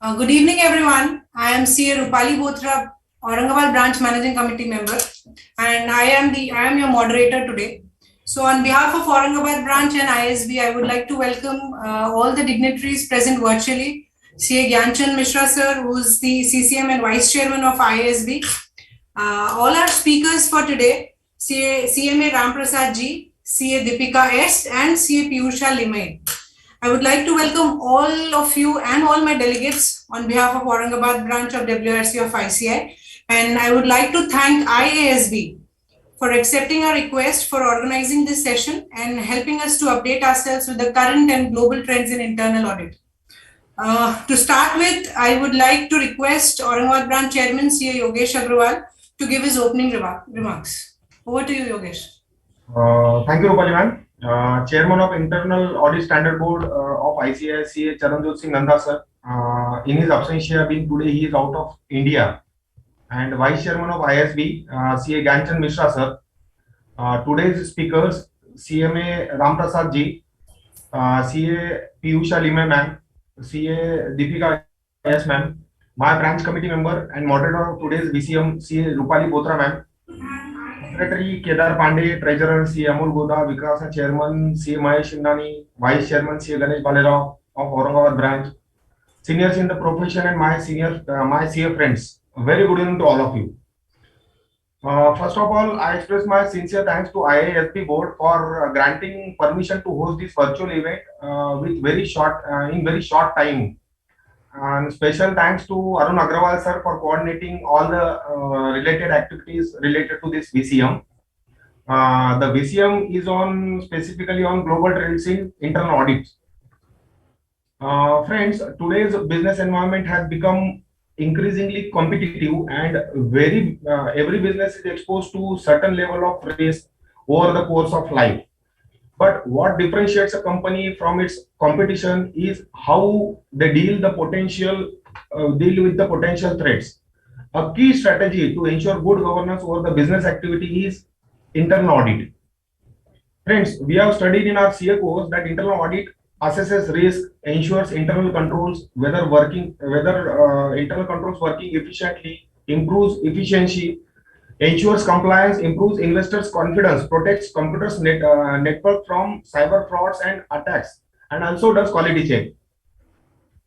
Good evening, everyone. I am CA Rupali Bothra, Aurangabad Branch Managing Committee member, and I am your moderator today. So, on behalf of Aurangabad Branch and ISB, I would like to welcome all the dignitaries present virtually. CA Gantt Mishra sir, who is the CCM and Vice Chairman of ISB. All our speakers for today: CMA Ramprasad ji, CA Deepika S, and CA Piyusha Limaye. I would like to welcome all of you and all my delegates on behalf of Aurangabad branch of WRC of ICI, and I would like to thank IASB for accepting our request for organizing this session and helping us to update ourselves with the current and global trends in internal audit. To start with, I would like to request Aurangabad branch chairman CA Yogesh Agrawal to give his opening remarks. Over to you, Yogesh. Thank you, Rupali ma'am. Chairman of Internal Audit Standard Board of ICI, CA Charanjot Singh Nanda sir. In his absentia, being today he is out of India. And Vice Chairman of ISB, CA Gantt Mishra sir. Today's speakers, CMA Ramprasad ji, CA Piyusha Limaye ma'am, CA Deepika S ma'am, my branch committee member and moderator of today's VCM, CA Rupali Bothra ma'am, Secretary Kedar Pandey, Treasurer C. Amul Goda, Vikas Chairman C. Mahesh Shindani, Vice Chairman C. Ganesh Balera of Aurangabad branch, seniors in the profession and my CA friends. Very good evening to all of you. First of all, I express my sincere thanks to IASB board for granting permission to host this virtual event in very short time. And special thanks to Arun Agrawal sir for coordinating all the related activities related to this VCM. The VCM is specifically on global trends in internal audits. Friends, today's business environment has become increasingly competitive, and every business is exposed to certain level of risk over the course of life. But what differentiates a company from its competition is how they deal with the potential threats. A key strategy to ensure good governance over the business activity is internal audit. Friends, we have studied in our CA course that internal audit assesses risk, ensures internal controls, whether internal controls working efficiently, improves efficiency, ensures compliance, improves investors' confidence, protects computers network from cyber frauds and attacks, and also does quality check.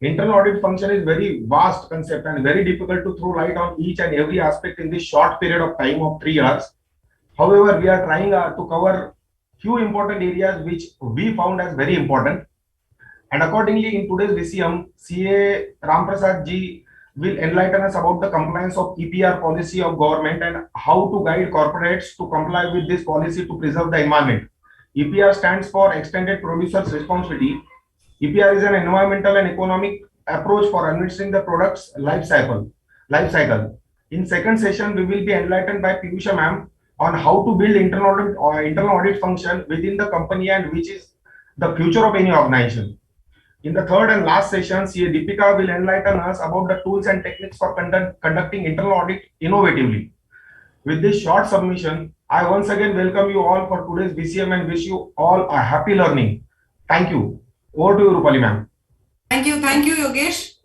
Internal audit function is very vast concept and very difficult to throw light on each and every aspect in this short period of time of 3 years. However, we are trying to cover few important areas which we found as very important. And accordingly, in today's VCM, CA Ramprasad ji will enlighten us about the compliance of EPR policy of government and how to guide corporates to comply with this policy to preserve the environment. EPR stands for Extended Producer's Responsibility. EPR is an environmental and economic approach for administering the product's life cycle. In second session, we will be enlightened by Piyusha ma'am on how to build internal audit function within the company and which is the future of any organization. In the third and last session, CA Deepika will enlighten us about the tools and techniques for conducting internal audit innovatively. With this short submission, I once again welcome you all for today's VCM and wish you all a happy learning. Thank you. Over to you, Rupali ma'am. Thank you, Yogesh.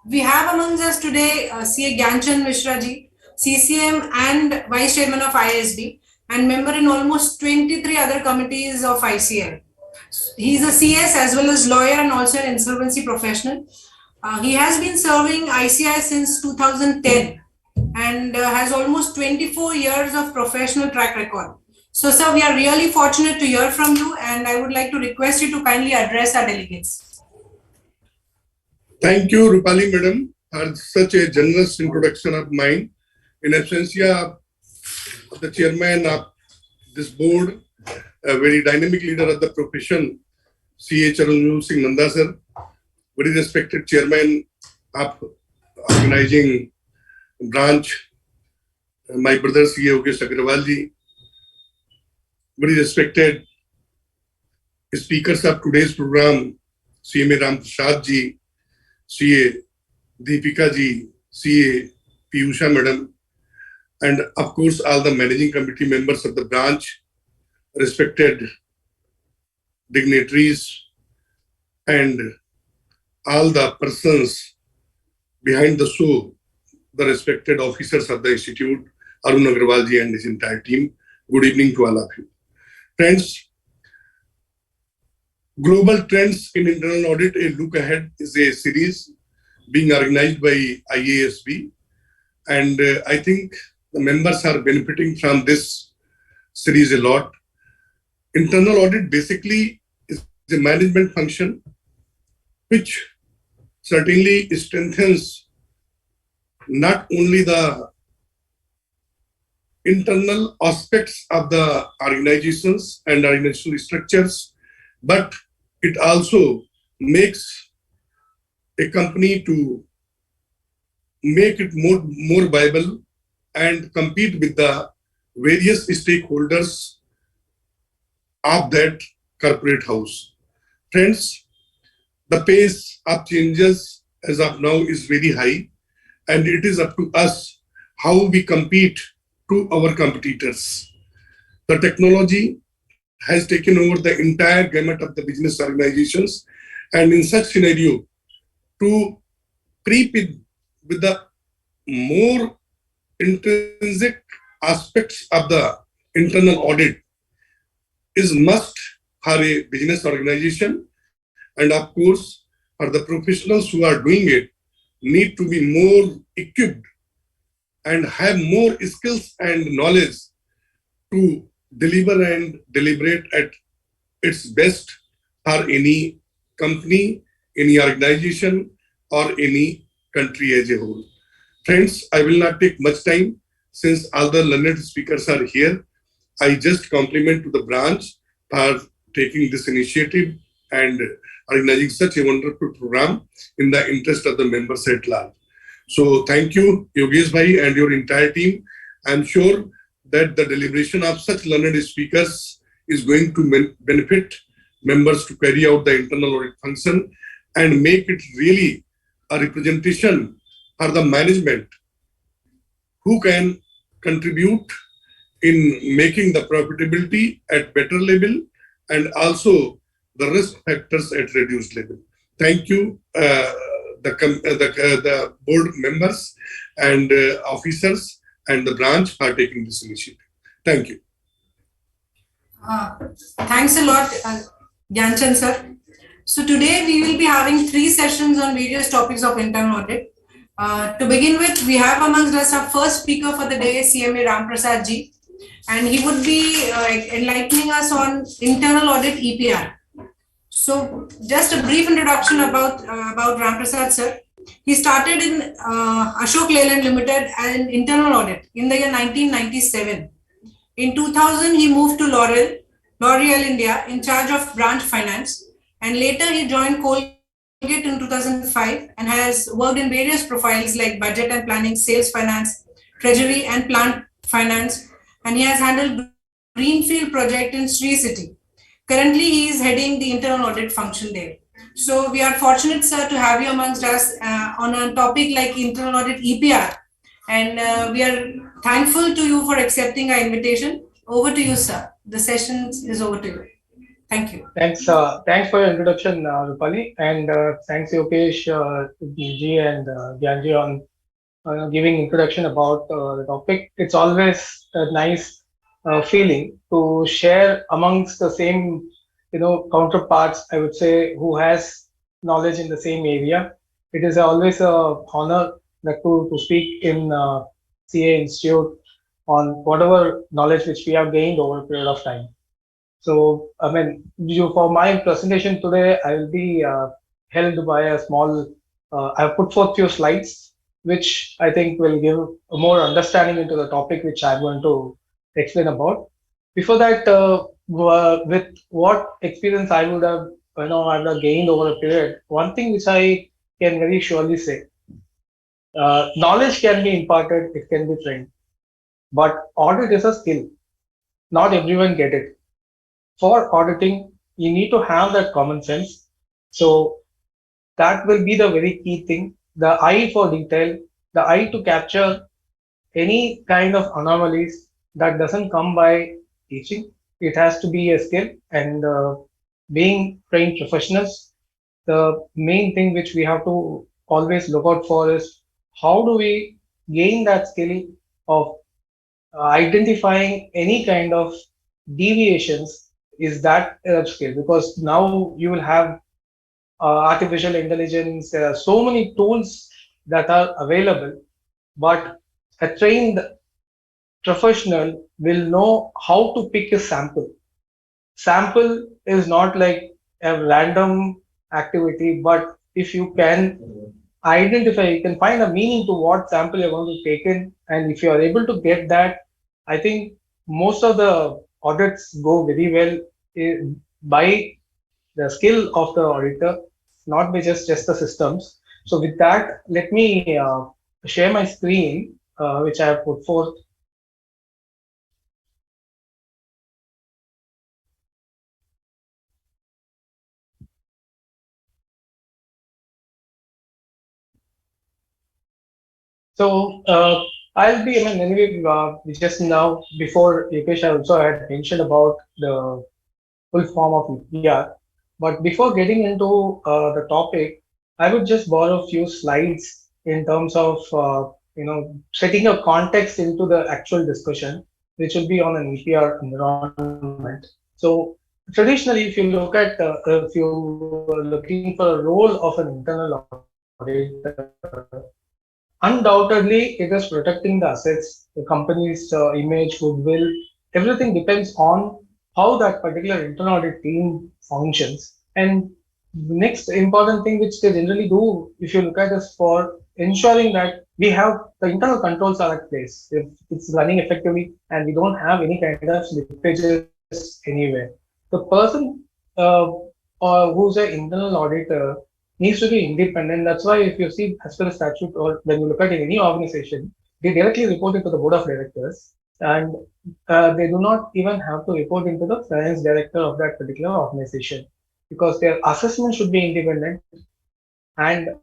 We have amongst us today CA Gantt Mishra ji, CCM and Vice Chairman of ISB, and member in almost 23 other committees of ICL. He is a CS as well as lawyer and also an insolvency professional. He has been serving ICI since 2010 and has almost 24 years of professional track record. So, sir, we are really fortunate to hear from you, and I would like to request you to kindly address our delegates. Thank you, Rupali madam, for such a generous introduction of mine. In absentia of the chairman of this board, a very dynamic leader of the profession, CA Charanjot Singh Nanda sir, very respected chairman of organizing branch, my brother CA Yogesh Agrawal ji, very respected speakers of today's program, CMA Ramprasad ji, CA Deepika ji, CA Piyusha madam, and of course all the managing committee members of the branch, respected dignitaries and all the persons behind the show, the respected officers of the Institute, Arun Agarwalji and his entire team. Good evening to all of you. Friends, Global Trends in Internal Audit, a Look Ahead is a series being organized by IASB. And I think the members are benefiting from this series a lot. Internal audit basically is a management function which certainly strengthens not only the internal aspects of the organizations and organizational structures, but it also makes a company to make it more viable and compete with the various stakeholders of that corporate house. Friends, the pace of changes as of now is very high, and it is up to us how we compete to our competitors. The technology has taken over the entire gamut of the business organizations, and in such scenario, to creep in with the more intrinsic aspects of the internal audit is must for a business organization, and of course for the professionals who are doing it need to be more equipped and have more skills and knowledge to deliver and deliberate at its best for any company, any organization, or any country as a whole. Friends, I will not take much time since all the learned speakers are here. I just compliment to the branch for taking this initiative and organizing such a wonderful program in the interest of the members at large. So thank you, Yogesh Bhai and your entire team. I'm sure that the deliberation of such learned speakers is going to benefit members to carry out the internal audit function and make it really a representation for the management who can contribute in making the profitability at better level and also the risk factors at reduced level. Thank you, the board members and officers and the branch for taking this initiative. Thank you. Thanks a lot, Gantt Chart sir. So today we will be having 3 sessions on various topics of internal audit. To begin with, we have amongst us our first speaker for the day, CMA Ram Prasad ji, and he would be enlightening us on internal audit EPR. So just a brief introduction about Ram Prasad sir. He started in Ashok Leyland Limited and internal audit in the year 1997. In 2000, he moved to L'Oreal India in charge of branch finance, and later he joined Colgate in 2005 and has worked in various profiles like budget and planning, sales finance, treasury and plant finance, and he has handled greenfield project in Sri City. Currently, he is heading the internal audit function there. So we are fortunate, sir, to have you amongst us on a topic like internal audit EPR, and we are thankful to you for accepting our invitation. Over to you, sir. The session is over to you. Thank you. Thanks for your introduction, Rupali, and thanks Yogesh ji and Gyanji on giving introduction about the topic. It's always a nice feeling to share amongst the same, counterparts, I would say, who has knowledge in the same area. It is always a honor to speak in CA Institute on whatever knowledge which we have gained over a period of time. So, for my presentation today, I will be held by a small, I've put forth few slides, which I think will give a more understanding into the topic which I'm going to explain about. Before that, with what experience I would have, I would have gained over a period, one thing which I can very surely say, knowledge can be imparted, it can be trained, but audit is a skill. Not everyone get it. For auditing, you need to have that common sense. So that will be the very key thing. The eye for detail, the eye to capture any kind of anomalies that doesn't come by teaching. It has to be a skill, and being trained professionals, the main thing which we have to always look out for is how do we gain that skill of identifying any kind of deviations is that skill, because now you will have artificial intelligence. There are so many tools that are available, but a trained professional will know how to pick a sample. Sample is not like a random activity, but if you can identify, you can find a meaning to what sample you're going to take in, and if you are able to get that, I think most of the audits go very well by the skill of the auditor, not by just the systems. So with that, let me share my screen, which I have put forth. So I mean, anyway, just now before Yogesh, I also had mentioned about the full form of EPR. But before getting into the topic, I would just borrow a few slides in terms of setting a context into the actual discussion, which will be on an EPR environment. So traditionally, if you look at if you are looking for a role of an internal auditor, undoubtedly it is protecting the assets, the company's image, goodwill. Everything depends on how that particular internal audit team functions. And the next important thing which they generally do, if you look at, is for ensuring that we have the internal controls are at place. If it's running effectively and we don't have any kind of slippages anywhere, the person or who's an internal auditor needs to be independent. That's why if you see as per the statute, or when you look at in any organization, they directly report it to the board of directors, and they do not even have to report into the finance director of that particular organization, because their assessment should be independent and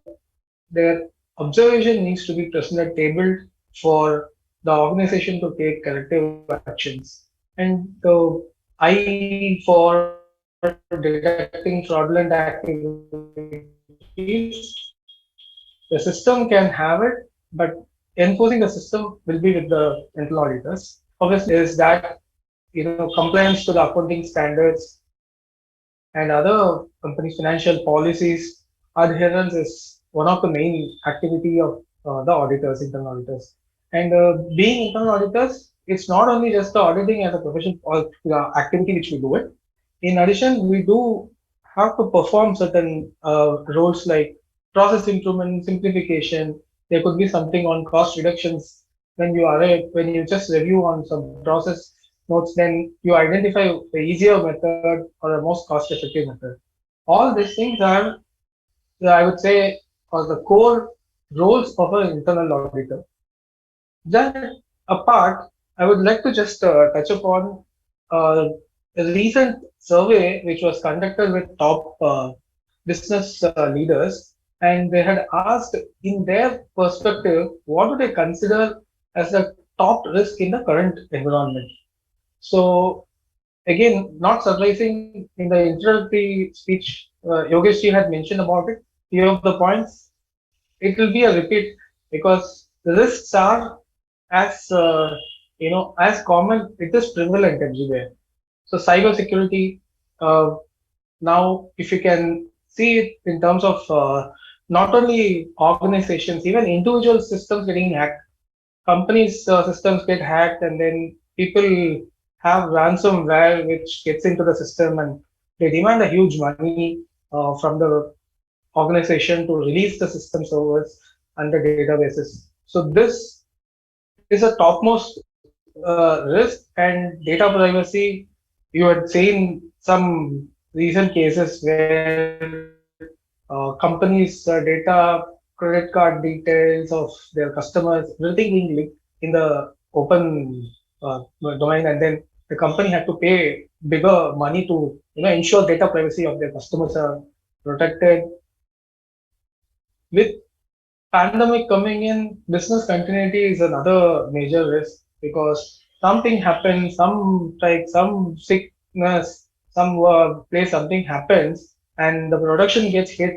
their observation needs to be presented tabled for the organization to take corrective actions. And the I for detecting fraudulent activities, the system can have it, but enforcing the system will be with the internal auditors. Obviously, the main thing is that compliance to the accounting standards and other companies' financial policies, adherence is one of the main activity of the auditors, internal auditors. And being internal auditors, it's not only just the auditing as a profession or activity which we do it. In addition, we do have to perform certain roles like process improvement, simplification. There could be something on cost reductions. When you just review on some process notes, then you identify the easier method or the most cost-effective method. All these things are, I would say, are the core roles of an internal auditor. That apart, I would like to just touch upon a recent survey which was conducted with top business leaders, and they had asked, in their perspective, what do they consider as the top risk in the current environment. So again, not surprising, in the introductory speech, Yogesh ji had mentioned about it. Few of the points, it will be a repeat, because the risks are as as common. It is prevalent everywhere. So cyber security. Now, if you can see it in terms of not only organizations, even individual systems getting hacked, companies' systems get hacked, and then people have ransomware which gets into the system, and they demand a huge money from the organization to release the system servers and the databases. So this is a topmost risk. And data privacy, you had seen some recent cases where companies' data, credit card details of their customers, everything being leaked in the open domain, and then the company had to pay bigger money to ensure data privacy of their customers are protected. With pandemic coming in, business continuity is another major risk, because something happens, some like some sickness, some place something happens, and the production gets hit,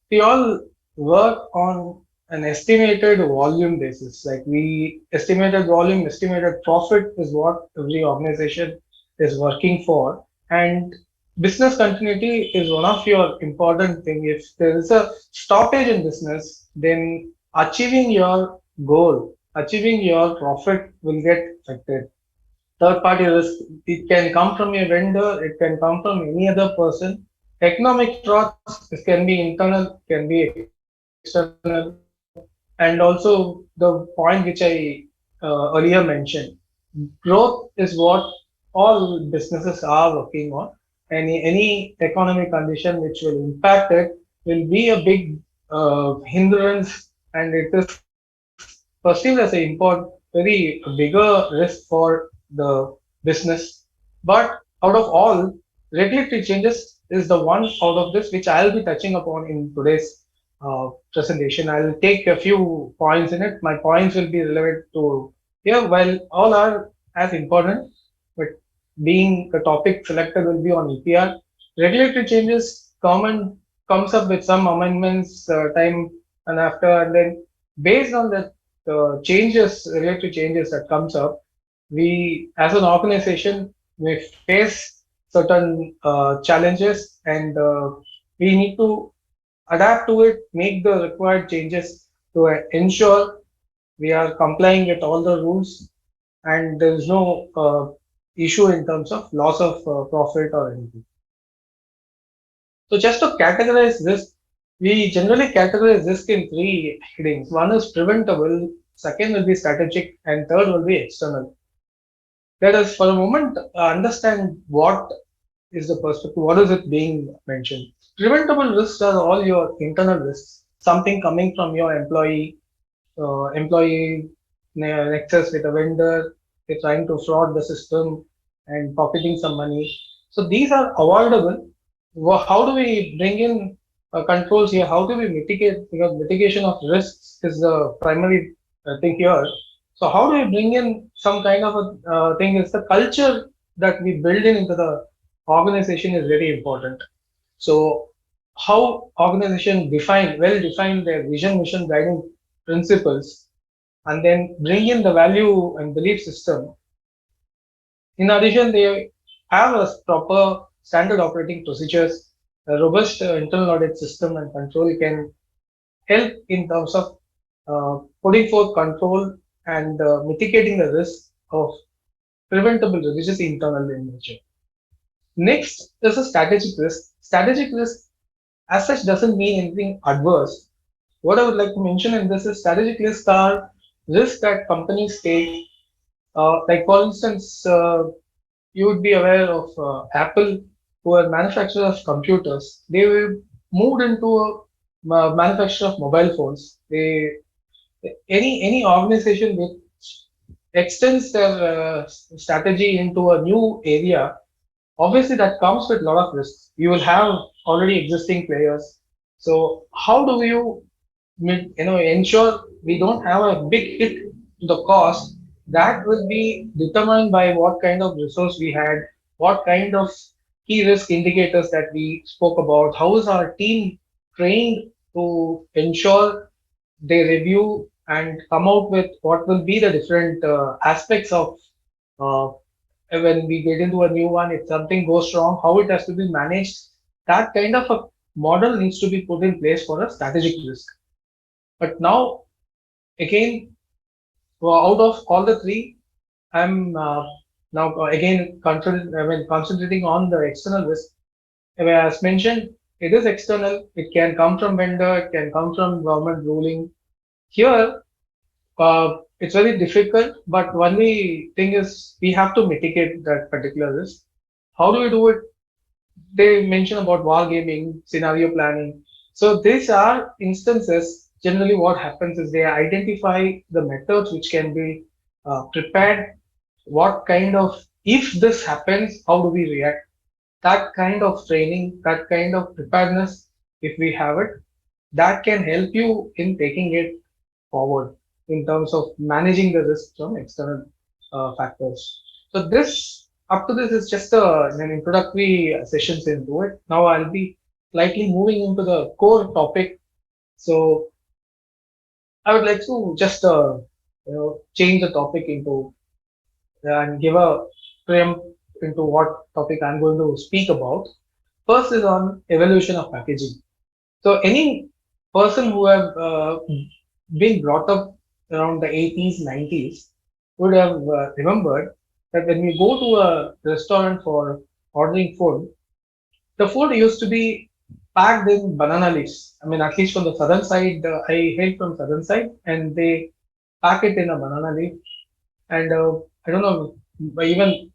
we all work on an estimated volume basis. Like we estimated volume, estimated profit is what every organization is working for. And business continuity is one of your important thing. If there is a stoppage in business, then achieving your goal, achieving your profit will get affected. Third party risk, it can come from a vendor, it can come from any other person. Economic frauds, it can be internal, can be external. And also the point which I earlier mentioned, growth is what all businesses are working on. Any economic condition which will impact it will be a big hindrance, and it is perceived as a very bigger risk for the business. But out of all, regulatory changes is the one out of this which I'll be touching upon in today's presentation. I'll take a few points in it. My points will be relevant to here, while all are as important, but being the topic selected will be on EPR. Regulatory changes, government comes up with some amendments time and after, and then based on the changes, regulatory changes that comes up, we as an organization may face certain challenges, and we need to adapt to it, make the required changes to ensure we are complying with all the rules, and there is no issue in terms of loss of profit or anything. So just to categorize risk, we generally categorize risk in three headings. One is preventable, second will be strategic, and third will be external. Let us for a moment understand what is the perspective, what is it being mentioned. Preventable risks are all your internal risks, something coming from your employee nexus with a vendor, they're trying to fraud the system and pocketing some money. So these are avoidable. How do we bring in controls here? How do we mitigate? Because mitigation of risks is the primary thing here. So how do we bring in some kind of a thing? Is the culture that we build in into the organization is very important. So how organization define their vision, mission, guiding principles, and then bring in the value and belief system. In addition, they have a proper standard operating procedures, a robust internal audit system and control can help in terms of putting forth control and mitigating the risk of preventable risk, which is internal in nature. Next is a strategic risk. Strategic risk as such doesn't mean anything adverse. What I would like to mention in this is strategic risks are risks that companies take. Like for instance, you would be aware of Apple, who are manufacturers of computers. They were moved into a manufacture of mobile phones. Any organization which extends their strategy into a new area, obviously that comes with a lot of risks. You will have already existing players. So how do you ensure we don't have a big hit to the cost? That will be determined by what kind of resource we had, what kind of key risk indicators that we spoke about, how is our team trained to ensure they review and come out with what will be the different aspects of uh, when we get into a new one, if something goes wrong, how it has to be managed. That kind of a model needs to be put in place for a strategic risk. But now, again, out of all the three, I'm now again concentrating on the external risk. As mentioned, it is external. It can come from vendor, it can come from government ruling. Here, it's very difficult, but only thing is we have to mitigate that particular risk. How do we do it? They mention about wargaming, scenario planning. So these are instances. Generally, what happens is they identify the methods which can be prepared. What kind of, if this happens, how do we react? That kind of training, that kind of preparedness, if we have it, that can help you in taking it forward in terms of managing the risk from external factors. So this up to this is just an introductory sessions into it. Now I'll be slightly moving into the core topic. So I would like to just change the topic into and give a preempt into what topic I'm going to speak about. First is on evolution of packaging. So any person who have been brought up around the 80s, 90s would have remembered that when we go to a restaurant for ordering food, the food used to be packed in banana leaves. I mean, at least from the southern side, I hail from southern side, and they pack it in a banana leaf. And I don't know, but even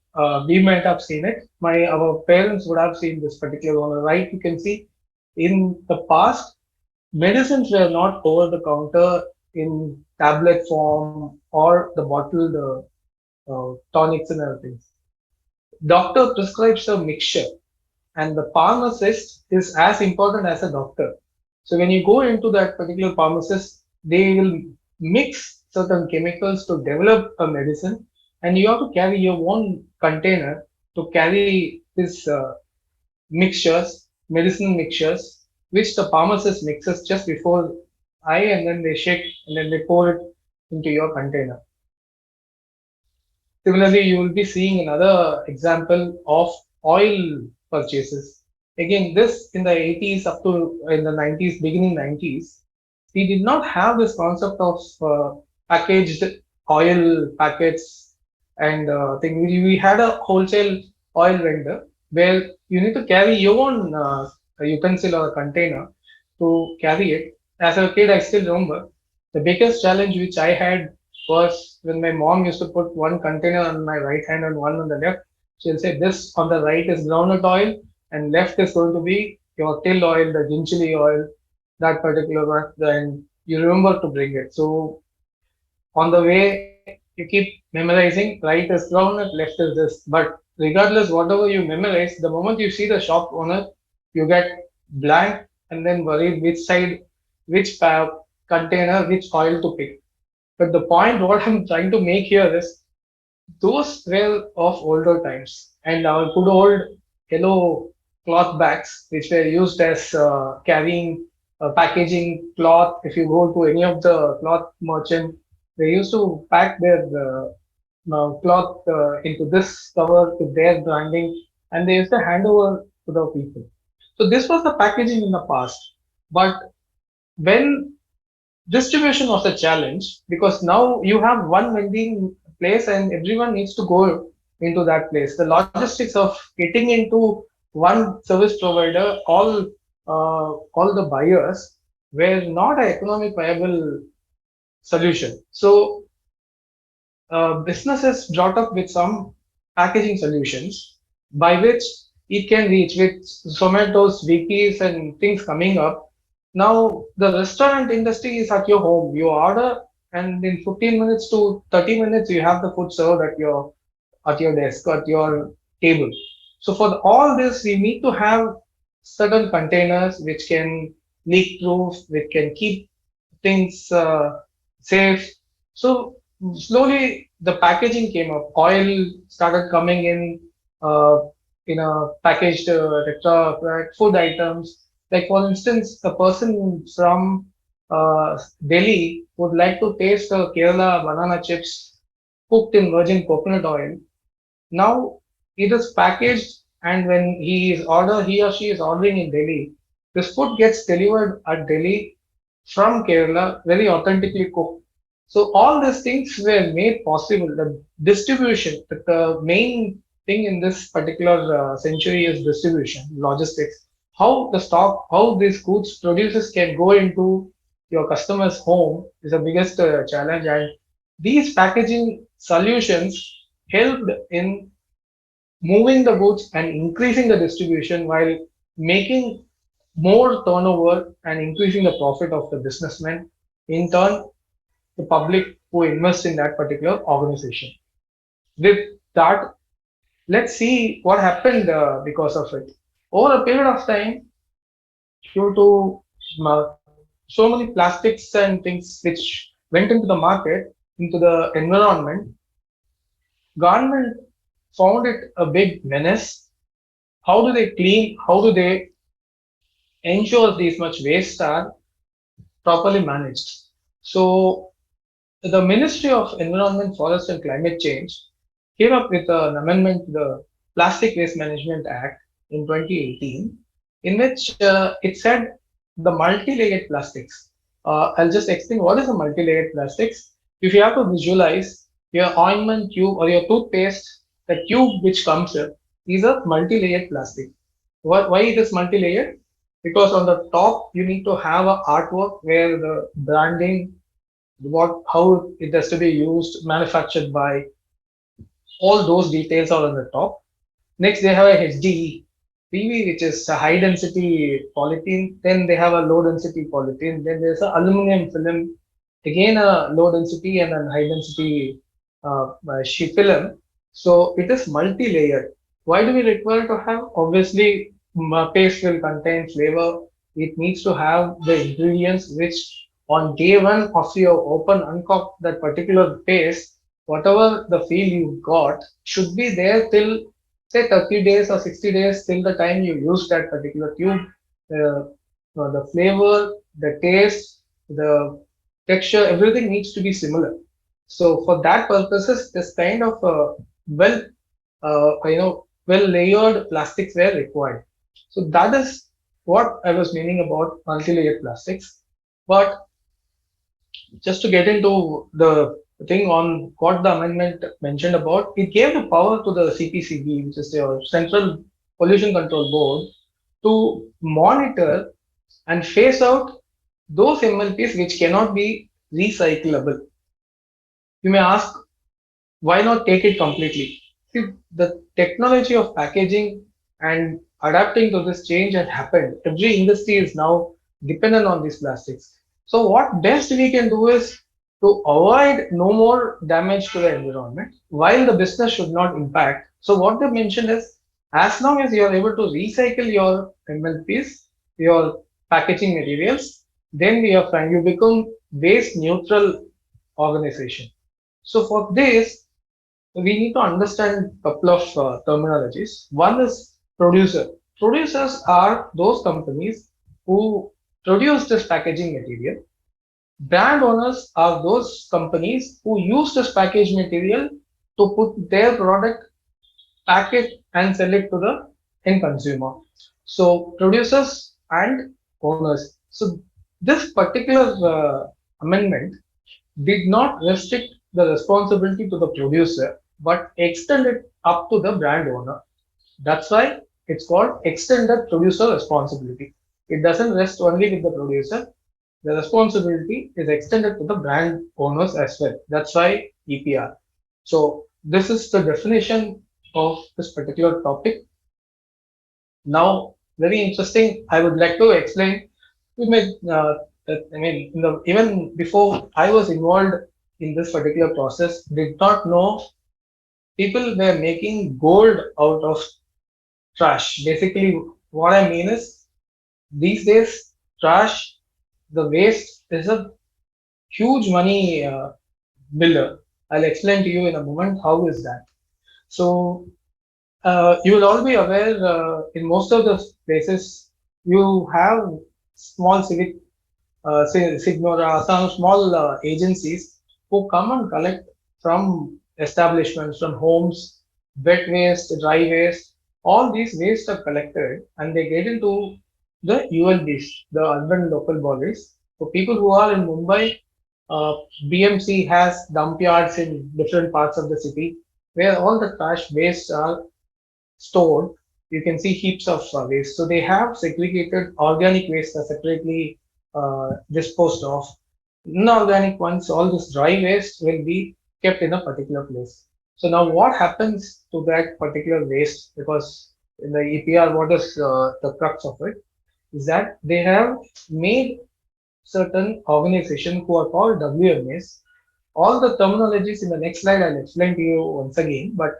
we might have seen it. Our parents would have seen this particular one. On the right, you can see in the past, medicines were not over the counter in tablet form or the bottled tonics and other things. Doctor prescribes a mixture, and the pharmacist is as important as a doctor. So when you go into that particular pharmacist, they will mix certain chemicals to develop a medicine, and you have to carry your own container to carry this medicine mixtures, which the pharmacist mixes just before and then they shake and then they pour it into your container. Similarly, you will be seeing another example of oil purchases. Again, this in the 80s up to in the 90s, beginning 90s, we did not have this concept of packaged oil packets and thing. We had a wholesale oil vendor where you need to carry your own utensil or a container to carry it. As a kid, I still remember the biggest challenge which I had was when my mom used to put one container on my right hand and one on the left. She'll say this on the right is groundnut oil and left is going to be your till oil, the ginchili oil, that particular one. Then you remember to bring it. So on the way, you keep memorizing right is groundnut, left is this. But regardless, whatever you memorize, the moment you see the shop owner, you get blank and then worried which side, which container, which oil to pick. But the point what I'm trying to make here is those were of older times, and our good old yellow cloth bags, which were used as carrying packaging cloth. If you go to any of the cloth merchant, they used to pack their cloth into this cover with their branding, and they used to hand over to the people. So this was the packaging in the past. But when distribution was a challenge, because now you have one vending place and everyone needs to go into that place. The logistics of getting into one service provider, all the buyers were not an economic viable solution. So businesses brought up with some packaging solutions by which it can reach with Zomato's, Swiggy's and things coming up. Now the restaurant industry is at your home. You order and in 15 minutes to 30 minutes you have the food served at your desk, at your table. So for all this, we need to have certain containers which can leak proof, which can keep things safe. So slowly the packaging came up. Oil started coming uh, in a packaged food items. Like for instance, a person from Delhi would like to taste the Kerala banana chips cooked in virgin coconut oil. Now it is packaged, and when he or she is ordering in Delhi, this food gets delivered at Delhi from Kerala, very authentically cooked. So all these things were made possible. The distribution, the main thing in this particular century is distribution, logistics. How the stock, how these goods producers can go into your customer's home is the biggest challenge. And these packaging solutions helped in moving the goods and increasing the distribution while making more turnover and increasing the profit of the businessman, in turn, the public who invest in that particular organization. With that, let's see what happened because of it. Over a period of time, due to so many plastics and things which went into the market, into the environment, government found it a big menace. How do they clean? How do they ensures these much waste are properly managed. So the Ministry of Environment, Forest and Climate Change came up with an amendment to the Plastic Waste Management Act in 2018, in which it said the multi-layered plastics. I'll just explain what is a multi-layered plastics. If you have to visualize your ointment tube or your toothpaste, the tube which comes with is a multi-layered plastic. Why it is multi-layered? Because on the top you need to have a artwork where the branding, what how it has to be used, manufactured by, all those details are on the top. Next, they have a HDE, PV, which is a high density polythene. Then they have a low density polythene. Then there's a aluminum film, again a low density and a high density sheet film. So it is multi-layered. Why do we require to have? Obviously, paste will contain flavor. It needs to have the ingredients which on day one of your open uncork that particular paste, whatever the feel you got should be there till say 30 days or 60 days till the time you use that particular tube. The flavor, the taste, the texture, everything needs to be similar. So for that purposes, this kind of well layered plastics were required. So that is what I was meaning about multi-layered plastics. But just to get into the thing on what the amendment mentioned about, it gave the power to the CPCB, which is the Central Pollution Control Board, to monitor and phase out those MLPs which cannot be recyclable. You may ask, why not take it completely? See, the technology of packaging and adapting to this change has happened. Every industry is now dependent on these plastics. So what best we can do is to avoid no more damage to the environment while the business should not impact. So what they mentioned is as long as you are able to recycle your MLPs, your packaging materials, then we are fine. You become waste neutral organization. So for this, we need to understand a couple of terminologies. One is producer. Producers are those companies who produce this packaging material. Brand owners are those companies who use this package material to put their product, pack it, and sell it to the end consumer. So producers and owners. So this particular amendment did not restrict the responsibility to the producer, but extend it up to the brand owner. That's why it's called extended producer responsibility. It doesn't rest only with the producer. The responsibility is extended to the brand owners as well. That's why EPR. So this is the definition of this particular topic. Now, very interesting. I would like to explain. We may, I mean, even before I was involved in this particular process, did not know people were making gold out of trash. Basically, what I mean is these days, trash, the waste is a huge money builder. I'll explain to you in a moment how is that. So you will all be aware in most of the places you have small civic Signora, some small agencies who come and collect from establishments, from homes, wet waste, dry waste. All these waste are collected and they get into the ULBs, the urban local bodies. For people who are in Mumbai, BMC has dump yards in different parts of the city where all the trash waste are stored. You can see heaps of waste. So they have segregated organic waste are separately disposed of. Inorganic ones, all this dry waste will be kept in a particular place. So now what happens to that particular waste? Because in the EPR, what is the crux of it? Is that they have made certain organization who are called WMAs. All the terminologies in the next slide I'll explain to you once again, but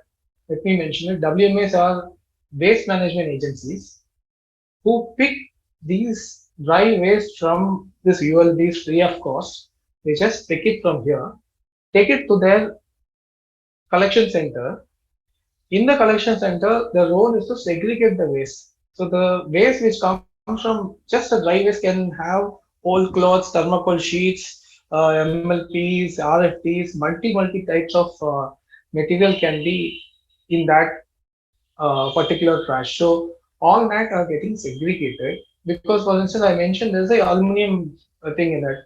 let me mention it. WMAs are waste management agencies who pick these dry waste from this ULBs free of cost. They just pick it from here, take it to their collection center. In the collection center, the role is to segregate the waste. So the waste which comes from just a dry waste can have old clothes, thermocol sheets, MLPs, RFTs, multi types of material can be in that particular trash. So all that are getting segregated because, for instance, I mentioned there's a aluminum thing in it.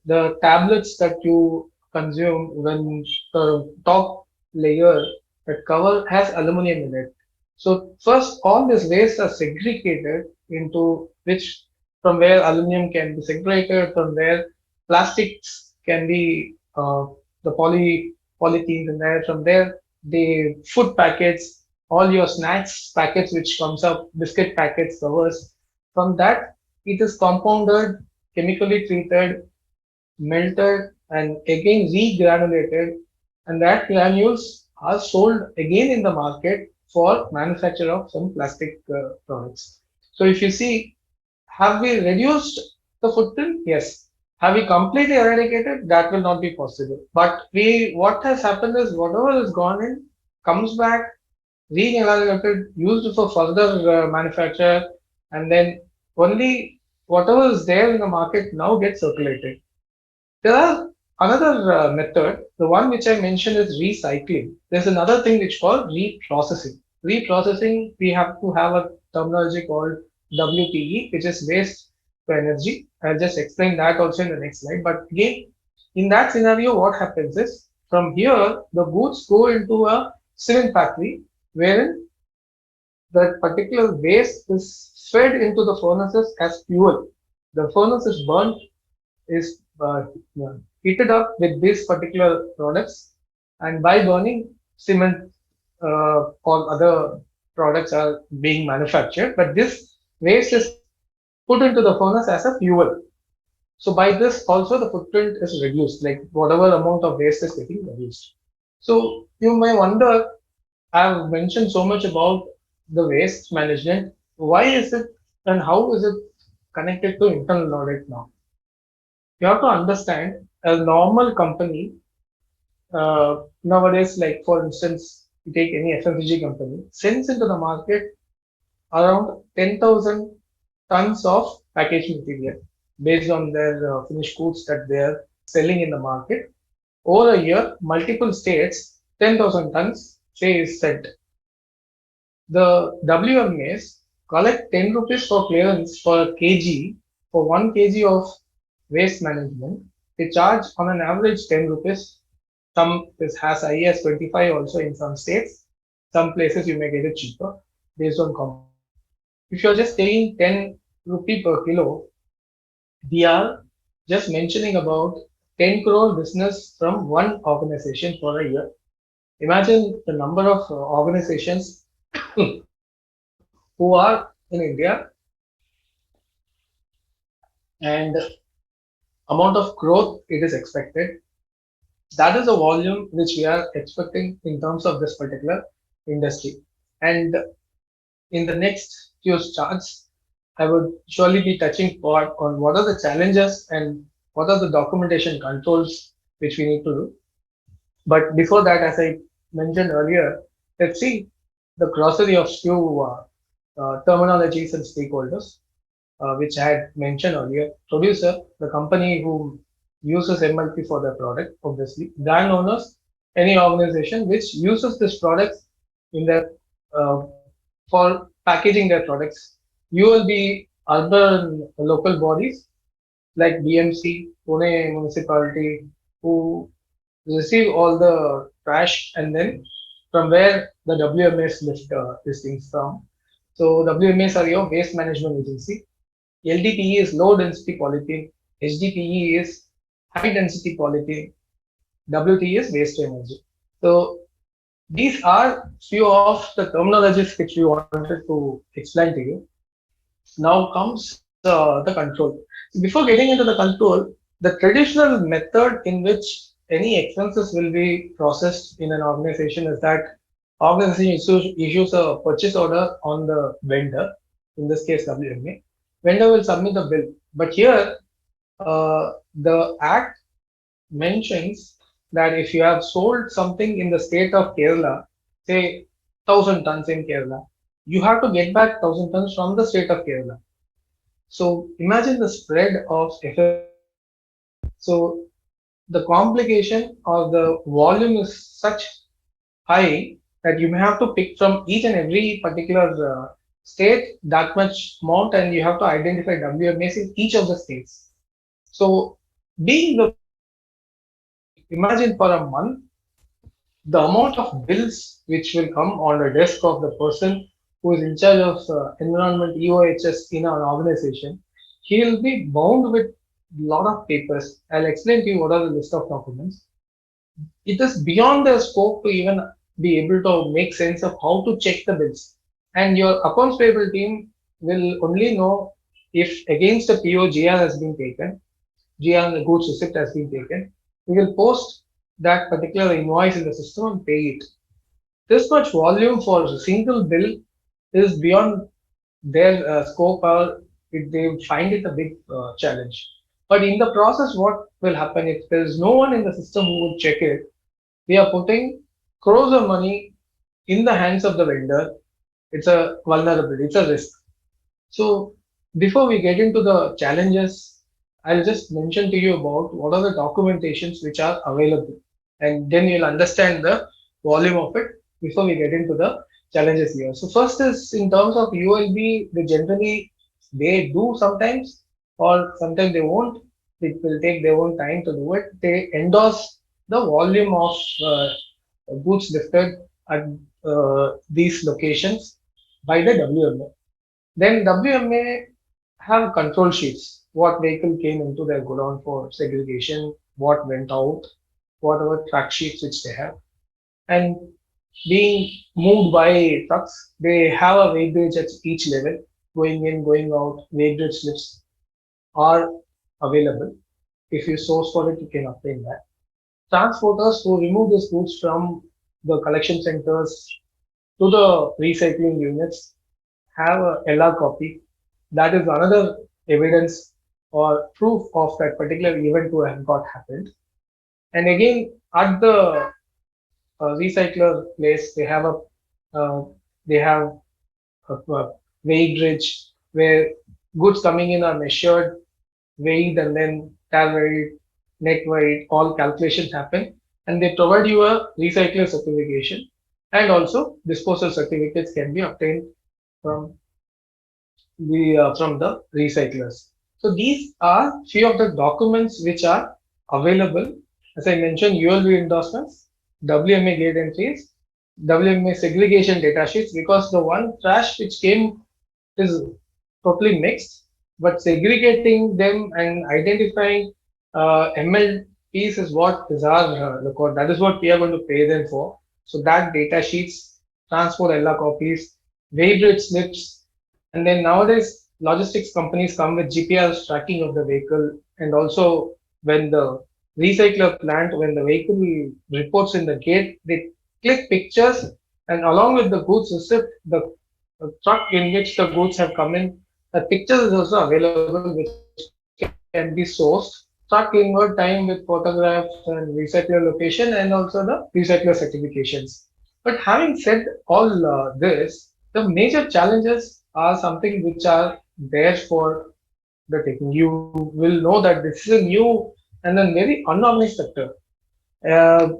The tablets that you consume when the top layer, that cover has aluminum in it. So first, all this waste are segregated into which from where aluminum can be segregated, from where plastics can be the polythenes in there, from there the food packets, all your snacks packets which comes up, biscuit packets, covers. From that, it is compounded, chemically treated, melted, and again regranulated, and that granules are sold again in the market for manufacture of some plastic products. So if you see, have we reduced the footprint? Yes. Have we completely eradicated? That will not be possible. But what has happened is whatever has gone in comes back re-evaluated, used for further manufacture, and then only whatever is there in the market now gets circulated. There are another method, the one which I mentioned is recycling. There's another thing which called reprocessing. Reprocessing, we have to have a terminology called WTE, which is waste to energy. I'll just explain that also in the next slide. But again, in that scenario, what happens is from here, the goods go into a cement factory wherein that particular waste is fed into the furnaces as fuel. The furnace is burnt, is heated up with these particular products, and by burning, cement or other products are being manufactured. But this waste is put into the furnace as a fuel. So by this also the footprint is reduced, like whatever amount of waste is getting reduced. So you may wonder, I've mentioned so much about the waste management. Why is it and how is it connected to internal audit now? You have to understand a normal company nowadays, like for instance, you take any FMCG company, sends into the market around 10,000 tons of packaging material based on their finished goods that they are selling in the market. Over a year, multiple states, 10,000 tons, say is sent. The WMAs collect 10 rupees for clearance for a kg, for 1 kg of waste management. They charge on an average 10 rupees. Some this has high as 25 also in some states. Some places you may get it cheaper based on competition. If you're just paying 10 rupee per kilo, we are just mentioning about 10 crore business from one organization for a year. Imagine the number of organizations who are in India and amount of growth it is expected. That is the volume which we are expecting in terms of this particular industry. And in the next few charts, I would surely be touching on what are the challenges and what are the documentation controls which we need to do. But before that, as I mentioned earlier, let's see the glossary of few terminologies and stakeholders, which I had mentioned earlier. Producer, the company who uses MLP for their product, obviously. Brand owners, any organization which uses this product in their for packaging their products. You will be urban local bodies like BMC, Pune municipality, who receive all the trash and then from where the WMAs lift these things from. So WMAs are your waste management agency. LDPE is low density polythene. HDPE is high density polythene. WTE is waste to energy. So these are few of the terminologies which we wanted to explain to you. Now comes the control. Before getting into the control, the traditional method in which any expenses will be processed in an organization is that organization issues a purchase order on the vendor, in this case WMA. Vendor will submit the bill. But here, the Act mentions that if you have sold something in the state of Kerala, say 1,000 tons in Kerala, you have to get back 1,000 tons from the state of Kerala. So imagine the spread of effect. So the complication or the volume is such high that you may have to pick from each and every particular state that much amount, and you have to identify WMAs in each of the states. So being the imagine for a month the amount of bills which will come on the desk of the person who is in charge of environment EOHS in our organization, he will be bound with a lot of papers. I'll explain to you what are the list of documents. It is beyond their scope to even be able to make sense of how to check the bills. And your accounts payable team will only know if against a PO GR has been taken, GR and the goods receipt has been taken. We will post that particular invoice in the system and pay it. This much volume for a single bill is beyond their scope, or they find it a big challenge. But in the process, what will happen if there is no one in the system who would check it? We are putting crores of money in the hands of the vendor. It's a vulnerability, it's a risk. So before we get into the challenges, I'll just mention to you about what are the documentations which are available, and then you'll understand the volume of it before we get into the challenges here. So first is in terms of ULB, they generally they do sometimes or sometimes they won't. It will take their own time to do it. They endorse the volume of goods lifted at these locations by the WMA. Then WMA have control sheets. What vehicle came into their godown for segregation, what went out, whatever track sheets which they have. And being moved by trucks, they have a weighbridge at each level, going in, going out, weighbridge slips are available. If you source for it, you can obtain that. Transporters who remove these goods from the collection centers to the recycling units have a LR copy. That is another evidence or proof of that particular event to have got happened. And again, at the recycler place, uh, they have a weigh bridge where goods coming in are measured, weighed, and then tar weight, net weight, all calculations happen, and they provide you a recycler certification, and also disposal certificates can be obtained from the recyclers. So these are few of the documents which are available. As I mentioned, ULV endorsements, WMA gate entries, WMA segregation data sheets, because the one trash which came is totally mixed, but segregating them and identifying MLPs is what is our record. That is what we are going to pay them for. So that data sheets, transport LR copies, weighbridge slips, and then nowadays logistics companies come with GPS tracking of the vehicle, and also when the recycler plant, when the vehicle reports in the gate, they click pictures, and along with the goods receipt, the truck in which the goods have come in, the pictures is also available which can be sourced. Truck inward time with photographs and recycler location, and also the recycler certifications. But having said all this, the major challenges are something which are there for the taking. You will know that this is a new and a very unorganized sector. Uh,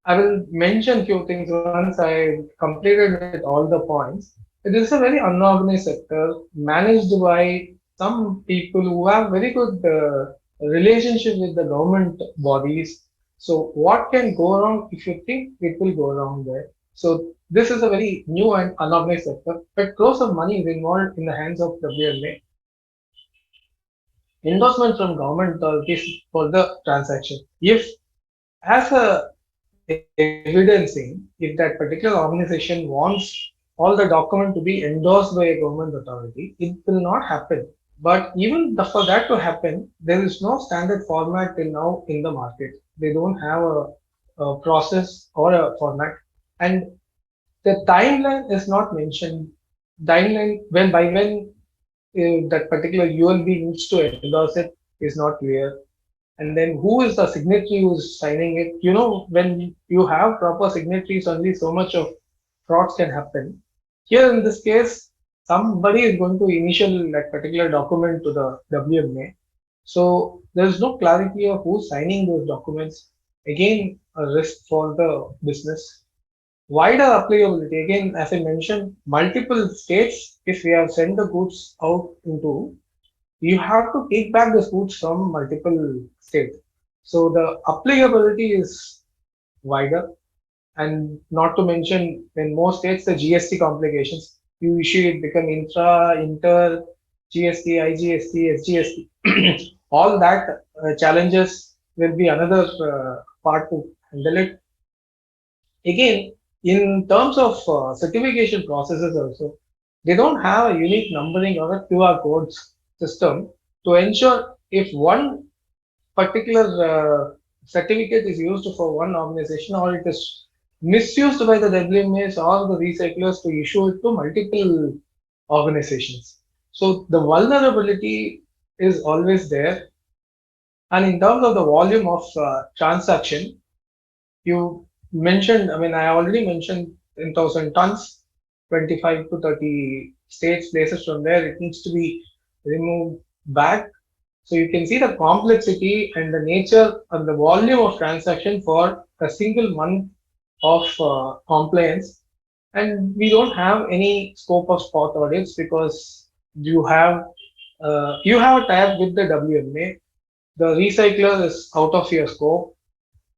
I will mention few things once I completed with all the points. It is a very unorganized sector managed by some people who have very good relationship with the government bodies. So what can go wrong if you think it will go wrong there? So this is a very new and unorganized sector, but crores of money is involved in the hands of WMA. Endorsement from government authorities for the transaction. If as a evidencing, if that particular organization wants all the document to be endorsed by a government authority, it will not happen. But even for that to happen, there is no standard format till now in the market. They don't have a process or a format, and the timeline is not mentioned. Timeline when that particular ULB needs to endorse it is not clear, and then who is the signatory who's signing it. When you have proper signatories, only so much of frauds can happen. Here in this case, somebody is going to initial that particular document to the WMA. So there is no clarity of who's signing those documents. Again, a risk for the business. Wider applicability, again, as I mentioned, multiple states, if we have sent the goods out into, you have to take back the goods from multiple states. So the applicability is wider, and not to mention in most states the GST complications. You issue it become intra, inter, GST, IGST, SGST. All that challenges will be another part to handle it. Again, in terms of certification processes also, they don't have a unique numbering or a QR codes system to ensure if one particular certificate is used for one organization or it is misused by the WMAs or the recyclers to issue it to multiple organizations. So the vulnerability is always there. And in terms of the volume of transaction, you mentioned, I mean, I already mentioned 10,000 tons, 25 to 30 states, places from there, it needs to be removed back. So you can see the complexity and the nature and the volume of transaction for a single month of compliance. And we don't have any scope of spot audits because you have a tab with the WMA. The recycler is out of your scope.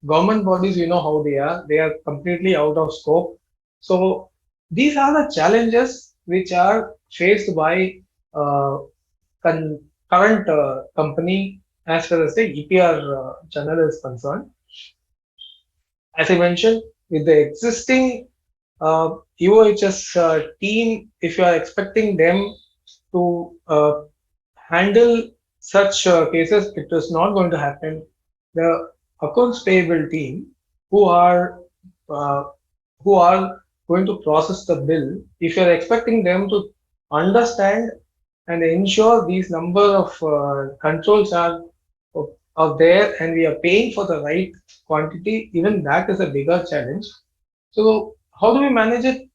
Government bodies, you know how they are completely out of scope. So these are the challenges which are faced by uh, current company as far as the EPR channel is concerned. As I mentioned, with the existing UOHS team, if you are expecting them to handle such cases, it is not going to happen. The accounts payable team, who are uh, who are going to process the bill, if you are expecting them to understand and ensure these number of controls are there and we are paying for the right quantity, even that is a bigger challenge. So how do we manage it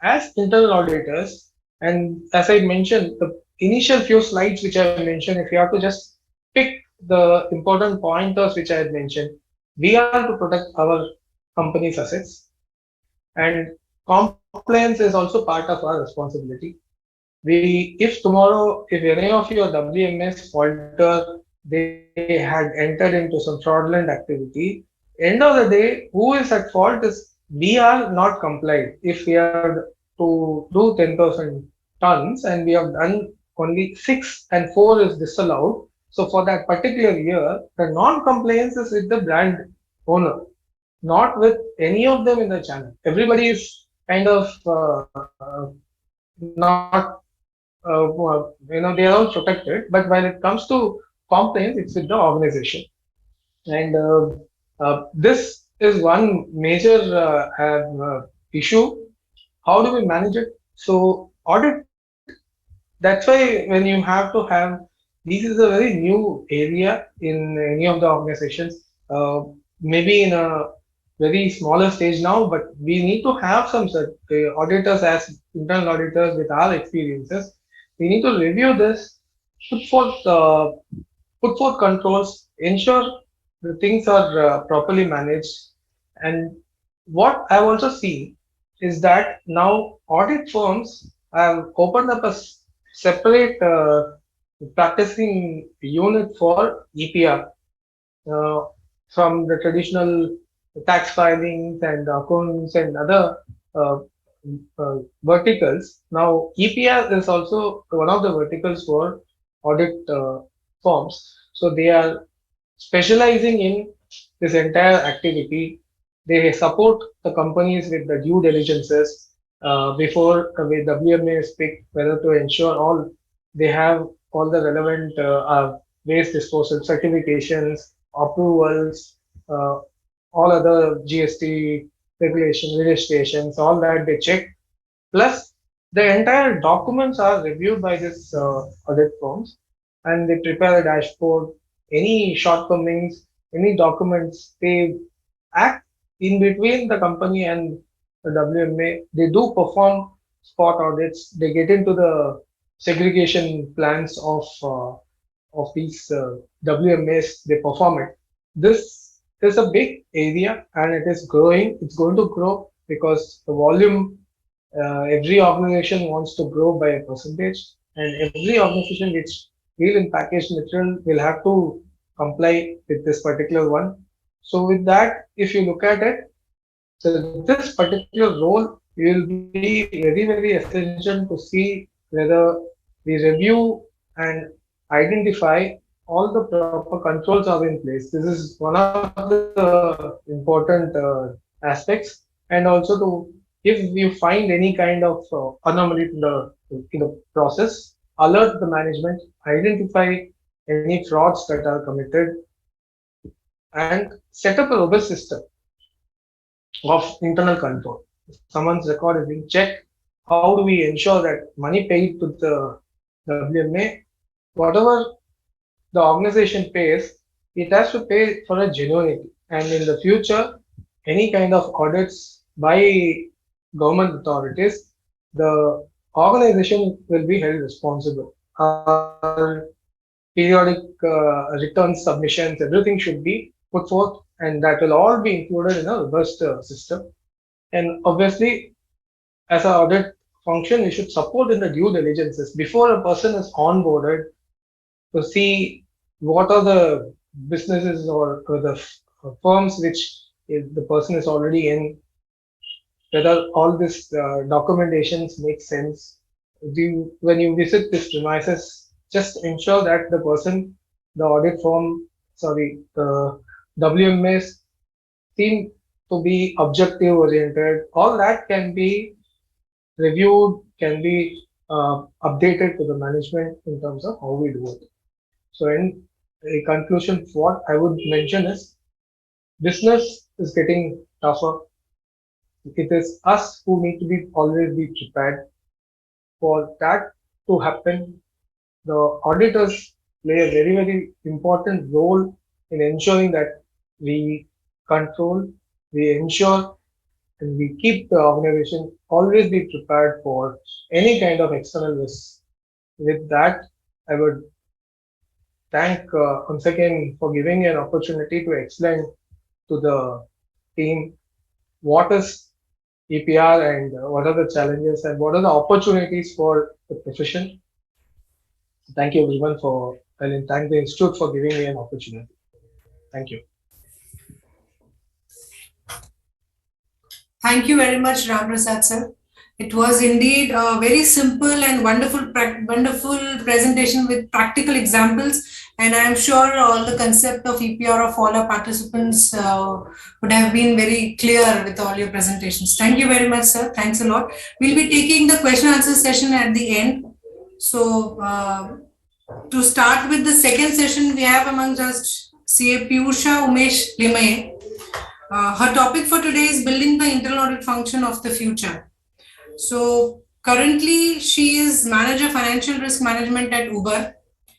as internal auditors? And as I mentioned, the initial few slides which I mentioned, if you have to just pick the important pointers which I had mentioned, we are to protect our company's assets, and compliance is also part of our responsibility. If tomorrow, if any of your WMS falter, they had entered into some fraudulent activity, end of the day, who is at fault is we are not complied. If we are to do 10,000 tons and we have done only 6 and 4 is disallowed, so for that particular year, the non-compliance is with the brand owner, not with any of them in the channel. Everybody is kind of not they are all protected, but when it comes to complaints, it's with the organization. And this is one major issue. How do we manage it? So audit, that's why when you have to have, this is a very new area in any of the organizations, maybe in a very smaller stage now, but we need to have some auditors as internal auditors with our experiences. We need to review this, put forth uh, put forth controls, ensure the things are properly managed. And what I've also seen is that now audit firms have opened up a separate practicing unit for EPR, uh, from the traditional tax filings and accounts and other uh, verticals. Now, EPR is also one of the verticals for audit firms. So they are specializing in this entire activity. They support the companies with the due diligences before the WMA is picked, whether to ensure all they have all the relevant waste disposal certifications, approvals, uh, all other GST regulation, registrations, all that they check. Plus, the entire documents are reviewed by this audit firms, and they prepare a dashboard. Any shortcomings, any documents, they act in between the company and the WMA. They do perform spot audits. They get into the segregation plans of these WMAs. They perform it. This is a big area and it is growing. It's going to grow because the volume. Every organization wants to grow by a percentage, and every organization which deal in packaged material will have to comply with this particular one. So with that, if you look at it, so this particular role will be very, very essential to see whether we review and identify all the proper controls are in place. This is one of the important aspects, and also to if you find any kind of anomaly in the process, alert the management, identify any frauds that are committed, and set up a robust system of internal control. If someone's record is being checked, how do we ensure that money paid to the WMA, whatever the organization pays, it has to pay for a genuinity. And in the future, any kind of audits by government authorities, the organization will be held responsible. Our periodic return submissions, everything should be put forth, and that will all be included in a robust system. And obviously, as an audit function, we should support in the due diligences before a person is onboarded to see what are the businesses or the firms which the person is already in, whether all this documentations make sense. When you visit these premises, just ensure that the person, the audit firm, sorry, the WMS seem to be objective oriented. All that can be reviewed, can be updated to the management in terms of how we do it. So in a conclusion, what I would mention is business is getting tougher. It is us who need to be always be prepared. For that to happen, the auditors play a very, very important role in ensuring that we control, we ensure, and we keep the organization always be prepared for any kind of external risk. With that, I would thank once again for giving me an opportunity to explain to the team what is EPR and what are the challenges and what are the opportunities for the profession. Thank you everyone for, and thank the Institute for giving me an opportunity. Thank you. Thank you very much, Ram Prasad sir. It was indeed a very simple and wonderful presentation with practical examples. And I am sure all the concept of EPR of all our participants would have been very clear with all your presentations. Thank you very much, sir. Thanks a lot. We'll be taking the question answer session at the end. So to start with the second session, we have amongst us CA Piyusha Umesh Limaye. Her topic for today is building the internal audit function of the future. So currently she is manager financial risk management at Uber,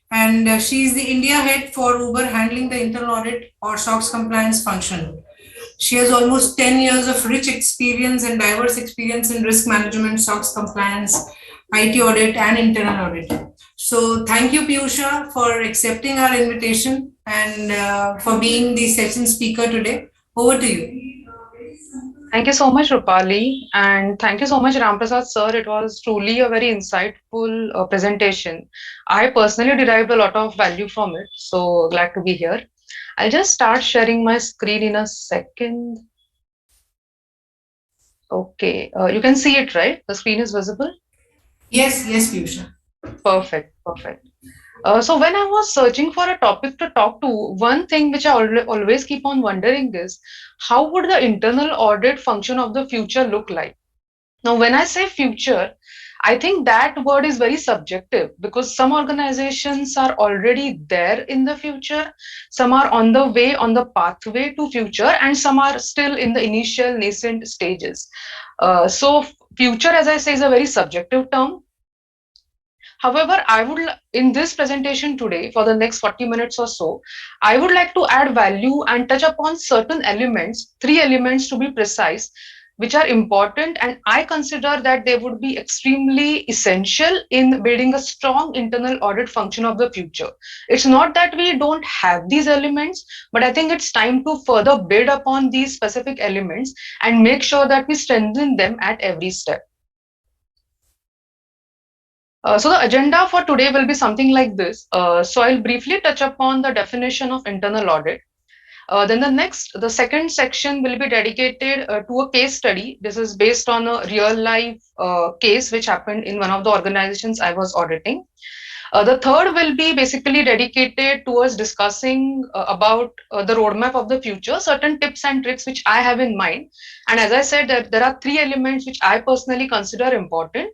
and she is the India head for Uber handling the internal audit or SOX compliance function. She has almost 10 years of rich experience and diverse experience in risk management, SOX compliance, IT audit and internal audit. So thank you, Piyusha, for accepting our invitation and for being the session speaker today. Over to you. Thank you so much, Rupali, and thank you so much, Ramprasad sir. It was truly a very insightful presentation. I personally derived a lot of value from it, so glad to be here. I'll just start sharing my screen in a second. Okay, you can see it, right? The screen is visible? Yes, Piyusha. Perfect. So when I was searching for a topic to talk to, one thing which I always keep on wondering is, how would the internal audit function of the future look like? Now, when I say future, I think that word is very subjective because some organizations are already there in the future, some are on the way, on the pathway to future, and some are still in the initial nascent stages. So future, as I say, is a very subjective term. However, I would, in this presentation today, for the next 40 minutes or so, I would like to add value and touch upon certain elements, 3 elements to be precise, which are important, and I consider that they would be extremely essential in building a strong internal audit function of the future. It's not that we don't have these elements, but I think it's time to further build upon these specific elements and make sure that we strengthen them at every step. So the agenda for today will be something like this. So I'll briefly touch upon the definition of internal audit. Then the second section will be dedicated to a case study. This is based on a real life case which happened in one of the organizations I was auditing. The third will be basically dedicated towards discussing about the roadmap of the future, certain tips and tricks which I have in mind. And as I said, that there are three elements which I personally consider important.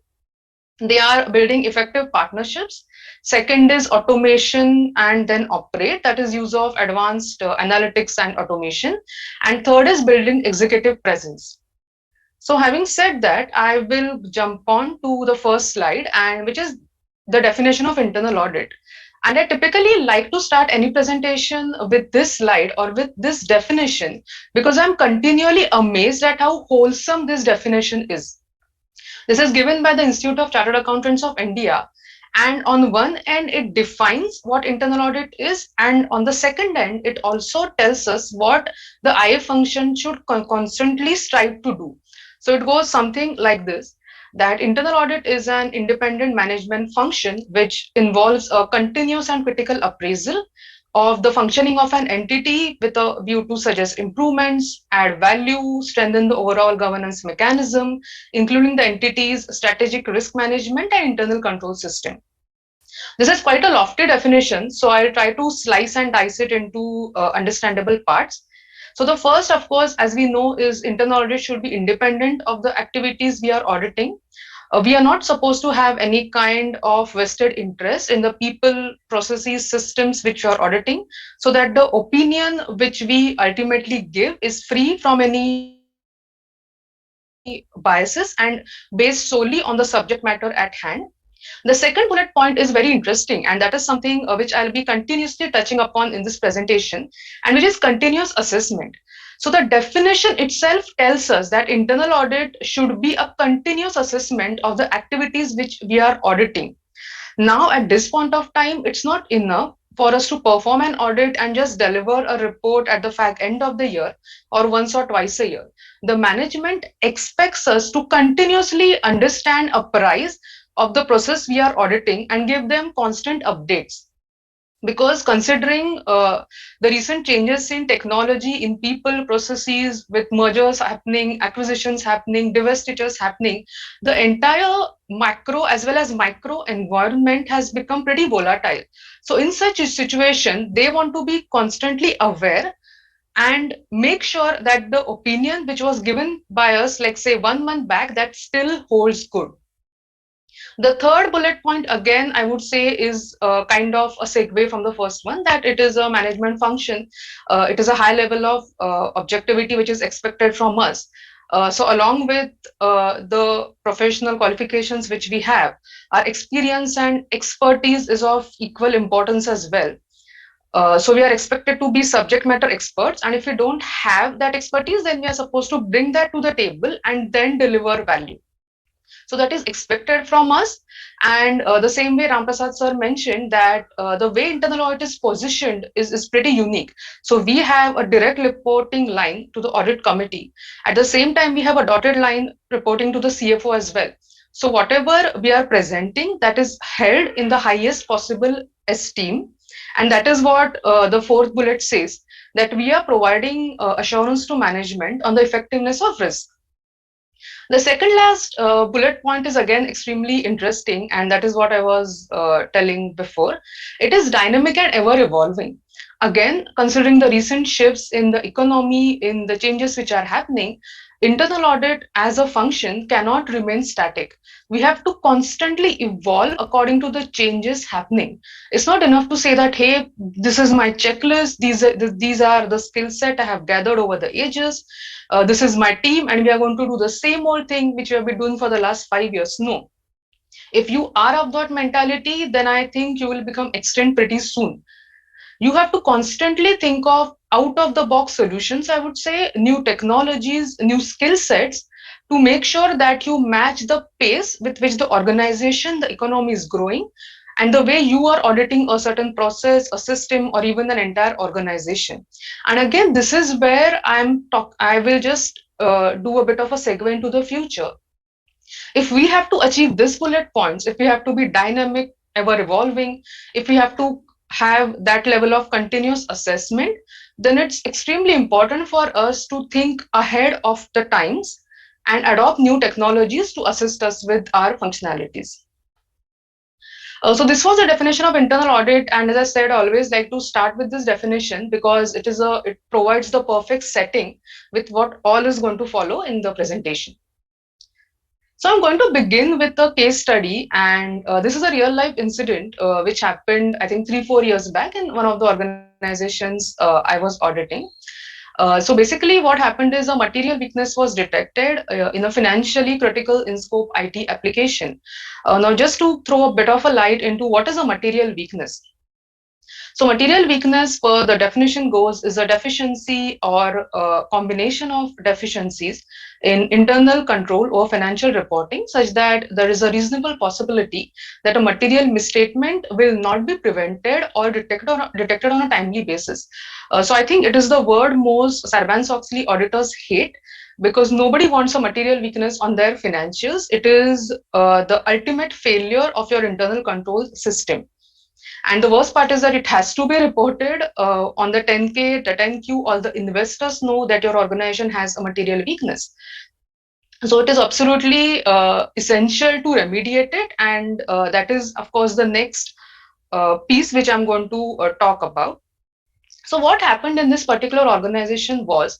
They are building effective partnerships. Second is automation and then operate, that is use of advanced analytics and automation. And third is building executive presence. So having said that, I will jump on to the first slide, and which is the definition of internal audit. And I typically like to start any presentation with this slide or with this definition because I'm continually amazed at how wholesome this definition is. This is given by the Institute of Chartered Accountants of India. And on one end, it defines what internal audit is. And on the second end, it also tells us what the IA function should constantly strive to do. So it goes something like this, that internal audit is an independent management function which involves a continuous and critical appraisal of the functioning of an entity with a view to suggest improvements, add value, strengthen the overall governance mechanism, including the entity's strategic risk management and internal control system. This is quite a lofty definition, so I'll try to slice and dice it into understandable parts. So the first, of course, as we know, is internal audit should be independent of the activities we are auditing. We are not supposed to have any kind of vested interest in the people, processes, systems which you are auditing, so that the opinion which we ultimately give is free from any biases and based solely on the subject matter at hand. The second bullet point is very interesting, and that is something which I'll be continuously touching upon in this presentation, and which is continuous assessment. So the definition itself tells us that internal audit should be a continuous assessment of the activities which we are auditing. Now, at this point of time, it's not enough for us to perform an audit and just deliver a report at the end of the year or once or twice a year. The management expects us to continuously understand, apprise of the process we are auditing and give them constant updates, because considering the recent changes in technology, in people, processes, with mergers happening, acquisitions happening, divestitures happening, the entire macro as well as micro environment has become pretty volatile. So in such a situation, they want to be constantly aware and make sure that the opinion which was given by us, like say 1 month back, that still holds good. The third bullet point, again, I would say is kind of a segue from the first one, that it is a management function. It is a high level of objectivity which is expected from us. So along with the professional qualifications which we have, our experience and expertise is of equal importance as well. So we are expected to be subject matter experts, and if we don't have that expertise, then we are supposed to bring that to the table and then deliver value. So that is expected from us. And the same way Ramprasad sir mentioned that the way internal audit is positioned is pretty unique. So we have a direct reporting line to the audit committee. At the same time, we have a dotted line reporting to the CFO as well. So whatever we are presenting, that is held in the highest possible esteem. And that is what the fourth bullet says, that we are providing assurance to management on the effectiveness of risk. The second last bullet point is again extremely interesting, and that is what I was telling before. It is dynamic and ever evolving. Again, considering the recent shifts in the economy, in the changes which are happening, internal audit as a function cannot remain static. We have to constantly evolve according to the changes happening. It's not enough to say that, hey, this is my checklist, these are the skill set I have gathered over the ages, this is my team, and we are going to do the same old thing which we have been doing for the last 5 years. No. If you are of that mentality, then I think you will become extinct pretty soon. You have to constantly think of out of the box solutions, I would say, new technologies, new skill sets to make sure that you match the pace with which the organization, the economy is growing, and the way you are auditing a certain process, a system, or even an entire organization. And again, this is where I will just do a bit of a segue into the future. If we have to achieve this bullet points, if we have to be dynamic, ever evolving, if we have to have that level of continuous assessment, then it's extremely important for us to think ahead of the times and adopt new technologies to assist us with our functionalities. So this was the definition of internal audit, and as I said, I always like to start with this definition because it provides the perfect setting with what all is going to follow in the presentation. So I'm going to begin with a case study, and this is a real life incident which happened, I think, 3-4 years back in one of the organizations I was auditing. So basically, what happened is a material weakness was detected in a financially critical in scope IT application. Now, just to throw a bit of a light into what is a material weakness. So material weakness, per the definition goes, is a deficiency or a combination of deficiencies in internal control or financial reporting such that there is a reasonable possibility that a material misstatement will not be prevented or detected on a timely basis. So I think it is the word most Sarbanes-Oxley auditors hate because nobody wants a material weakness on their financials. It is the ultimate failure of your internal control system. And the worst part is that it has to be reported on the 10K, the 10Q. All the investors know that your organization has a material weakness. So it is absolutely essential to remediate it. And that is, of course, the next piece which I'm going to talk about. So what happened in this particular organization was,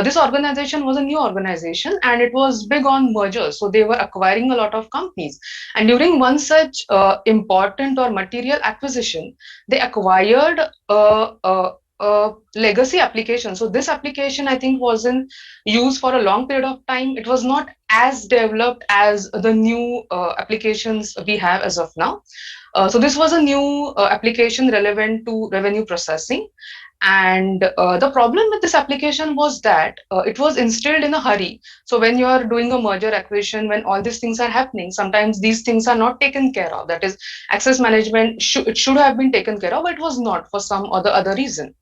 this organization was a new organization and it was big on mergers. So they were acquiring a lot of companies. And during one such important or material acquisition, they acquired a legacy application. So this application, I think, was in use for a long period of time. It was not as developed as the new applications we have as of now. So this was a new application relevant to revenue processing. And the problem with this application was that it was installed in a hurry. So when you are doing a merger acquisition, when all these things are happening, sometimes these things are not taken care of. That is, access management it should have been taken care of, but it was not for some other reason.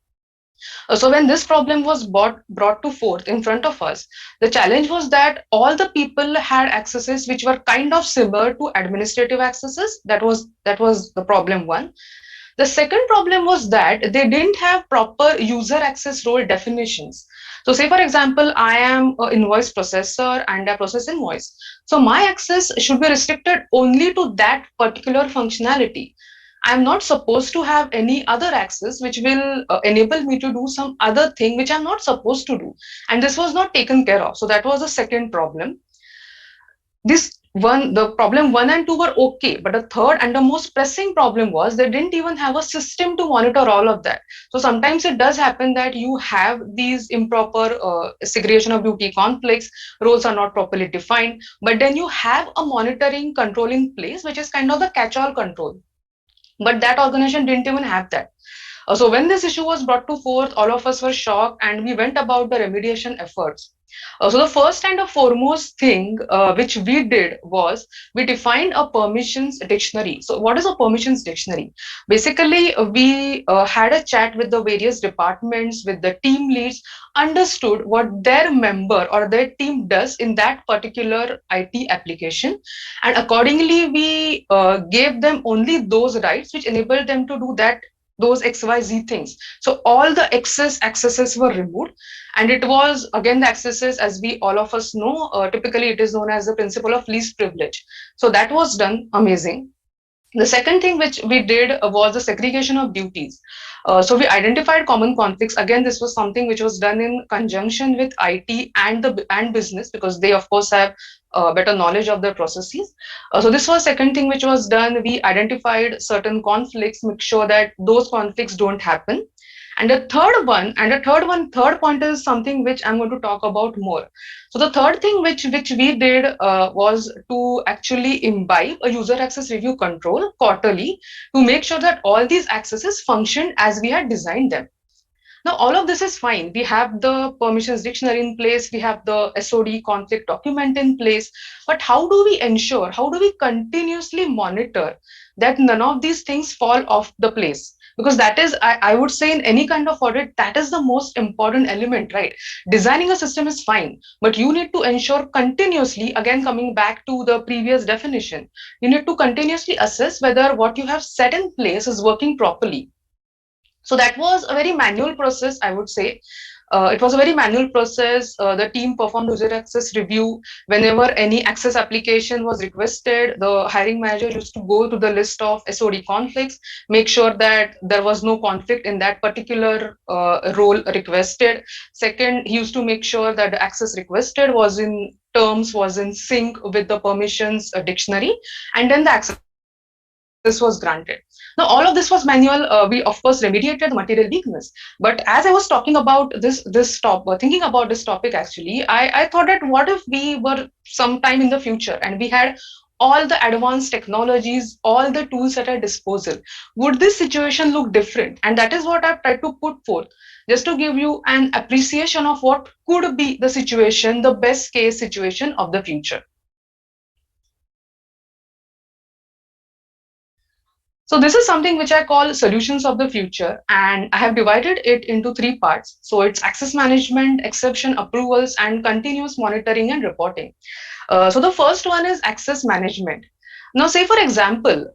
So when this problem was brought to forth in front of us, the challenge was that all the people had accesses which were kind of similar to administrative accesses. That was the problem one. The second problem was that they didn't have proper user access role definitions. So say, for example, I am an invoice processor and I process invoice. So my access should be restricted only to that particular functionality. I'm not supposed to have any other access which will enable me to do some other thing which I'm not supposed to do. And this was not taken care of. So that was the second problem. The problem 1 and 2 were okay, but the third and the most pressing problem was they didn't even have a system to monitor all of that. So sometimes it does happen that you have these improper segregation of duty conflicts, roles are not properly defined, but then you have a monitoring control in place, which is kind of the catch-all control. But that organization didn't even have that. So when this issue was brought to forth, all of us were shocked and we went about the remediation efforts. So the first and the foremost thing which we did was we defined a permissions dictionary. So what is a permissions dictionary? Basically, we had a chat with the various departments, with the team leads, understood what their member or their team does in that particular IT application. And accordingly, we gave them only those rights which enabled them to do those XYZ things. So all the excess accesses were removed. And it was, again, the accesses, as we all of us know, typically it is known as the principle of least privilege. So that was done amazing. The second thing which we did was the segregation of duties. So we identified common conflicts. Again, this was something which was done in conjunction with IT and business, because they of course have better knowledge of their processes. So this was second thing which was done. We identified certain conflicts, make sure that those conflicts don't happen. And the third point is something which I'm going to talk about more. So the third thing which we did was to actually imbibe a user access review control quarterly to make sure that all these accesses functioned as we had designed them. Now, all of this is fine. We have the permissions dictionary in place, we have the SOD conflict document in place, but how do we ensure, how do we continuously monitor that none of these things fall off the place? Because that is, I would say, in any kind of audit, that is the most important element, right? Designing a system is fine, but you need to ensure continuously, again, coming back to the previous definition, you need to continuously assess whether what you have set in place is working properly. So that was a very manual process, I would say. It was a very manual process. The team performed user access review. Whenever any access application was requested, the hiring manager used to go to the list of SOD conflicts, make sure that there was no conflict in that particular role requested. Second, he used to make sure that the access requested was in terms, was in sync with the permissions dictionary, and then the access was granted. Now, all of this was manual. We of course remediated the material weakness. But as I was talking about thinking about this topic, actually, I thought that what if we were sometime in the future and we had all the advanced technologies, all the tools at our disposal? Would this situation look different? And that is what I've tried to put forth, just to give you an appreciation of what could be the situation, the best case situation of the future. So this is something which I call solutions of the future, and I have divided it into three parts. So it's access management, exception approvals, and continuous monitoring and reporting. So the first one is access management. Now, say for example,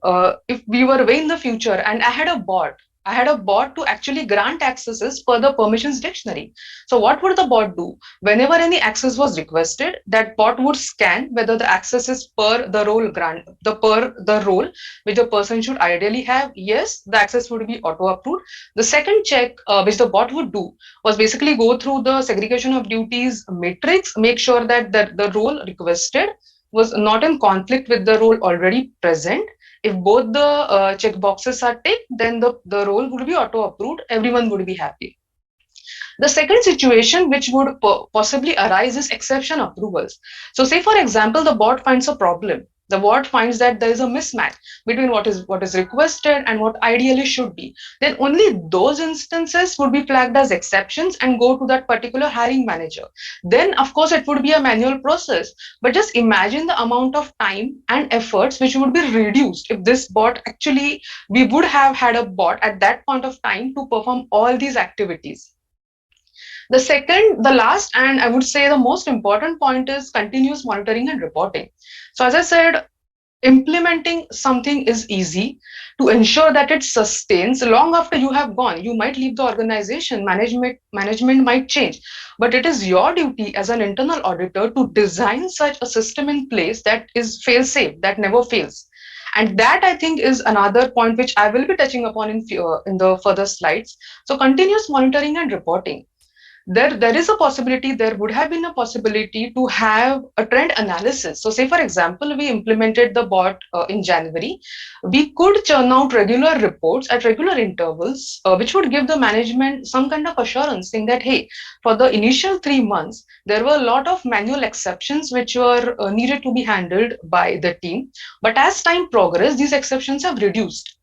if we were way in the future and I had a bot to actually grant accesses per the permissions dictionary. So what would the bot do? Whenever any access was requested, that bot would scan whether the access is per the role role which the person should ideally have. Yes, the access would be auto approved. The second check which the bot would do was basically go through the segregation of duties matrix, make sure that the role requested was not in conflict with the role already present. If both the check boxes are ticked, then the role would be auto approved. Everyone would be happy. The second situation which would possibly arise is exception approvals. So say for example, the bot finds a problem. The bot finds that there is a mismatch between what is requested and what ideally should be. Then only those instances would be flagged as exceptions and go to that particular hiring manager. Then of course it would be a manual process. But just imagine the amount of time and efforts which would be reduced if this bot actually, we would have had a bot at that point of time to perform all these activities. The second, the last, and I would say the most important point is continuous monitoring and reporting. So, as I said, implementing something is easy. To ensure that it sustains long after you have gone, you might leave the organization, management might change, but it is your duty as an internal auditor to design such a system in place that is fail safe, that never fails. And that, I think, is another point which I will be touching upon in the further slides. So continuous monitoring and reporting, there is a possibility, there would have been a possibility to have a trend analysis. So say for example, we implemented the bot in January, we could churn out regular reports at regular intervals, which would give the management some kind of assurance saying that, hey, for the initial 3 months there were a lot of manual exceptions which were needed to be handled by the team, but as time progressed these exceptions have reduced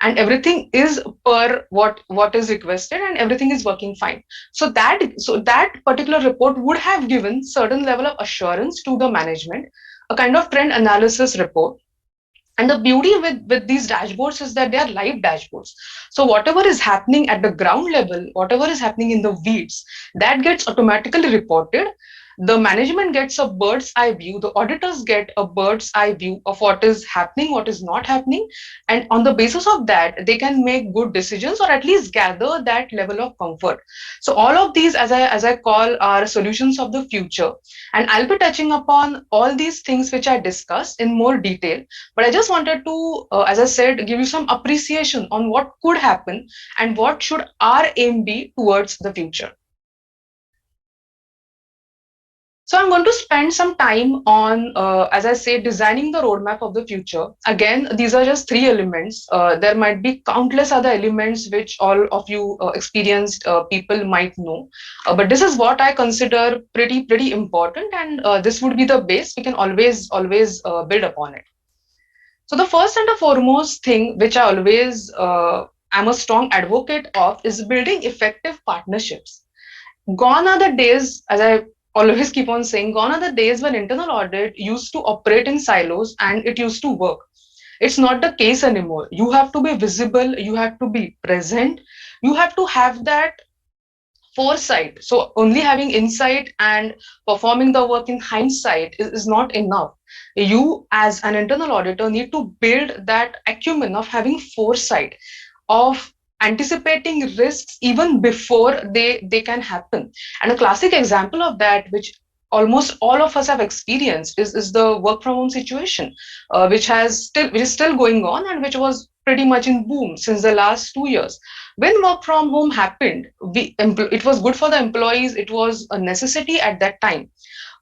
and everything is per what is requested and everything is working fine. So that particular report would have given certain level of assurance to the management, a kind of trend analysis report. And the beauty with these dashboards is that they are live dashboards. So whatever is happening at the ground level, whatever is happening in the weeds, that gets automatically reported. The management gets a bird's eye view, the auditors get a bird's eye view of what is happening, what is not happening, and on the basis of that they can make good decisions or at least gather that level of comfort. So all of these, as I call, are solutions of the future, and I'll be touching upon all these things which I discussed in more detail, but I just wanted to, as I said, give you some appreciation on what could happen and what should our aim be towards the future. So I'm going to spend some time on, as I say, designing the roadmap of the future. Again, these are just three elements. There might be countless other elements which all of you experienced people might know. But this is what I consider pretty important, and this would be the base. We can always build upon it. So the first and the foremost thing which I always I'm a strong advocate of is building effective partnerships. Gone are the days, as I always keep on saying, gone are the days when internal audit used to operate in silos and it used to work. It's not the case anymore. You have to be visible, you have to be present, you have to have that foresight. So only having insight and performing the work in hindsight is not enough. You, as an internal auditor, need to build that acumen of having foresight, of anticipating risks even before they can happen. And a classic example of that, which almost all of us have experienced, is the work from home situation, which is still going on and which was pretty much in boom since the last 2 years. When work from home happened, it was good for the employees, it was a necessity at that time.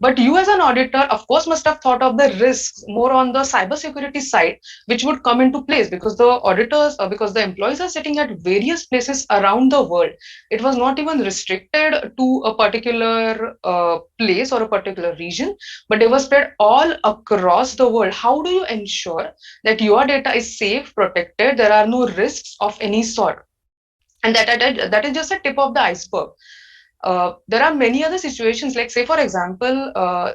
But you, as an auditor, of course, must have thought of the risks more on the cybersecurity side, which would come into place because because the employees are sitting at various places around the world. It was not even restricted to a particular place or a particular region, but they were spread all across the world. How do you ensure that your data is safe, protected, there are no risks of any sort? And that is just a tip of the iceberg. There are many other situations, like say for example,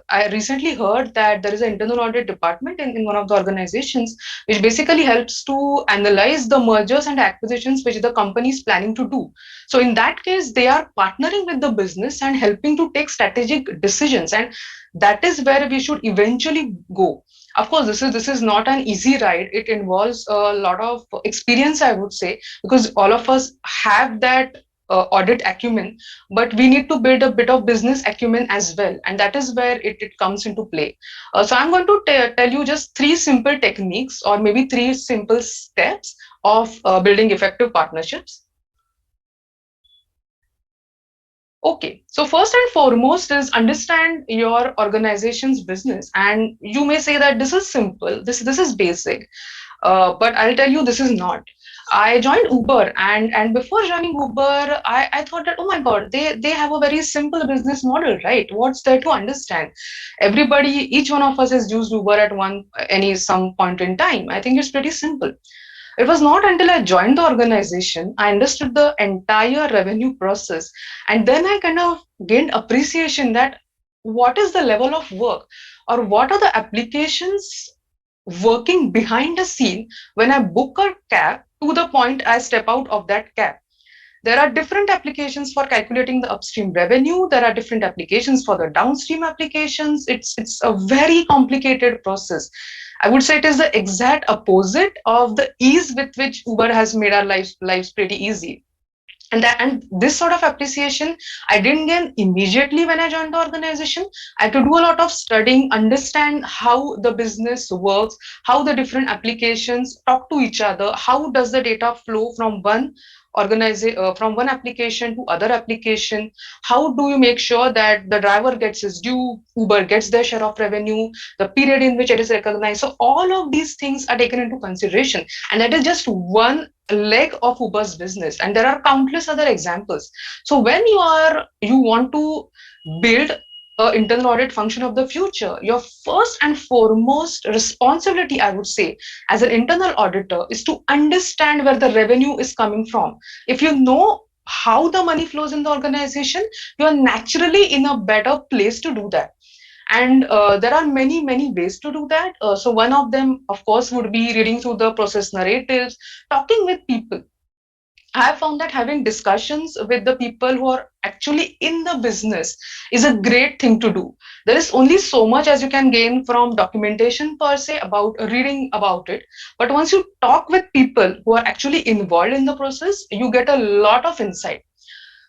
I recently heard that there is an internal audit department in one of the organizations which basically helps to analyze the mergers and acquisitions which the company is planning to do. So in that case, they are partnering with the business and helping to take strategic decisions, and that is where we should eventually go. Of course, this is not an easy ride. It involves a lot of experience, I would say, because all of us have that audit acumen, but we need to build a bit of business acumen as well, and that is where it comes into play. So I'm going to tell you just three simple techniques, or maybe three simple steps of building effective partnerships. Okay, so first and foremost is understand your organization's business, and you may say that this is simple, this is basic, but I'll tell you this is not. I joined Uber, and before joining Uber, I thought that, oh my God, they have a very simple business model, right? What's there to understand? Everybody, each one of us has used Uber at some point in time. I think it's pretty simple. It was not until I joined the organization, I understood the entire revenue process. And then I kind of gained appreciation that what is the level of work, or what are the applications working behind the scene when I book a cab to the point I step out of that cab. There are different applications for calculating the upstream revenue. There are different applications for the downstream applications. It's a very complicated process. I would say it is the exact opposite of the ease with which Uber has made our lives pretty easy. And this sort of appreciation I didn't gain immediately when I joined the organization. I had to do a lot of studying, understand how the business works, how the different applications talk to each other, how does the data flow from from one application to other application. How do you make sure that the driver gets his due, Uber gets their share of revenue, the period in which it is recognized? So all of these things are taken into consideration, and that is just one leg of Uber's business, and there are countless other examples. So when you want to build an internal audit function of the future, your first and foremost responsibility, I would say, as an internal auditor, is to understand where the revenue is coming from. If you know how the money flows in the organization, you are naturally in a better place to do that. And there are many ways to do that. So one of them, of course, would be reading through the process narratives, talking with people. I have found that having discussions with the people who are actually in the business is a great thing to do. There is only so much as you can gain from documentation per se about reading about it. But once you talk with people who are actually involved in the process, you get a lot of insight.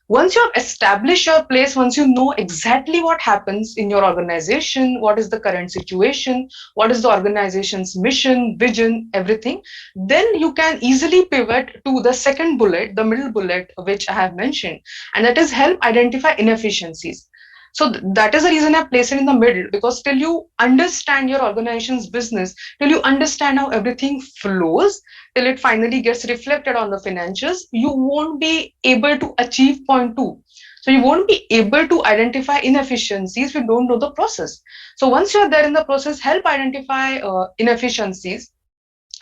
Once you have established your place, once you know exactly what happens in your organization, what is the current situation, what is the organization's mission, vision, everything, then you can easily pivot to the second bullet, the middle bullet, which I have mentioned, and that is help identify inefficiencies. So that is the reason I place it in the middle, because till you understand your organization's business, till you understand how everything flows, till it finally gets reflected on the financials, you won't be able to achieve point two. So you won't be able to identify inefficiencies if you don't know the process. So once you're there in the process, help identify inefficiencies.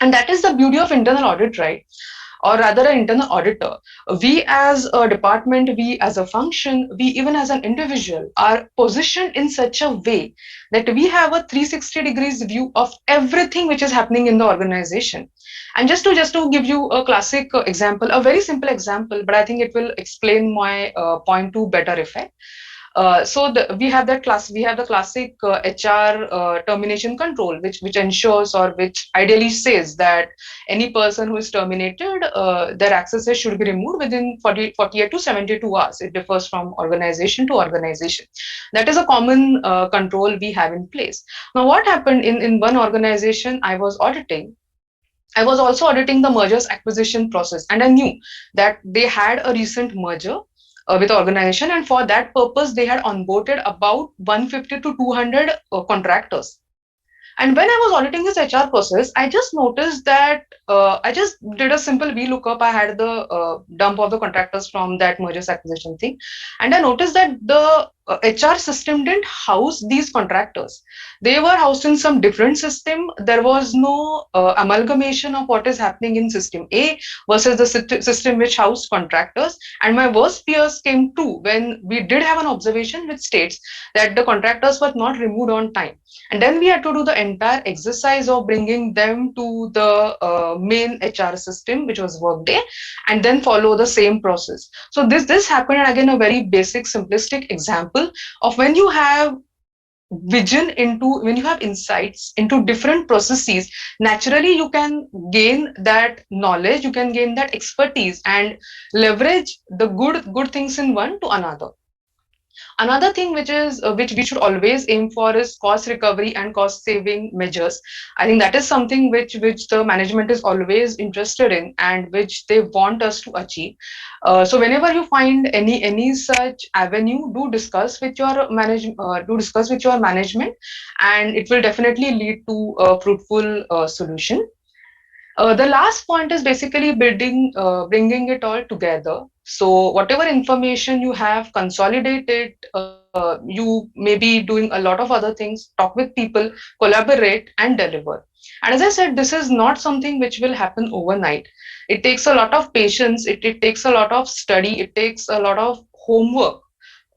And that is the beauty of internal audit, right? or rather an internal auditor, we as a department, we as a function, we even as an individual are positioned in such a way that we have a 360 degrees view of everything which is happening in the organization. And just to give you a classic example, a very simple example, but I think it will explain my point to better effect. We have the classic HR termination control, which ensures or which ideally says that any person who is terminated, their accesses should be removed within 48 to 72 hours. It differs from organization to organization. That is a common control we have in place. Now, what happened in one organization I was auditing? I was also auditing the mergers acquisition process, and I knew that they had a recent merger with the organization, and for that purpose, they had onboarded about 150 to 200 contractors. And when I was auditing this HR process, I just noticed that I just did a simple VLOOKUP. I had the dump of the contractors from that mergers acquisition thing. And I noticed that the HR system didn't house these contractors. They were housed in some different system. There was no amalgamation of what is happening in system A versus the system which housed contractors. And my worst fears came true when we did have an observation which states that the contractors were not removed on time. And then we had to do the entire exercise of bringing them to the main HR system, which was Workday, and then follow the same process. So this happened, and again, a very basic, simplistic example of when you have vision into, when you have insights into different processes, naturally you can gain that knowledge, you can gain that expertise, and leverage the good things in one to another. Another thing which is which we should always aim for is cost recovery and cost saving measures. I think that is something which the management is always interested in and which they want us to achieve. So whenever you find any such avenue, do discuss with your management, and it will definitely lead to a fruitful solution. The last point is basically bringing it all together. So whatever information you have, consolidate it. You may be doing a lot of other things. Talk with people, collaborate, and deliver. And as I said, this is not something which will happen overnight. It takes a lot of patience. It takes a lot of study. It takes a lot of homework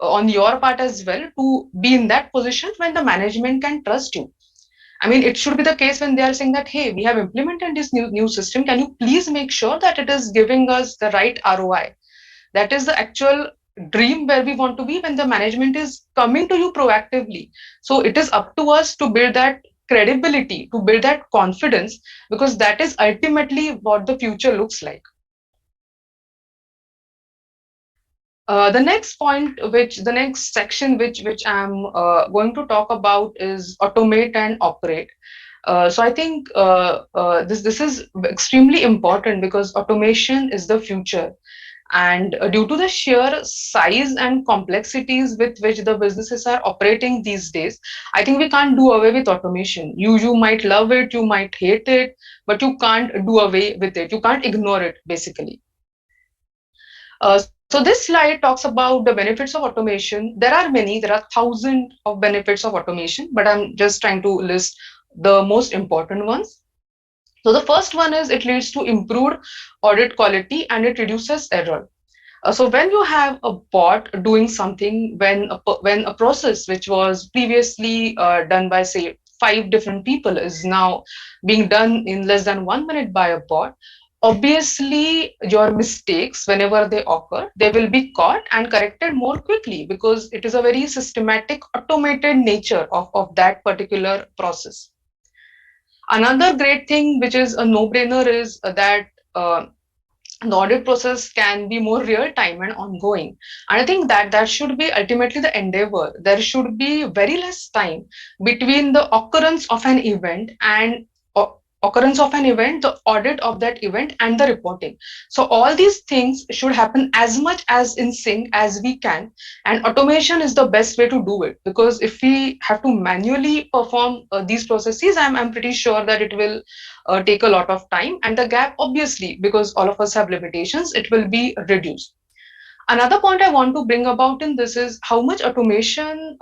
on your part as well to be in that position when the management can trust you. I mean, it should be the case when they are saying that, hey, we have implemented this new system. Can you please make sure that it is giving us the right ROI? That is the actual dream where we want to be when the management is coming to you proactively. So it is up to us to build that credibility, to build that confidence, because that is ultimately what the future looks like. The next section which I'm going to talk about is automate and operate. So I think this is extremely important because automation is the future, and due to the sheer size and complexities with which the businesses are operating these days, I think we can't do away with automation. You might love it, you might hate it, but you can't do away with it. You can't ignore it, basically. So this slide talks about the benefits of automation. There are many, there are thousands of benefits of automation, but I'm just trying to list the most important ones. So the first one is it leads to improved audit quality and it reduces error. So when you have a bot doing something, when a process which was previously done by say 5 different people is now being done in less than 1 minute by a bot, obviously your mistakes, whenever they occur, they will be caught and corrected more quickly because it is a very systematic, automated nature of that particular process. Another great thing, which is a no-brainer, is that the audit process can be more real time and ongoing. And I think that should be ultimately the endeavor. There should be very less time between the occurrence of an event and the audit of that event, and the reporting. So all these things should happen as much as in sync as we can, and automation is the best way to do it, because if we have to manually perform these processes, I'm pretty sure that it will take a lot of time, and the gap, obviously, because all of us have limitations, it will be reduced. Another point I want to bring about in this is how much automation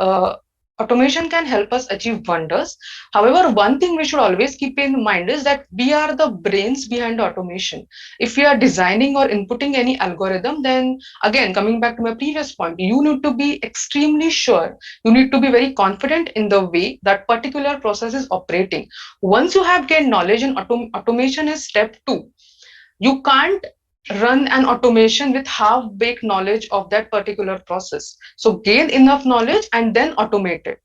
automation can help us achieve wonders. However, one thing we should always keep in mind is that we are the brains behind automation. If we are designing or inputting any algorithm, then again, coming back to my previous point, you need to be extremely sure. You need to be very confident in the way that particular process is operating. Once you have gained knowledge in automation is step two. You can't run an automation with half-baked knowledge of that particular process. So gain enough knowledge and then automate it.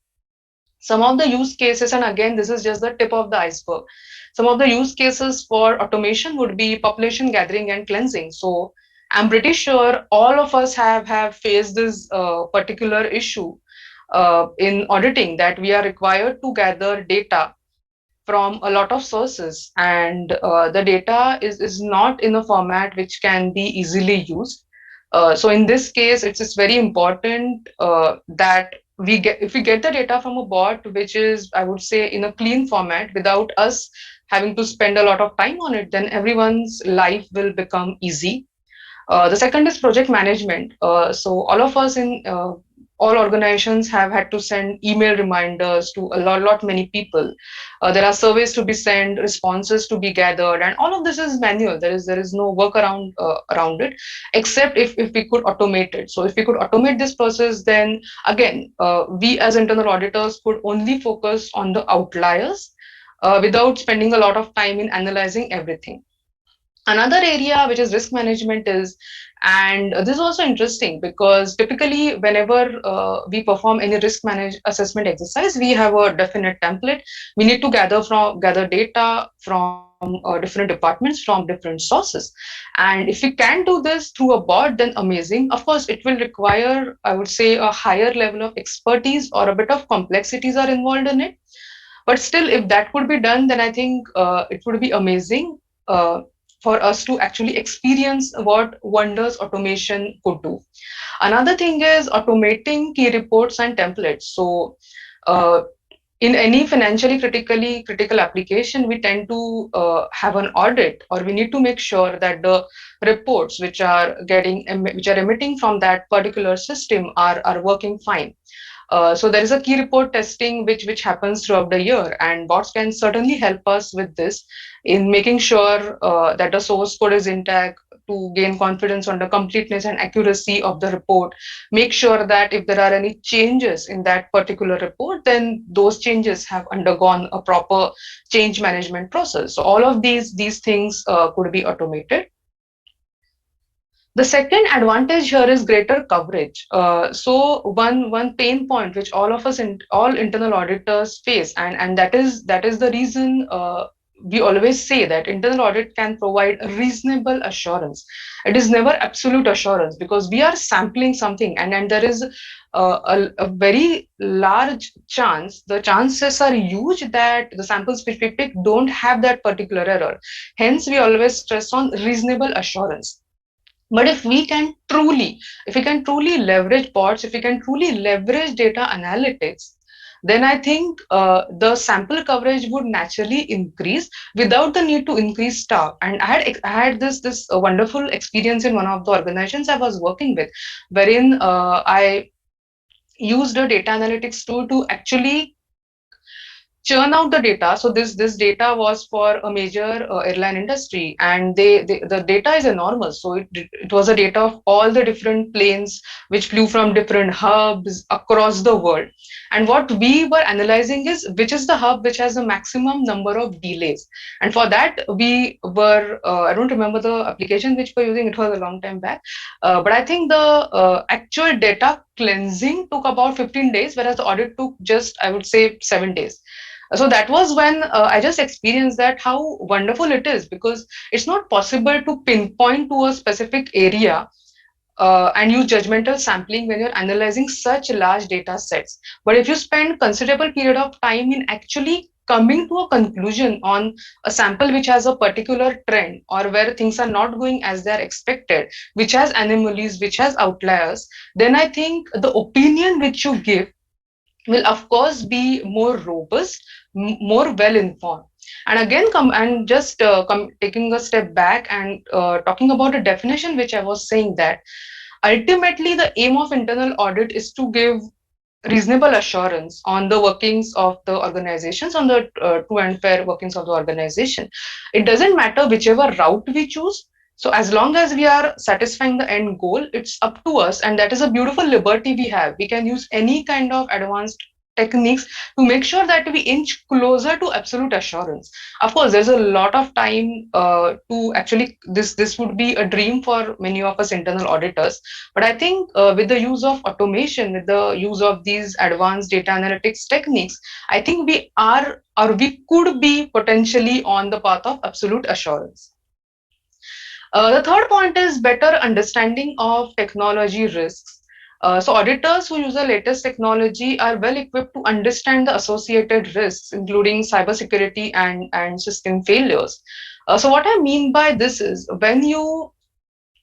Some of the use cases, and again, this is just the tip of the iceberg. Some of the use cases for automation would be population gathering and cleansing. So I'm pretty sure all of us have faced this particular issue in auditing, that we are required to gather data from a lot of sources, and the data is not in a format which can be easily used. So in this case, it's very important that we get, if we get the data from a bot which is, I would say, in a clean format without us having to spend a lot of time on it, then everyone's life will become easy. The second is project management. So all of us in all organizations have had to send email reminders to a lot many people. There are surveys to be sent, responses to be gathered, and all of this is manual. There is no workaround around it, except if we could automate it. So if we could automate this process, then again, we as internal auditors could only focus on the outliers without spending a lot of time in analyzing everything. Another area which is risk management is, and this is also interesting because typically whenever we perform any risk manage assessment exercise, we have a definite template. We need to gather data from different departments, from different sources. And if we can do this through a bot, then amazing. Of course, it will require, I would say, a higher level of expertise, or a bit of complexities are involved in it. But still, if that could be done, then I think it would be amazing for us to actually experience what wonders automation could do. Another thing is automating key reports and templates. So uh, in any financially critical application, we tend to have an audit, or we need to make sure that the reports which are emitting from that particular system are working fine. So there is a key report testing which happens throughout the year, and bots can certainly help us with this in making sure that the source code is intact, to gain confidence on the completeness and accuracy of the report. Make sure that if there are any changes in that particular report, then those changes have undergone a proper change management process. So all of these things could be automated. The second advantage here is greater coverage. So one pain point which all of us all internal auditors face, and that is the reason we always say that internal audit can provide reasonable assurance. It is never absolute assurance, because we are sampling something, and there is a very large chance. The chances are huge that the samples which we pick don't have that particular error. Hence, we always stress on reasonable assurance. But if we can truly leverage bots, if we can truly leverage data analytics, then I think the sample coverage would naturally increase without the need to increase staff. And I had this wonderful experience in one of the organizations I was working with, wherein I used a data analytics tool to actually churn out the data. So this data was for a major airline industry, and the data is enormous. So it was a data of all the different planes which flew from different hubs across the world. And what we were analyzing is which is the hub which has the maximum number of delays. And for that, we were I don't remember the application which we're using. It was a long time back, but I think the actual data cleansing took about 15 days, whereas the audit took just, I would say, 7 days. So that was when I just experienced that how wonderful it is, because it's not possible to pinpoint to a specific area and use judgmental sampling when you're analyzing such large data sets. But if you spend considerable period of time in actually coming to a conclusion on a sample which has a particular trend, or where things are not going as they're expected, which has anomalies, which has outliers, then I think the opinion which you give will of course be more robust, more well informed. And again, taking a step back and talking about a definition which I was saying, that ultimately the aim of internal audit is to give reasonable assurance on the workings of the organizations, on the true and fair workings of the organization. It doesn't matter whichever route we choose. So as long as we are satisfying the end goal, it's up to us, and that is a beautiful liberty we have. We can use any kind of advanced techniques to make sure that we inch closer to absolute assurance. Of course, there's a lot of time to actually, this would be a dream for many of us internal auditors, but I think with the use of automation, with the use of these advanced data analytics techniques, I think we are, or we could be potentially on the path of absolute assurance. The third point is better understanding of technology risks. So auditors who use the latest technology are well equipped to understand the associated risks, including cybersecurity and system failures. So what I mean by this is, when you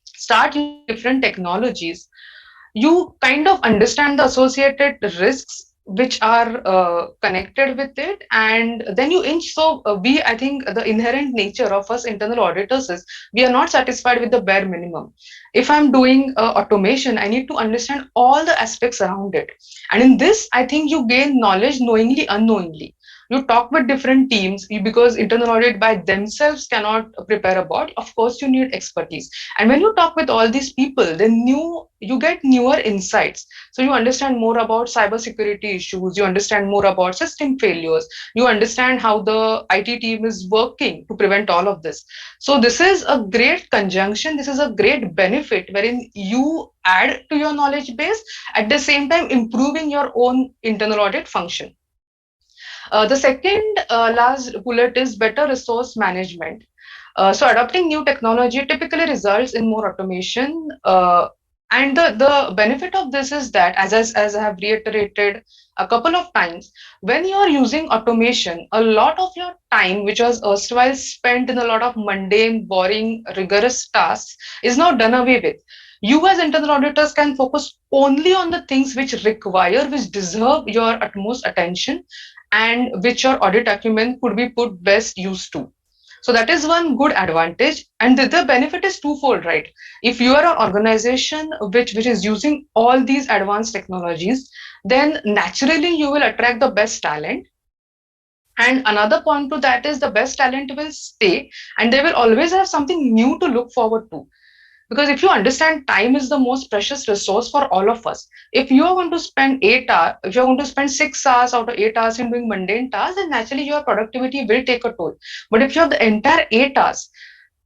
start using different technologies, you kind of understand the associated risks which are connected with it, and then you inch. So we, I think the inherent nature of us internal auditors is, we are not satisfied with the bare minimum. If I'm doing automation, I need to understand all the aspects around it, and in this I think you gain knowledge knowingly, unknowingly. You talk with different teams, because internal audit by themselves cannot prepare a bot. Of course you need expertise, and when you talk with all these people, then you get newer insights. So you understand more about cybersecurity issues, you understand more about system failures, you understand how the IT team is working to prevent all of this. So this is a great conjunction, this is a great benefit, wherein you add to your knowledge base, at the same time improving your own internal audit function. The second last bullet is better resource management. So adopting new technology typically results in more automation. And the benefit of this is that, as I have reiterated a couple of times, when you are using automation, a lot of your time, which was erstwhile spent in a lot of mundane, boring, rigorous tasks, is now done away with. You as internal auditors can focus only on the things which require, which deserve your utmost attention, and which your audit acumen could be put best use to. So that is one good advantage, and the benefit is twofold, right? If you are an organization which is using all these advanced technologies, then naturally you will attract the best talent. And another point to that is, the best talent will stay, and they will always have something new to look forward to. Because if you understand, time is the most precious resource for all of us. If you are going to spend 8 hours, if you're going to spend 6 hours out of 8 hours in doing mundane tasks, then naturally your productivity will take a toll. But if you have the entire 8 hours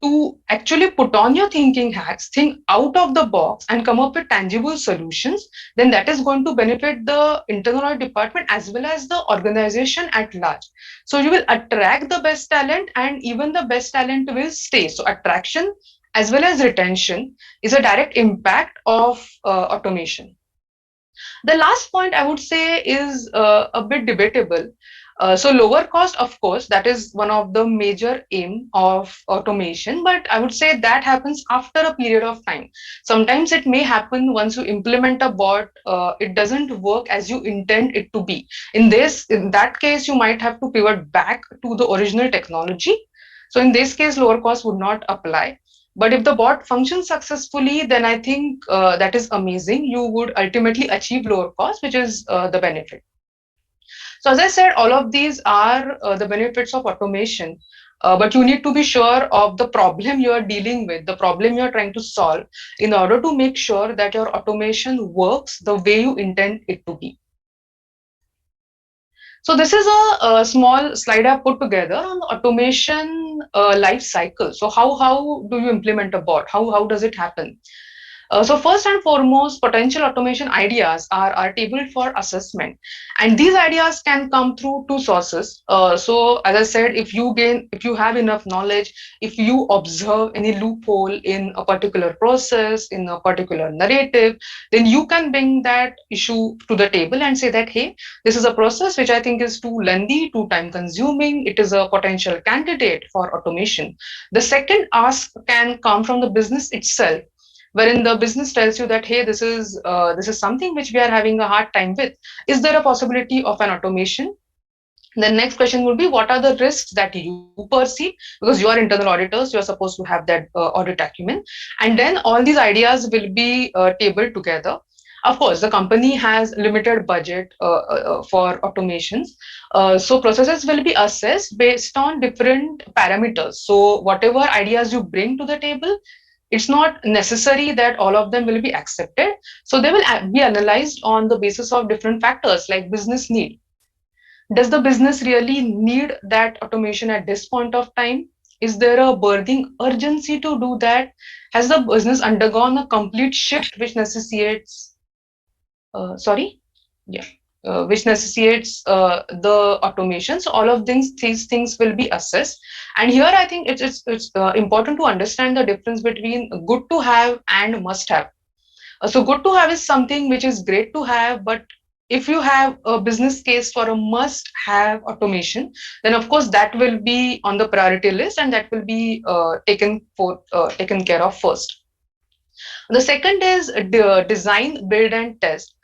to actually put on your thinking hats, think out of the box, and come up with tangible solutions, then that is going to benefit the internal audit department as well as the organization at large. So you will attract the best talent, and even the best talent will stay. So attraction as well as retention is a direct impact of automation. The last point I would say is a bit debatable. So lower cost, of course, that is one of the major aim of automation, but I would say that happens after a period of time. Sometimes it may happen once you implement a bot, it doesn't work as you intend it to be. In that case, you might have to pivot back to the original technology. So in this case, lower cost would not apply. But if the bot functions successfully, then I think that is amazing. You would ultimately achieve lower cost, which is the benefit. So as I said, all of these are the benefits of automation, but you need to be sure of the problem you are dealing with, the problem you are trying to solve, in order to make sure that your automation works the way you intend it to be. So this is a small slide I put together on the automation life cycle. So how do you implement a bot? How does it happen? So first and foremost, potential automation ideas are tabled for assessment, and these ideas can come through two sources. So as I said, if you have enough knowledge, if you observe any loophole in a particular process, in a particular narrative, then you can bring that issue to the table and say that, hey, this is a process which I think is too lengthy, too time consuming. It is a potential candidate for automation. The second ask can come from the business itself, wherein the business tells you that, hey, this is something which we are having a hard time with. Is there a possibility of an automation? The next question would be, what are the risks that you perceive? Because you are internal auditors, you are supposed to have that audit acumen. And then all these ideas will be tabled together. Of course, the company has limited budget for automations. So processes will be assessed based on different parameters. So whatever ideas you bring to the table, it's not necessary that all of them will be accepted. So they will be analyzed on the basis of different factors like business need. Does the business really need that automation at this point of time? Is there a burning urgency to do that? Has the business undergone a complete shift which necessitates sorry yeah which necessitates the automation? So all of these things will be assessed, and here I think it's important to understand the difference between good to have and must have. So good to have is something which is great to have, but if you have a business case for a must have automation, then of course that will be on the priority list, and that will be taken care of first. The second is design, build, and test.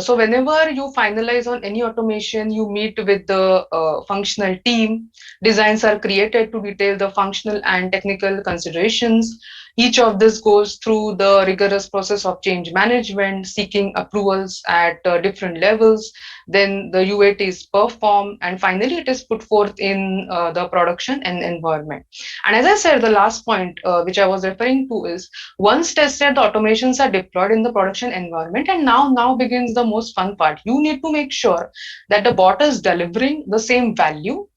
So whenever you finalize on any automation, you meet with the functional team. Designs are created to detail the functional and technical considerations. Each of this goes through the rigorous process of change management, seeking approvals at different levels. Then the UAT is performed, and finally it is put forth in the production and environment. And as I said, the last point which I was referring to is, once tested, the automations are deployed in the production environment, and now begins the most fun part. You need to make sure that the bot is delivering the same value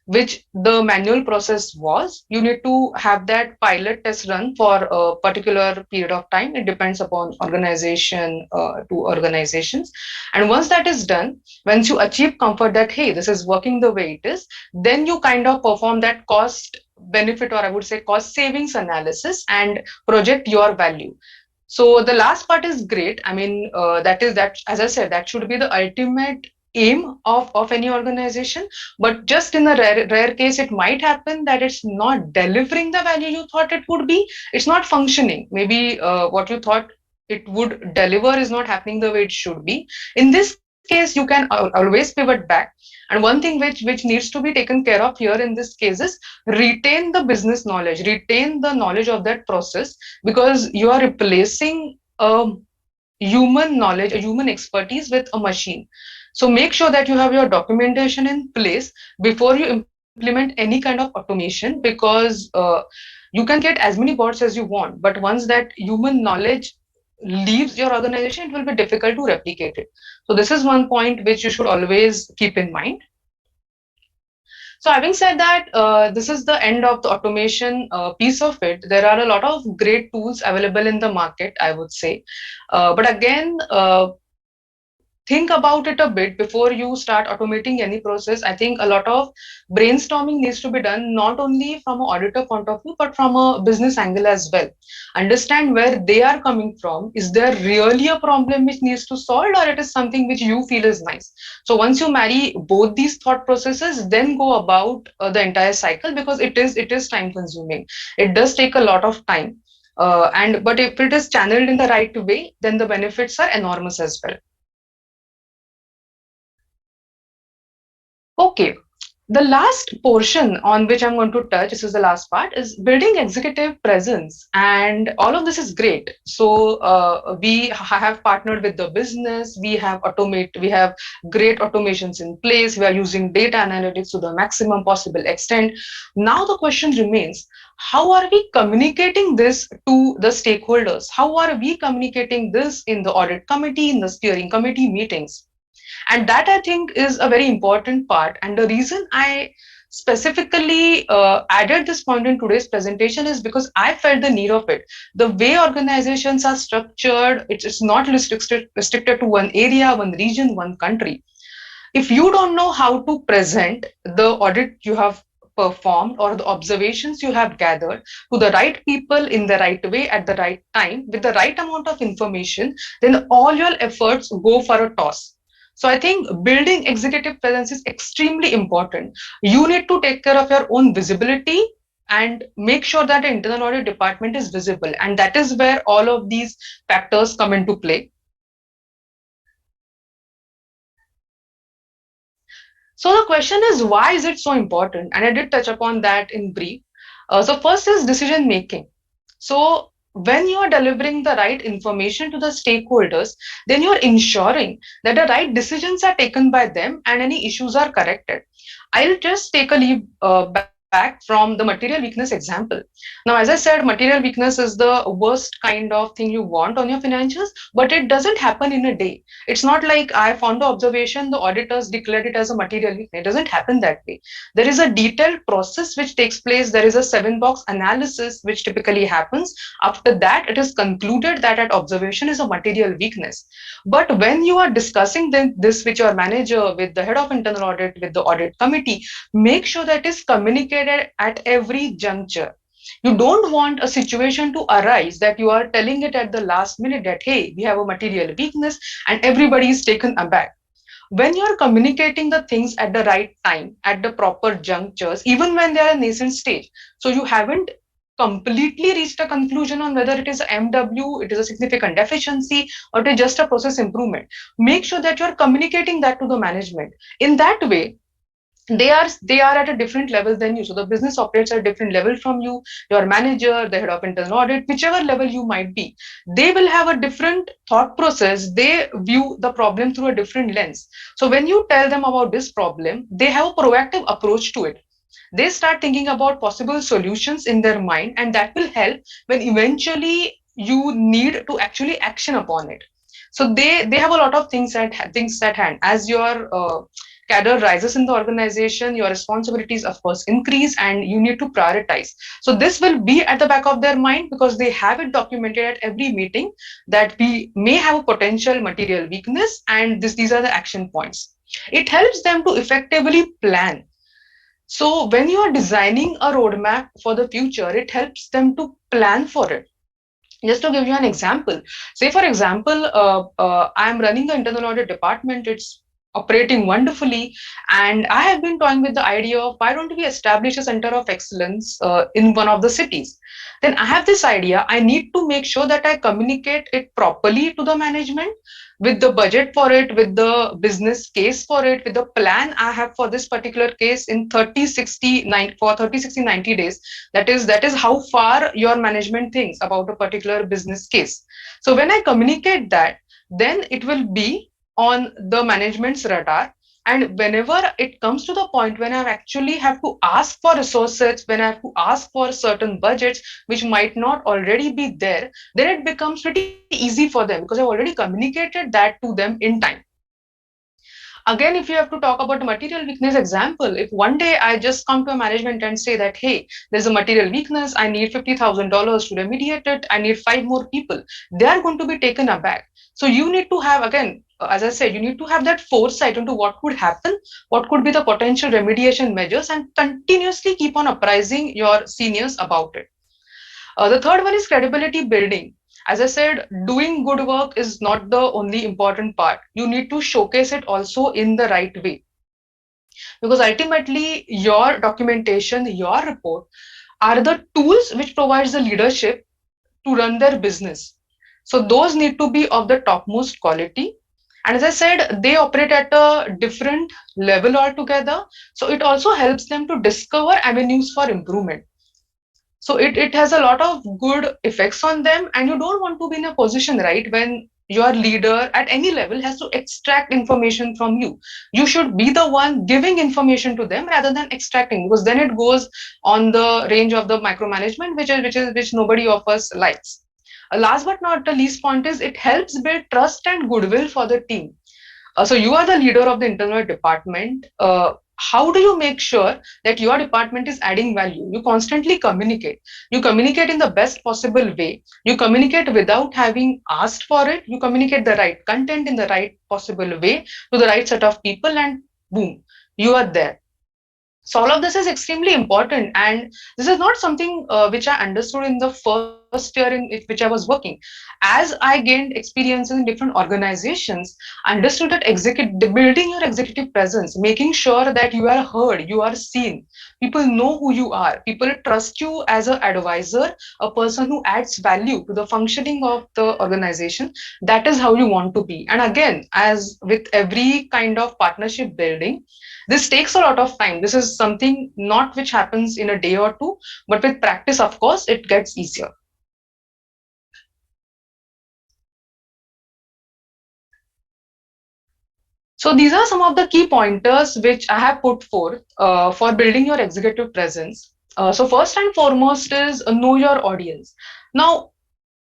which the manual process was. You need to have that pilot test run for a particular period of time. It depends upon organization to organizations. And once that is done, once you achieve comfort that, hey, this is working the way it is, then you kind of perform that cost benefit, or I would say cost savings analysis, and project your value. So the last part is great. I mean, that, as I said, that should be the ultimate aim of any organization. But just in a rare case, it might happen that it's not delivering the value you thought it would be. It's not functioning. Maybe what you thought it would deliver is not happening the way it should be. In this case, you can always pivot back. And one thing which needs to be taken care of here in this case is retain the business knowledge, retain the knowledge of that process, because you are replacing human knowledge, a human expertise with a machine. So make sure that you have your documentation in place before you implement any kind of automation, because you can get as many bots as you want, but once that human knowledge leaves your organization, it will be difficult to replicate it. So this is one point which you should always keep in mind. So having said that, this is the end of the automation piece of it. There are a lot of great tools available in the market, I would say. But again, think about it a bit before you start automating any process. I think a lot of brainstorming needs to be done, not only from an auditor point of view, but from a business angle as well. Understand where they are coming from. Is there really a problem which needs to solve, or it is something which you feel is nice? So once you marry both these thought processes, then go about the entire cycle, because it is time consuming. It does take a lot of time. And but if it is channeled in the right way, then the benefits are enormous as well. Okay, the last portion on which I'm going to touch, this is the last part, is building executive presence. And all of this is great. So we have partnered with the business, we have great automations in place, we are using data analytics to the maximum possible extent. Now the question remains, how are we communicating this to the stakeholders? How are we communicating this in the audit committee, in the steering committee meetings? And that, I think, is a very important part. And the reason I specifically added this point in today's presentation is because I felt the need of it. The way organizations are structured, it's not restricted to one area, one region, one country. If you don't know how to present the audit you have performed or the observations you have gathered to the right people in the right way at the right time with the right amount of information, then all your efforts go for a toss. So I think building executive presence is extremely important. You need to take care of your own visibility and make sure that the internal audit department is visible. And that is where all of these factors come into play. So the question is, why is it so important? And I did touch upon that in brief. So first is decision making. So when you are delivering the right information to the stakeholders, then you are ensuring that the right decisions are taken by them and any issues are corrected. I'll just take a leap back from the material weakness example. Now, as I said, material weakness is the worst kind of thing you want on your financials, but it doesn't happen in a day. It's not like I found the observation, the auditors declared it as a material weakness. It doesn't happen that way. There is a detailed process which takes place. There is a 7 box analysis which typically happens. After that, it is concluded that that observation is a material weakness. But when you are discussing this with your manager, with the head of internal audit, with the audit committee, make sure that is communicated at every juncture. You don't want a situation to arise that you are telling it at the last minute that, hey, we have a material weakness, and everybody is taken aback. When you're communicating the things at the right time, at the proper junctures, even when they are a nascent stage, so you haven't completely reached a conclusion on whether it is MW, it is a significant deficiency, or it is just a process improvement. Make sure that you're communicating that to the management. In that way, they are at a different level than you. So the business operates at a different level from you, your manager, the head of internal audit, whichever level you might be. They will have a different thought process. They view the problem through a different lens. So when you tell them about this problem, they have a proactive approach to it. They start thinking about possible solutions in their mind, and that will help when eventually you need to actually action upon it. So they have a lot of things at hand. As your cadre rises in the organization, your responsibilities of course increase, and you need to prioritize. So this will be at the back of their mind because they have it documented at every meeting that we may have a potential material weakness, and these are the action points. It helps them to effectively plan. So when you are designing a roadmap for the future, it helps them to plan for it. Just to give you an example, say for example, I am running the internal audit department. It's operating wonderfully, and I have been toying with the idea of why don't we establish a center of excellence in one of the cities. Then I have this idea. I need to make sure that I communicate it properly to the management, with the budget for it, with the business case for it, with the plan I have for this particular case in 30, 60, 90, for 30, 60, 90 days. That is how far your management thinks about a particular business case. So when I communicate that, then it will be on the management's radar. And whenever it comes to the point when I actually have to ask for resources, when I have to ask for certain budgets which might not already be there, then it becomes pretty easy for them because I've already communicated that to them in time. Again, if you have to talk about a material weakness example, if one day I just come to a management and say that, hey, there's a material weakness, I need $50,000 to remediate it, I need 5 more people, they are going to be taken aback. So you need to have, again, as I said, you need to have that foresight into what could happen, what could be the potential remediation measures, and continuously keep on apprising your seniors about it. The third one is credibility building. As I said, doing good work is not the only important part. You need to showcase it also in the right way. Because ultimately, your documentation, your report are the tools which provides the leadership to run their business. So those need to be of the topmost quality. And as I said, they operate at a different level altogether. So it also helps them to discover avenues for improvement. So it has a lot of good effects on them, and you don't want to be in a position, right, when your leader at any level has to extract information from you. You should be the one giving information to them rather than extracting, because then it goes on the range of the micromanagement, which nobody of us likes. Last but not the least point is it helps build trust and goodwill for the team. So you are the leader of the internal department. How do you make sure that your department is adding value? You constantly communicate. You communicate in the best possible way. You communicate without having asked for it. You communicate the right content in the right possible way to the right set of people, and boom, you are there. So all of this is extremely important, and this is not something which I understood in the first year in which I was working. As I gained experience in different organizations, I understood that building your executive presence, making sure that you are heard, you are seen, people know who you are, people trust you as an advisor, a person who adds value to the functioning of the organization. That is how you want to be. And again, as with every kind of partnership building, this takes a lot of time. This is something not which happens in a day or two, but with practice, of course, it gets easier. So these are some of the key pointers which I have put forth for building your executive presence. So first and foremost is know your audience. Now,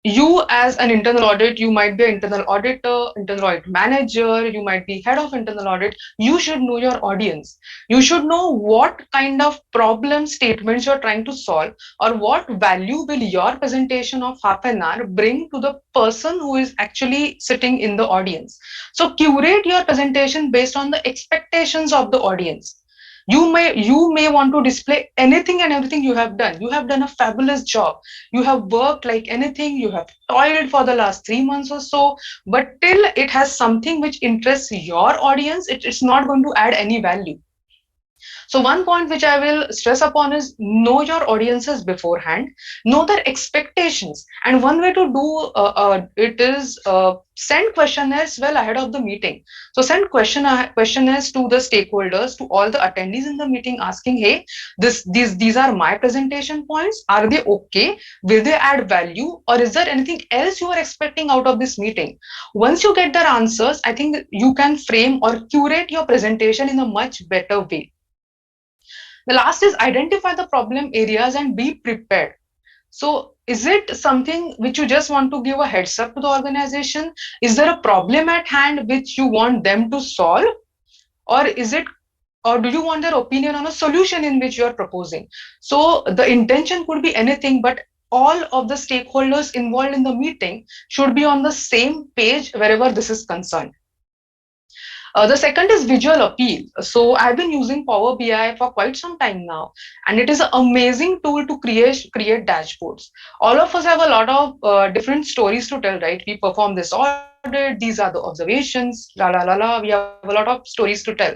you as an internal audit, you might be an internal auditor, internal audit manager, you might be head of internal audit. You should know your audience. You should know what kind of problem statements you're trying to solve, or what value will your presentation of half an hour bring to the person who is actually sitting in the audience. So curate your presentation based on the expectations of the audience. You may want to display anything and everything you have done. You have done a fabulous job. You have worked like anything. You have toiled for the last 3 months or so. But till it has something which interests your audience, it's not going to add any value. So one point which I will stress upon is know your audiences beforehand, know their expectations, and one way to do it is send questionnaires well ahead of the meeting. So send questionnaires to the stakeholders, to all the attendees in the meeting, asking, hey, these are my presentation points. Are they okay? Will they add value, or is there anything else you are expecting out of this meeting? Once you get their answers, I think you can frame or curate your presentation in a much better way. The last is identify the problem areas and be prepared. So, is it something which you just want to give a heads up to the organization? Is there a problem at hand which you want them to solve? Or is it, or do you want their opinion on a solution in which you are proposing? So, the intention could be anything, but all of the stakeholders involved in the meeting should be on the same page wherever this is concerned. The second is visual appeal. So I've been using Power BI for quite some time now, and it is an amazing tool to create dashboards. All of us have a lot of different stories to tell, right? We perform this audit, these are the observations, la la la la. We have a lot of stories to tell.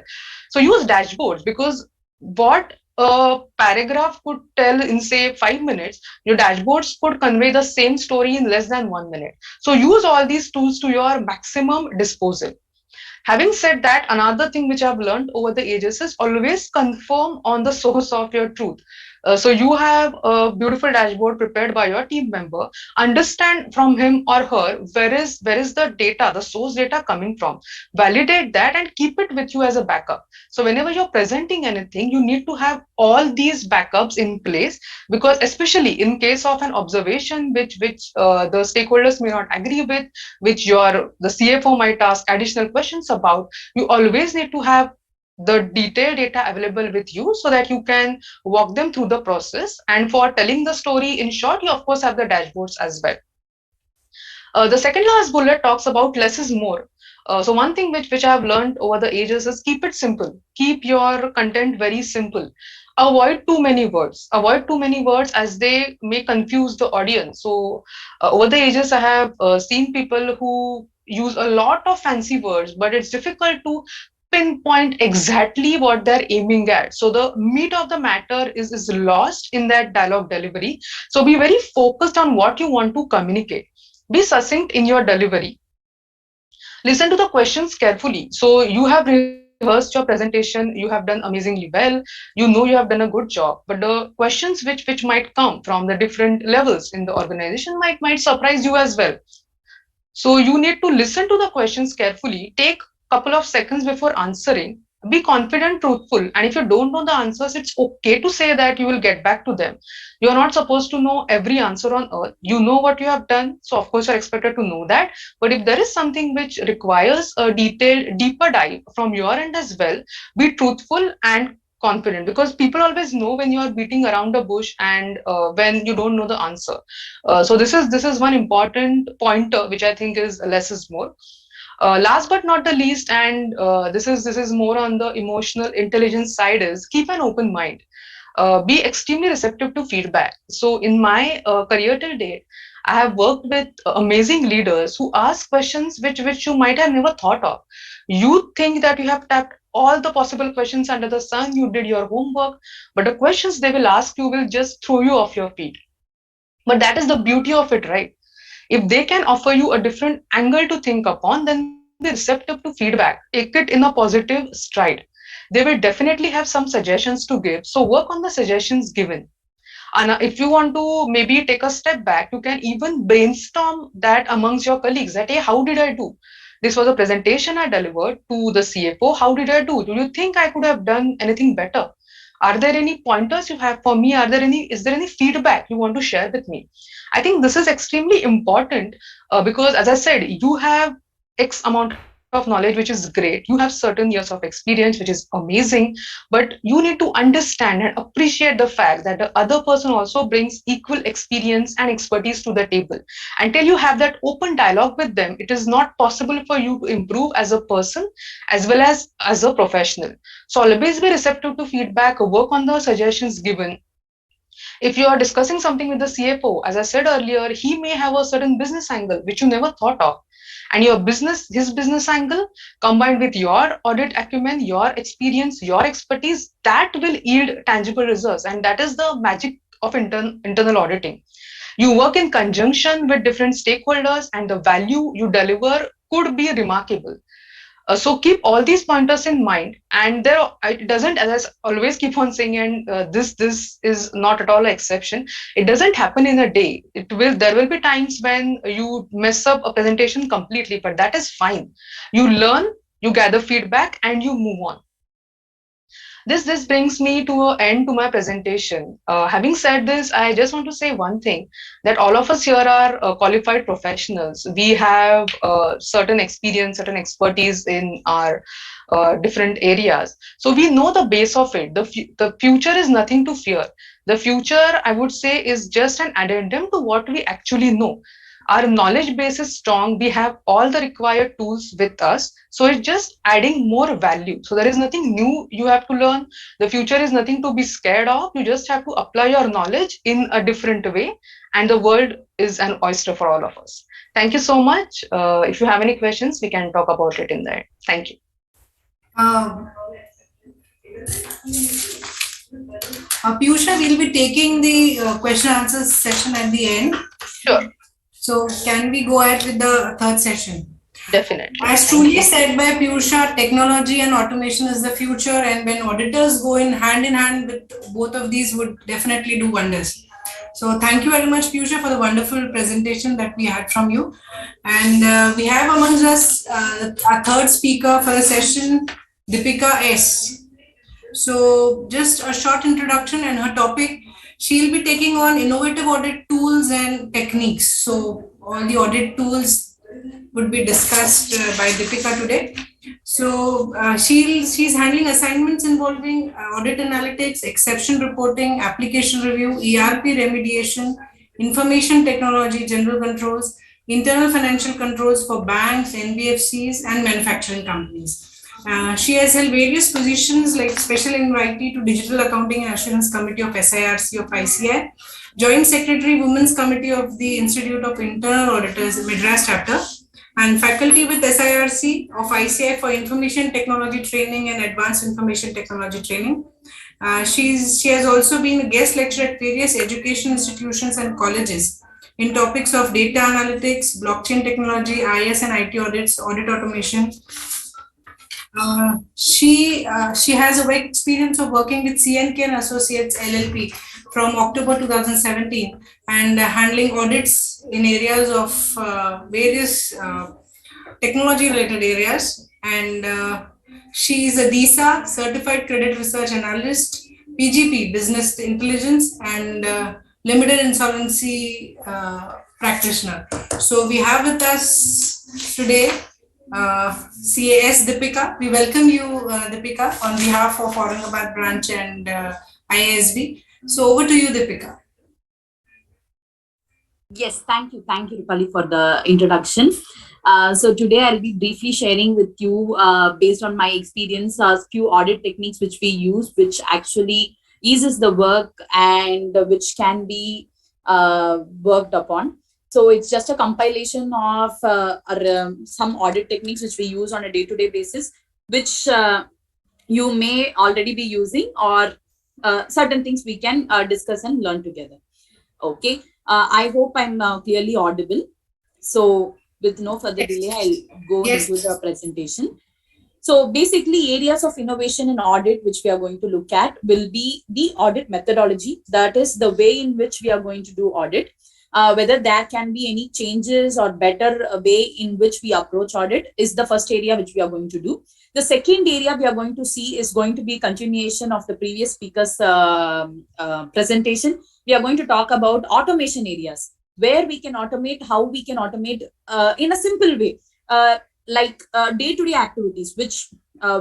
So use dashboards, because what a paragraph could tell in say 5 minutes, your dashboards could convey the same story in less than 1 minute. So use all these tools to your maximum disposal. Having said that, another thing which I've learned over the ages is always confirm on the source of your truth. So you have a beautiful dashboard prepared by your team member. Understand from him or her where is the data, the source data coming from. Validate that and keep it with you as a backup. So whenever you're presenting anything, you need to have all these backups in place, because especially in case of an observation which the stakeholders may not agree with, which the CFO might ask additional questions about, you always need to have the detailed data available with you so that you can walk them through the process. And for telling the story in short, you of course have the dashboards as well. The second last bullet talks about less is more. So one thing which I have learned over the ages is keep it simple. Keep your content very simple. Avoid too many words. Avoid too many words, as they may confuse the audience. So over the ages, I have seen people who use a lot of fancy words, but it's difficult to pinpoint exactly what they're aiming at. So the meat of the matter is lost in that dialogue delivery. So be very focused on what you want to communicate. Be succinct in your delivery. Listen to the questions carefully. So you have rehearsed your presentation, you have done amazingly well, you know you have done a good job, but the questions which might come from the different levels in the organization might surprise you as well. So you need to listen to the questions carefully, take a couple of seconds before answering, be confident, truthful. And if you don't know the answers, it's okay to say that you will get back to them. You're not supposed to know every answer on earth. You know what you have done. So of course you're expected to know that. But if there is something which requires a detailed, deeper dive from your end as well, be truthful and confident, because people always know when you are beating around the bush and when you don't know the answer. So this is one important pointer which I think is less is more. Last but not the least, and this is more on the emotional intelligence side, is keep an open mind. Be extremely receptive to feedback. So in my career till date, I have worked with amazing leaders who ask questions which you might have never thought of. You think that you have tapped all the possible questions under the sun, you did your homework, but the questions they will ask you will just throw you off your feet. But that is the beauty of it, right? If they can offer you a different angle to think upon, then be receptive to feedback. Take it in a positive stride. They will definitely have some suggestions to give. So work on the suggestions given. And if you want to maybe take a step back, you can even brainstorm that amongst your colleagues that, hey, how did I do? This was a presentation I delivered to the CFO. How did I do? Do you think I could have done anything better? Are there any pointers you have for me? Is there any feedback you want to share with me? I think this is extremely important because, as I said, you have X amount of knowledge, which is great. You have certain years of experience, which is amazing, but you need to understand and appreciate the fact that the other person also brings equal experience and expertise to the table. Until you have that open dialogue with them, it is not possible for you to improve as a person as well as a professional. So always be receptive to feedback, work on the suggestions given. If you are discussing something with the CFO, as I said earlier, he may have a certain business angle which you never thought of. And his business angle combined with your audit acumen, your experience, your expertise, that will yield tangible results. And that is the magic of internal auditing. You work in conjunction with different stakeholders, and the value you deliver could be remarkable. So keep all these pointers in mind, and there it doesn't, as I always keep on saying, and this is not at all an exception. It doesn't happen in a day. There will be times when you mess up a presentation completely, but that is fine. You learn, you gather feedback, and you move on. This brings me to an end to my presentation. Having said this, I just want to say one thing, that all of us here are qualified professionals. We have certain experience, certain expertise in our different areas. So we know the base of it. The future is nothing to fear. The future, I would say, is just an addendum to what we actually know. Our knowledge base is strong. We have all the required tools with us. So it's just adding more value. So there is nothing new you have to learn. The future is nothing to be scared of. You just have to apply your knowledge in a different way. And the world is an oyster for all of us. Thank you so much. If you have any questions, we can talk about it in there. Thank you. Piyusha, we'll be taking the question answer session at the end. Sure. So can we go ahead with the third session? Definitely. As truly said by Piyusha, technology and automation is the future, and when auditors go in hand with both of these, would definitely do wonders. So thank you very much, Piyusha, for the wonderful presentation that we had from you. And we have amongst us our third speaker for the session, Deepika S. So just a short introduction and her topic. She'll be taking on innovative audit tools and techniques. So all the audit tools would be discussed by Deepika today. So she's handling assignments involving audit analytics, exception reporting, application review, ERP remediation, information technology, general controls, internal financial controls for banks, NBFCs, and manufacturing companies. She has held various positions like Special Invitee to Digital Accounting and Assurance Committee of SIRC of ICI, Joint Secretary Women's Committee of the Institute of Internal Auditors Madras Chapter, and faculty with SIRC of ICI for Information Technology Training and Advanced Information Technology Training. She has also been a guest lecturer at various education institutions and colleges in topics of data analytics, blockchain technology, IS and IT audits, audit automation. She has a work experience of working with CNK and Associates LLP from October 2017 and handling audits in areas of various technology related areas. And she is a DISA Certified Credit Research Analyst, PGP Business Intelligence, and Limited Insolvency Practitioner. So we have with us today CAS Deepika. We welcome you, Deepika, on behalf of Aurangabad branch and IASB. So over to you, Deepika. Yes, thank you, Rupali, for the introduction. So today I'll be briefly sharing with you, based on my experience, a few audit techniques which we use, which actually eases the work and which can be worked upon. So it's just a compilation of some audit techniques which we use on a day-to-day basis, which you may already be using, or certain things we can discuss and learn together. Okay, I hope I'm clearly audible. So with no further delay, I'll go into the presentation. So basically, areas of innovation in audit which we are going to look at will be the audit methodology. That is the way in which we are going to do audit. whether there can be any changes or better way in which we approach audit is the first area which we are going to do. The second area we are going to see is going to be continuation of the previous speaker's presentation. We are going to talk about automation areas, where we can automate, how we can automate in a simple way, like day-to-day activities, which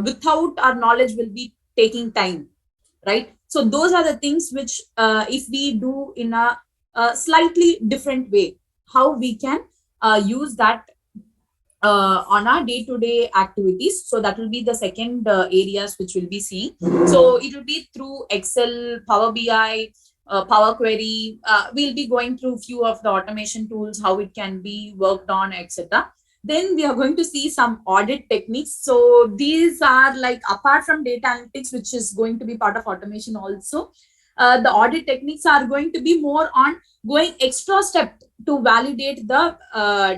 without our knowledge will be taking time, right? So those are the things which if we do in a slightly different way, how we can use that on our day-to-day activities. So that will be the second areas which we'll be seeing. So it will be through Excel, Power BI, Power Query. We'll be going through few of the automation tools, how it can be worked on, etc. Then we are going to see some audit techniques. So these are like apart from data analytics, which is going to be part of automation also. The audit techniques are going to be more on going extra step to validate the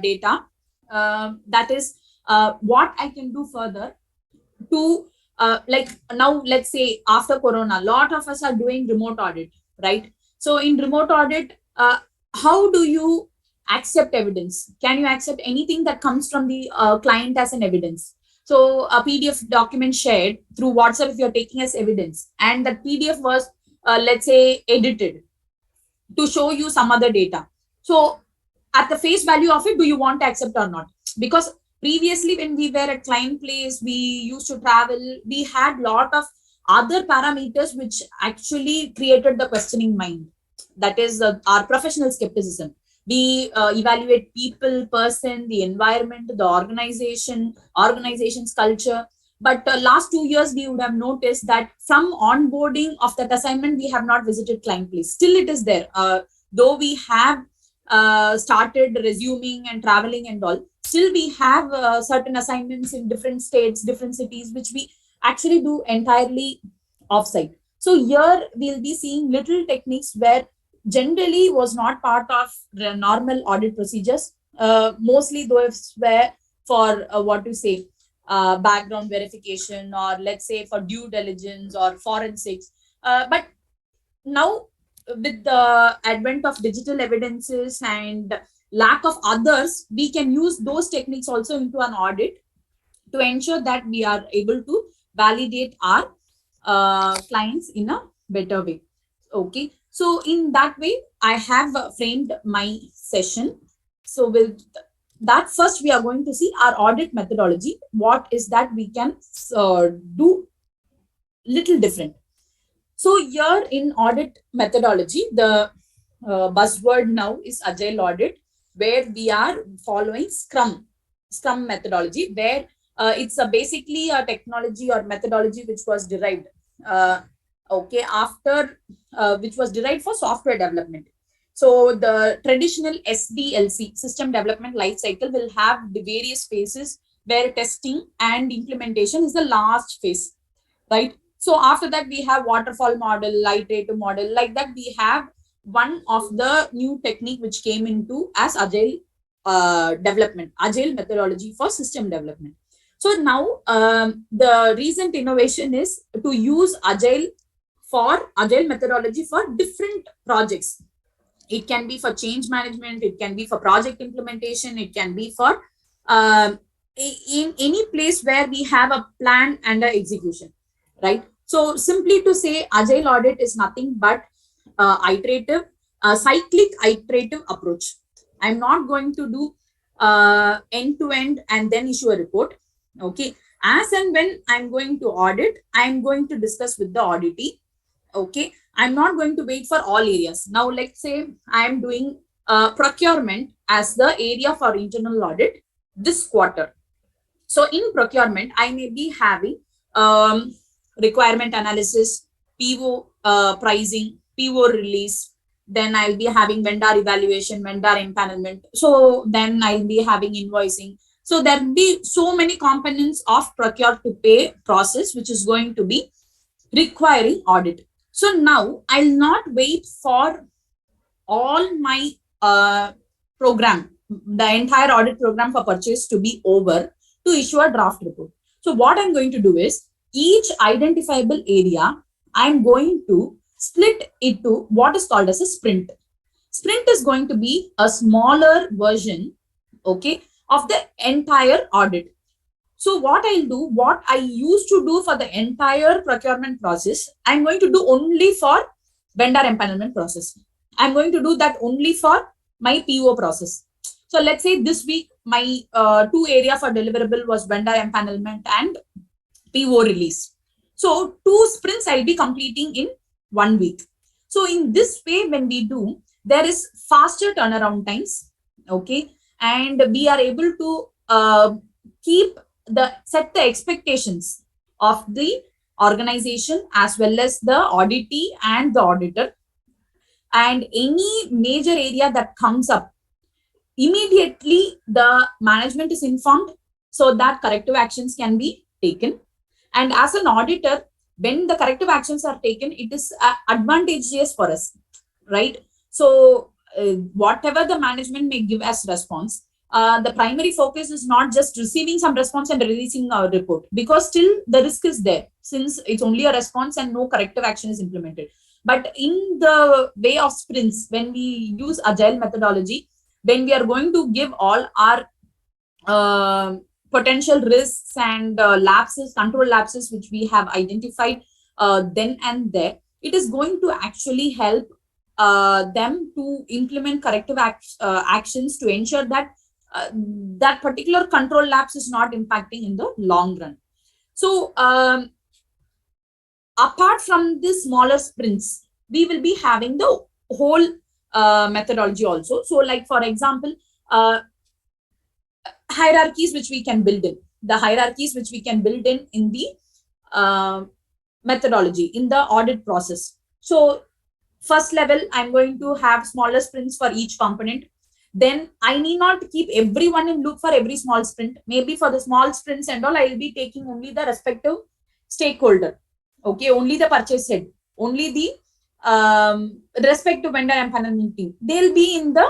data. That is what I can do further to like now, let's say after Corona, a lot of us are doing remote audit, right? So in remote audit, how do you accept evidence? Can you accept anything that comes from the client as an evidence? So a PDF document shared through WhatsApp, if you're taking as evidence, and that PDF was, let's say, edited to show you some other data. So at the face value of it, do you want to accept or not? Because previously when we were at client place, we used to travel, we had lot of other parameters which actually created the questioning mind. That is our professional skepticism. We evaluate people, person, the environment, the organization's culture. But last 2 years, we would have noticed that from onboarding of that assignment, we have not visited client place. Still it is there. Though we have started resuming and traveling and all, still we have certain assignments in different states, different cities, which we actually do entirely offsite. So here we'll be seeing little techniques where generally was not part of the normal audit procedures. Mostly those were for what to say, background verification, or let's say for due diligence or forensics. But now with the advent of digital evidences and lack of others, we can use those techniques also into an audit to ensure that we are able to validate our clients in a better way. Okay, so in that way, I have framed my session. So with that, first we are going to see our audit methodology. What is that we can do little different. So here in audit methodology, the buzzword now is agile audit, where we are following Scrum methodology, where it's basically a technology or methodology which was derived after which was derived for software development. So the traditional SDLC, system development life cycle, will have the various phases where testing and implementation is the last phase, right? So after that, we have waterfall model, iterative model. Like that, we have one of the new technique which came into as agile development, agile methodology for system development. So now the recent innovation is to use agile methodology for different projects. It can be for change management, it can be for project implementation, it can be for in any place where we have a plan and an execution, right? So simply to say, agile audit is nothing but cyclic iterative approach. I'm not going to do end to end and then issue a report. Okay, as and when I'm going to audit, I'm going to discuss with the auditee. Okay, I'm not going to wait for all areas. Now, let's say I'm doing procurement as the area for internal audit this quarter. So in procurement, I may be having requirement analysis, PO pricing, PO release. Then I'll be having vendor evaluation, vendor empanelment. So then I'll be having invoicing. So there'll be so many components of procure to pay process, which is going to be requiring audit. So now I'll not wait for all my program, the entire audit program for purchase to be over to issue a draft report. So what I'm going to do is each identifiable area, I'm going to split it to what is called as a sprint. sprint is going to be a smaller version, okay, of the entire audit. So what I'll do, what I used to do for the entire procurement process, I'm going to do only for vendor empanelment process. I'm going to do that only for my PO process. So let's say this week, my 2 area for deliverable was vendor empanelment and PO release. So 2 sprints I'll be completing in 1 week. So in this way, when we do, there is faster turnaround times, okay, and we are able to set the expectations of the organization as well as the auditee and the auditor, and any major area that comes up, immediately the management is informed so that corrective actions can be taken. And as an auditor, when the corrective actions are taken, it is advantageous for us, right? So whatever the management may give as response, the primary focus is not just receiving some response and releasing a report, because still the risk is there since it's only a response and no corrective action is implemented. But in the way of sprints, when we use agile methodology, when we are going to give all our potential risks and lapses, control lapses, which we have identified then and there, it is going to actually help them to implement corrective actions to ensure that that particular control lapse is not impacting in the long run. So apart from the smaller sprints, we will be having the whole methodology also. So like, for example, hierarchies which we can build in, the methodology, in the audit process. So first level, I'm going to have smaller sprints for each component. Then I need not keep everyone in loop for every small sprint. Maybe for the small sprints and all, I will be taking only the respective stakeholder. Okay, only the purchase head, only the respective vendor empanelment team. They'll be in the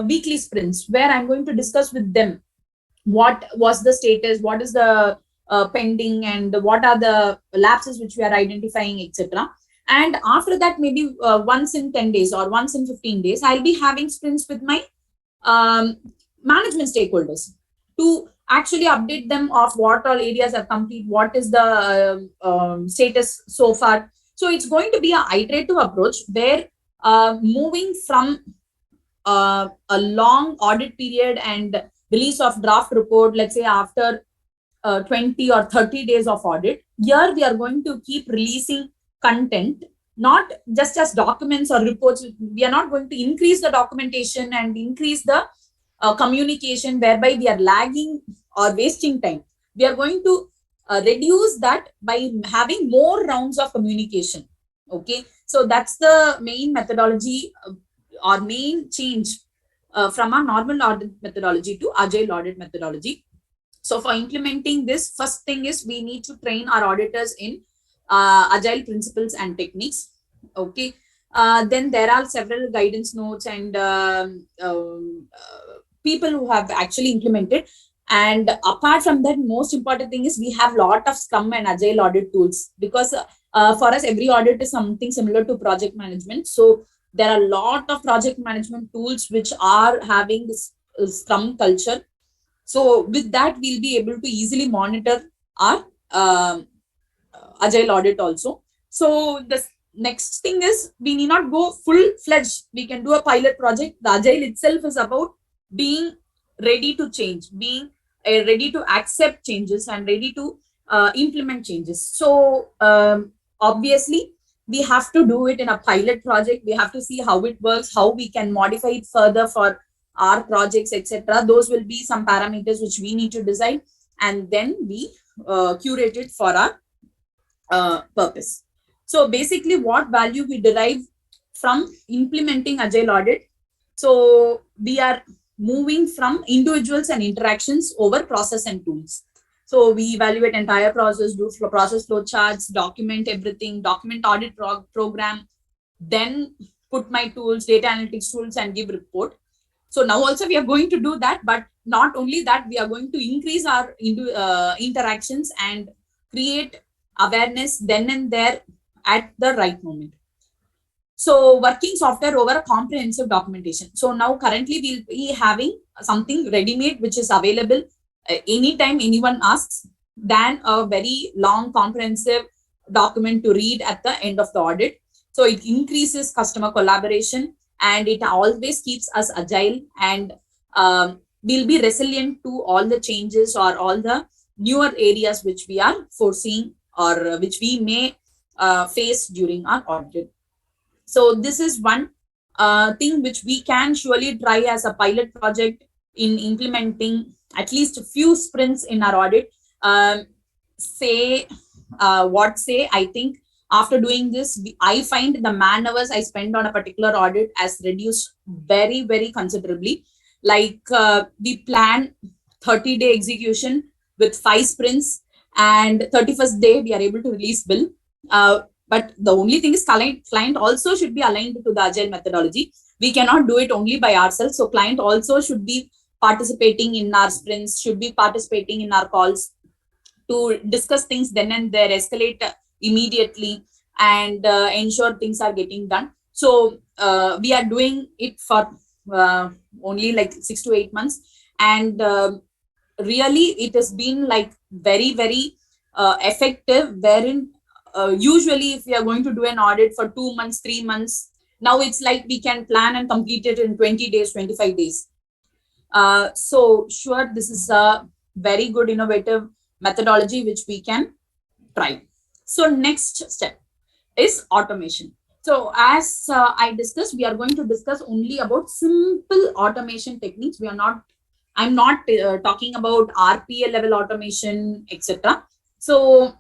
weekly sprints where I'm going to discuss with them what was the status, what is the pending, and what are the lapses which we are identifying, etc. And after that, maybe once in 10 days or once in 15 days, I'll be having sprints with my management stakeholders to actually update them of what all areas are complete, what is the status so far. So it's going to be an iterative approach where moving from a long audit period and release of draft report, let's say after 20 or 30 days of audit, here we are going to keep releasing content, not just as documents or reports. We are not going to increase the documentation and increase the communication whereby we are lagging or wasting time. We are going to reduce that by having more rounds of communication. Okay, so that's the main methodology or main change from a normal audit methodology to agile audit methodology. So for implementing this, first thing is we need to train our auditors in agile principles and techniques. Okay, then there are several guidance notes and people who have actually implemented. And apart from that, most important thing is we have a lot of Scrum and agile audit tools, because for us, every audit is something similar to project management. So there are a lot of project management tools which are having this Scrum culture. So with that, we'll be able to easily monitor our agile audit also. So the next thing is we need not go full-fledged. We can do a pilot project. The agile itself is about being ready to change, being ready to accept changes and ready to implement changes. So obviously, we have to do it in a pilot project. We have to see how it works, how we can modify it further for our projects, etc. Those will be some parameters which we need to decide, and then we curate it for our purpose. So basically, what value we derive from implementing agile audit? So we are moving from individuals and interactions over process and tools. So we evaluate entire process, do process flow charts, document everything, document audit program, then put my tools, data analytics tools, and give report. So now also we are going to do that, but not only that, we are going to increase our interactions and create awareness then and there at the right moment. So working software over a comprehensive documentation. So now currently we'll be having something ready-made which is available anytime anyone asks, than a very long comprehensive document to read at the end of the audit. So it increases customer collaboration, and it always keeps us agile, and we'll be resilient to all the changes or all the newer areas which we are foreseeing, or which we may face during our audit. So this is one thing which we can surely try as a pilot project in implementing at least a few sprints in our audit. I think after doing this, I find the man hours I spend on a particular audit has reduced very, very considerably. Like we plan 30-day execution with 5 sprints, and 31st day we are able to release bill. But the only thing is client also should be aligned to the agile methodology. We cannot do it only by ourselves. So client also should be participating in our sprints, should be participating in our calls to discuss things then and there, escalate immediately, and ensure things are getting done. So we are doing it for only like 6 to 8 months. And really it has been like very, very effective, wherein usually if we are going to do an audit for 2 months, 3 months, now it's like we can plan and complete it in 20 days, 25 days. So sure, this is a very good innovative methodology which we can try. So next step is automation. So as I discussed, we are going to discuss only about simple automation techniques. I'm not talking about RPA level automation, etc. So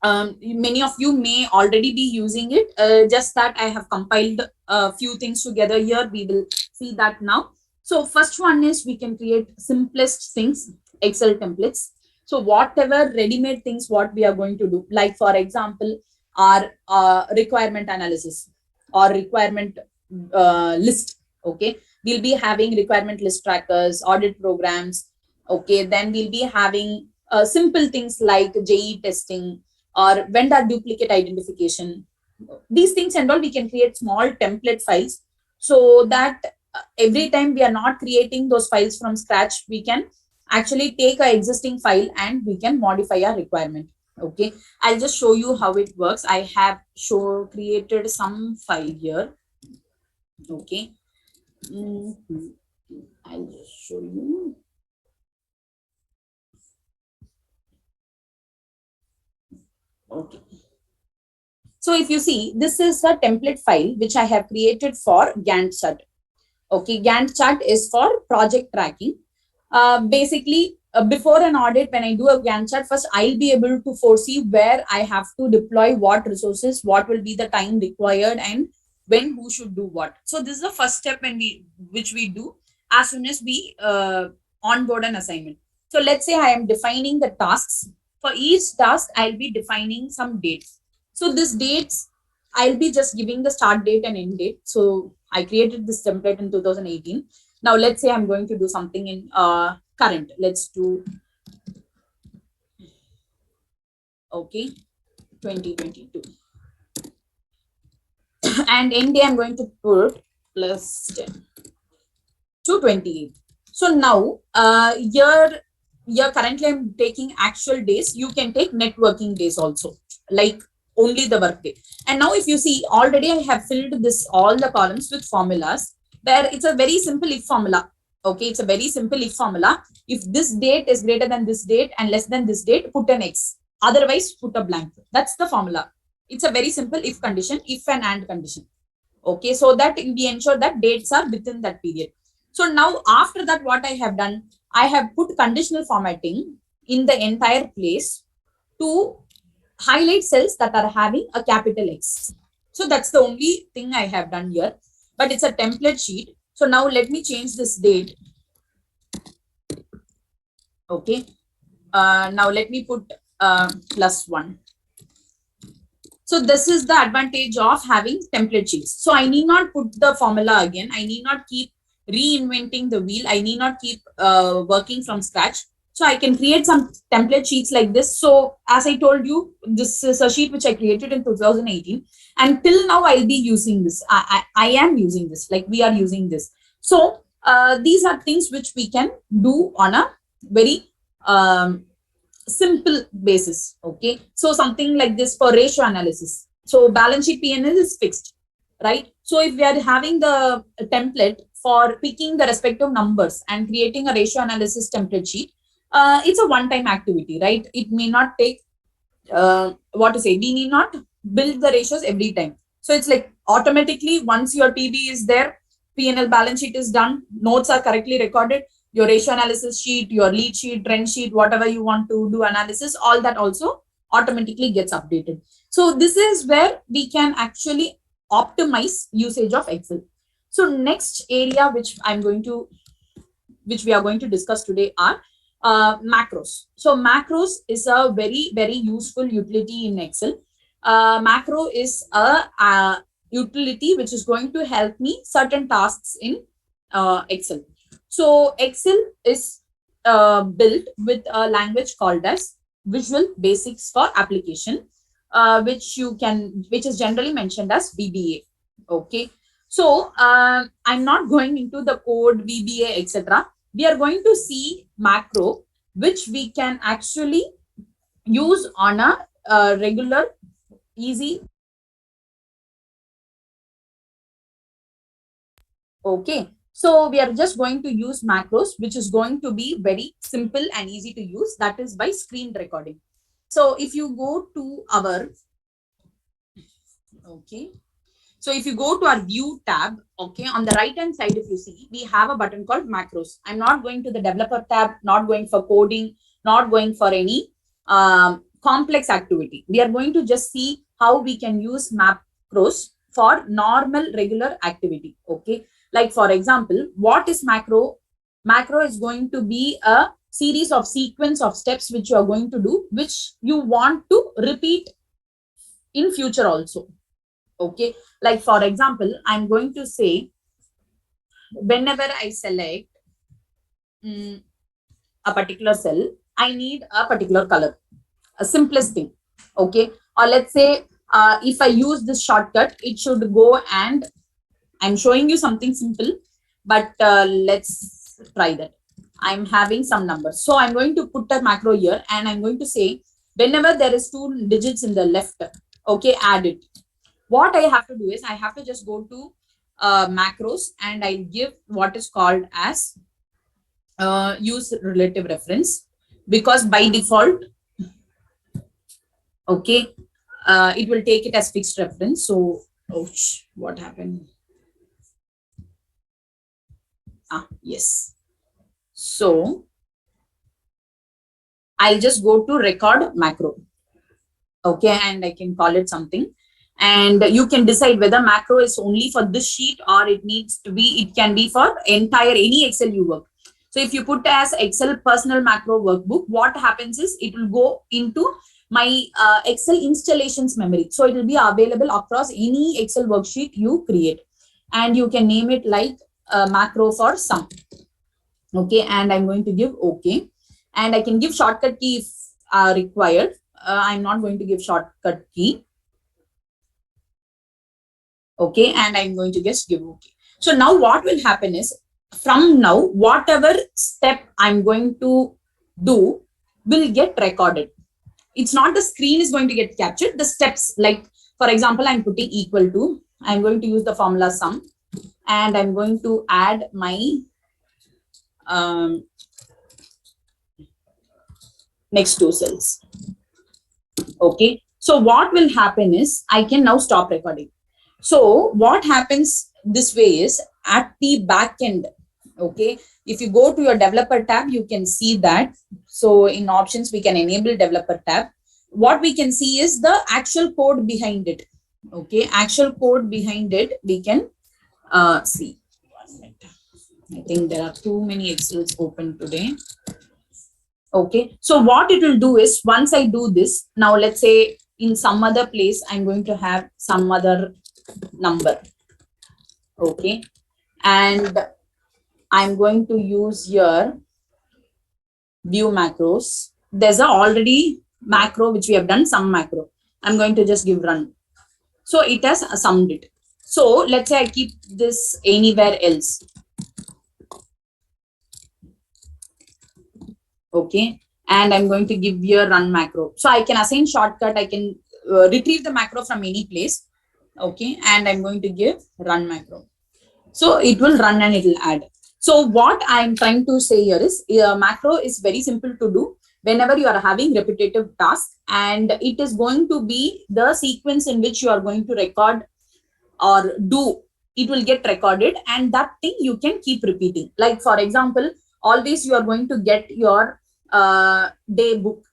many of you may already be using it, just that I have compiled a few things together here. We will see that now. So first one is we can create simplest things, Excel templates. So whatever ready-made things, what we are going to do, like for example, our requirement analysis or requirement list. Okay, we'll be having requirement list trackers, audit programs. Okay, then we'll be having simple things like JE testing or vendor duplicate identification. These things and all, we can create small template files, so that every time we are not creating those files from scratch, we can actually take an existing file and we can modify our requirement. Okay, I'll just show you how it works. I have created some file here. Okay, I'll just show you. Okay, so if you see, this is a template file which I have created for Gantt chart. Okay, Gantt chart is for project tracking. Basically, before an audit, when I do a Gantt chart, first I'll be able to foresee where I have to deploy what resources, what will be the time required, and when who should do what. So this is the first step which we do as soon as we onboard an assignment. So let's say I am defining the tasks. For each task, I'll be defining some dates. So this dates, I'll be just giving the start date and end date. So I created this template in 2018. Now let's say I'm going to do something in current. Let's do, okay, 2022. And end day I'm going to put plus 10 to 28. So now here currently I'm taking actual days. You can take networking days also, like only the work day. And now if you see, already I have filled all the columns with formulas. There it's a very simple if formula. Okay, it's a very simple if formula. If this date is greater than this date and less than this date, put an X. Otherwise, put a blank. That's the formula. It's a very simple if condition, if and condition. Okay, so that we ensure that dates are within that period. So now after that, what I have done, I have put conditional formatting in the entire place to highlight cells that are having a capital X. So that's the only thing I have done here, but it's a template sheet. So now let me change this date. Okay, now let me put +1. So this is the advantage of having template sheets. So I need not put the formula again. I need not keep reinventing the wheel. I need not keep working from scratch. So I can create some template sheets like this. So as I told you, this is a sheet which I created in 2018, and till now I'll be using this. I am using this, like we are using this. So these are things which we can do on a very simple basis. Okay, so something like this for ratio analysis. So balance sheet P&L is fixed, right? So if we are having the template for picking the respective numbers and creating a ratio analysis template sheet, it's a one-time activity, right? It may not take what to say, we need not build the ratios every time. So it's like automatically once your TB is there, P&L balance sheet is done, notes are correctly recorded, your ratio analysis sheet, your lead sheet, trend sheet, whatever you want to do analysis, all that also automatically gets updated. So this is where we can actually optimize usage of Excel. So next area which we are going to discuss today are macros. So macros is a very, very useful utility in Excel. Macro is a utility which is going to help me certain tasks in Excel. So Excel is built with a language called as Visual Basics for Application, which is generally mentioned as VBA. Okay. So I'm not going into the code, VBA, etc. We are going to see macro, which we can actually use on a regular, easy. Okay. So we are just going to use macros, which is going to be very simple and easy to use. That is by screen recording. So if you go to our, okay. So if you go to our view tab, okay, on the right hand side, if you see, we have a button called macros. I'm not going to the developer tab, not going for coding, not going for any complex activity. We are going to just see how we can use macros for normal, regular activity. Okay. Like for example, what is macro? Macro is going to be a series of sequence of steps which you are going to do, which you want to repeat in future also. Okay, like for example, I'm going to say whenever I select a particular cell, I need a particular color, a simplest thing. Okay, or let's say if I use this shortcut, it should go, and I'm showing you something simple, but let's try that. I'm having some numbers, so I'm going to put a macro here, and I'm going to say whenever there is 2 digits in the left, okay, add it. What I have to do is I have to just go to macros, and I give what is called as use relative reference, because by default, okay, it will take it as fixed reference. So, ouch, what happened? Yes. So I'll just go to record macro. Okay, and I can call it something. And you can decide whether macro is only for this sheet, or it can be for entire any Excel you work. So if you put as Excel personal macro workbook, what happens is it will go into my Excel installations memory. So it will be available across any Excel worksheet you create, and you can name it like macro for sum. Okay, and I'm going to give okay, and I can give shortcut key if required. I'm not going to give shortcut key. Okay, and I'm going to just give okay. So now what will happen is, from now, whatever step I'm going to do will get recorded. It's not the screen is going to get captured, the steps, like for example, I'm putting equal to, I'm going to use the formula sum, and I'm going to add my next 2 cells. Okay, so what will happen is I can now stop recording. So what happens this way is, at the back end, okay, if you go to your developer tab, you can see that. So in options, we can enable developer tab. What we can see is the actual code behind it. Okay, actual code behind it, we can see. 1 minute. I think there are too many Excels open today. Okay, so what it will do is, once I do this, now let's say in some other place, I'm going to have some other number. Okay, and I'm going to use here view macros. There's a already macro which we have done, some macro. I'm going to just give run. So it has summed it. So let's say I keep this anywhere else. Okay. And I'm going to give you a run macro. So I can assign shortcut. I can retrieve the macro from any place. Okay. And I'm going to give run macro. So it will run and it will add. So what I'm trying to say here is macro is very simple to do whenever you are having repetitive tasks, and it is going to be the sequence in which you are going to record or do. It will get recorded, and that thing you can keep repeating. Like for example, always you are going to get your day book.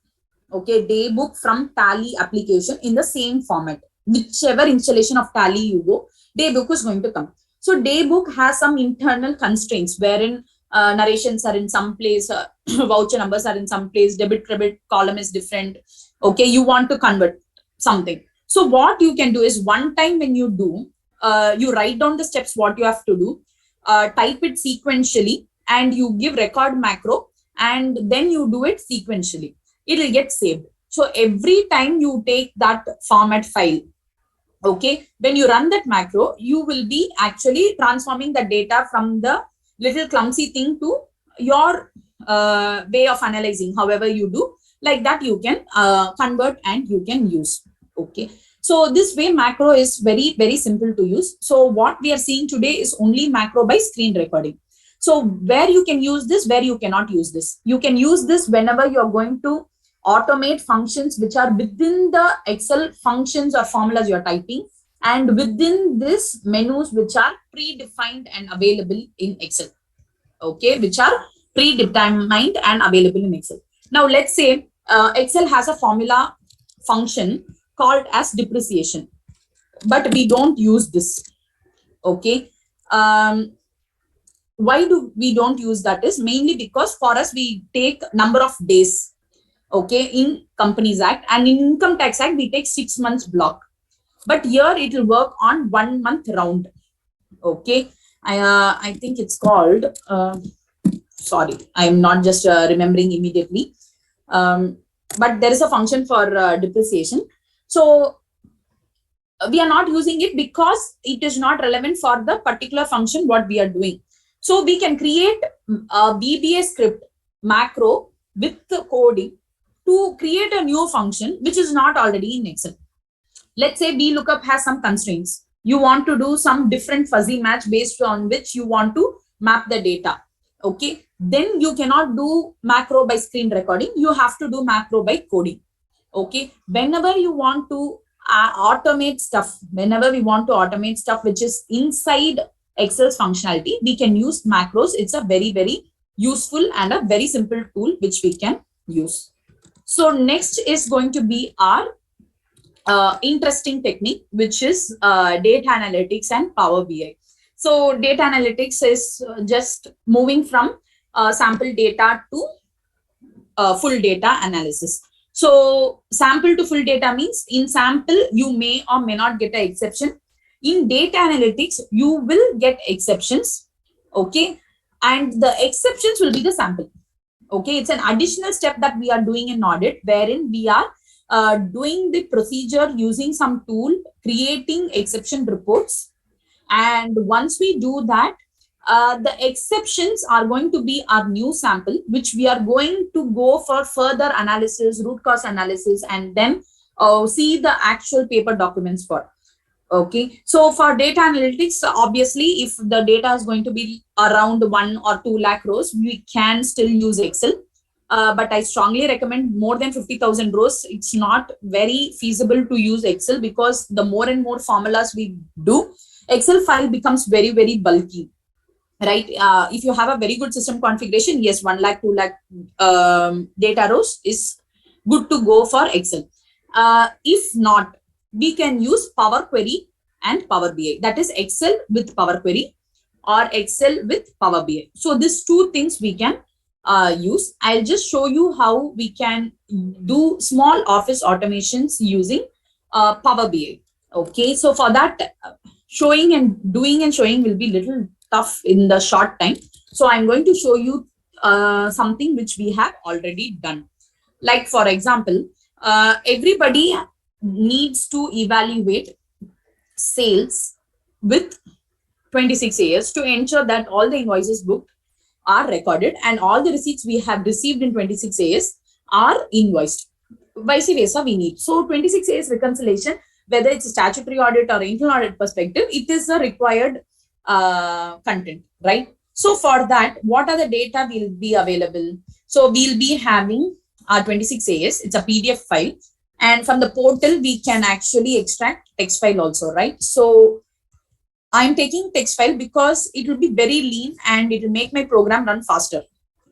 Okay, day book from Tally application in the same format. Whichever installation of Tally you go, day book is going to come. So day book has some internal constraints wherein narrations are in some place, voucher numbers are in some place, debit credit column is different. Okay, you want to convert something. So what you can do is, one time when you do, you write down the steps what you have to do, type it sequentially, and you give record macro, and then you do it sequentially. It will get saved. So every time you take that format file, okay, when you run that macro, you will be actually transforming the data from the little clumsy thing to your way of analyzing. However you do, like that you can convert and you can use. Okay, so this way macro is very, very simple to use. So what we are seeing today is only macro by screen recording. So where you can use this, where you cannot use this. You can use this whenever you're going to automate functions which are within the Excel functions or formulas you're typing, and within this menus which are predefined and available in Excel. Okay, which are predetermined and available in Excel. Now let's say Excel has a formula function called as depreciation, but we don't use this. Okay, why do we don't use that is mainly because for us we take number of days. Okay, in Companies Act, and in Income Tax Act we take 6 months block, but here it will work on 1 month round. Okay, I think it's called sorry, I'm not just remembering immediately, but there is a function for depreciation. So we are not using it because it is not relevant for the particular function what we are doing. So we can create a VBA script macro with the coding to create a new function which is not already in Excel. Let's say VLOOKUP has some constraints. You want to do some different fuzzy match based on which you want to map the data. Okay, then you cannot do macro by screen recording. You have to do macro by coding. Okay, whenever you want to automate stuff, whenever we want to automate stuff which is inside Excel's functionality, we can use macros. It's a very, very useful and a very simple tool which we can use. So next is going to be our interesting technique, which is data analytics and Power BI. So data analytics is just moving from sample data to full data analysis. So sample to full data means in sample, you may or may not get an exception. In data analytics, you will get exceptions. Okay, and the exceptions will be the sample. Okay, it's an additional step that we are doing in audit, wherein we are doing the procedure using some tool, creating exception reports. And once we do that, the exceptions are going to be our new sample, which we are going to go for further analysis, root cause analysis, and then see the actual paper documents for. Okay, so for data analytics, obviously, if the data is going to be around 1 or 2 lakh rows, we can still use Excel. But I strongly recommend more than 50,000 rows. It's not very feasible to use Excel because the more and more formulas we do, Excel file becomes very, very bulky. Right? If you have a very good system configuration, yes, 1 lakh, 2 lakh data rows is good to go for Excel. If not, we can use Power Query and Power BI. That is Excel with Power Query or Excel with Power BI. So these two things we can use. I'll just show you how we can do small office automations using Power BI. Okay, so for that, showing and doing and showing will be little tough in the short time. So I'm going to show you something which we have already done. Like for example, everybody needs to evaluate sales with 26 years to ensure that all the invoices booked are recorded and all the receipts we have received in 26 years are invoiced. Vice versa, we need. So 26 years reconciliation, whether it's a statutory audit or internal audit perspective, it is a required content, right? So for that, what are the data will be available? So we'll be having 26 years. It's a PDF file. And from the portal, we can actually extract text file also, right? So I'm taking text file because it will be very lean and it will make my program run faster.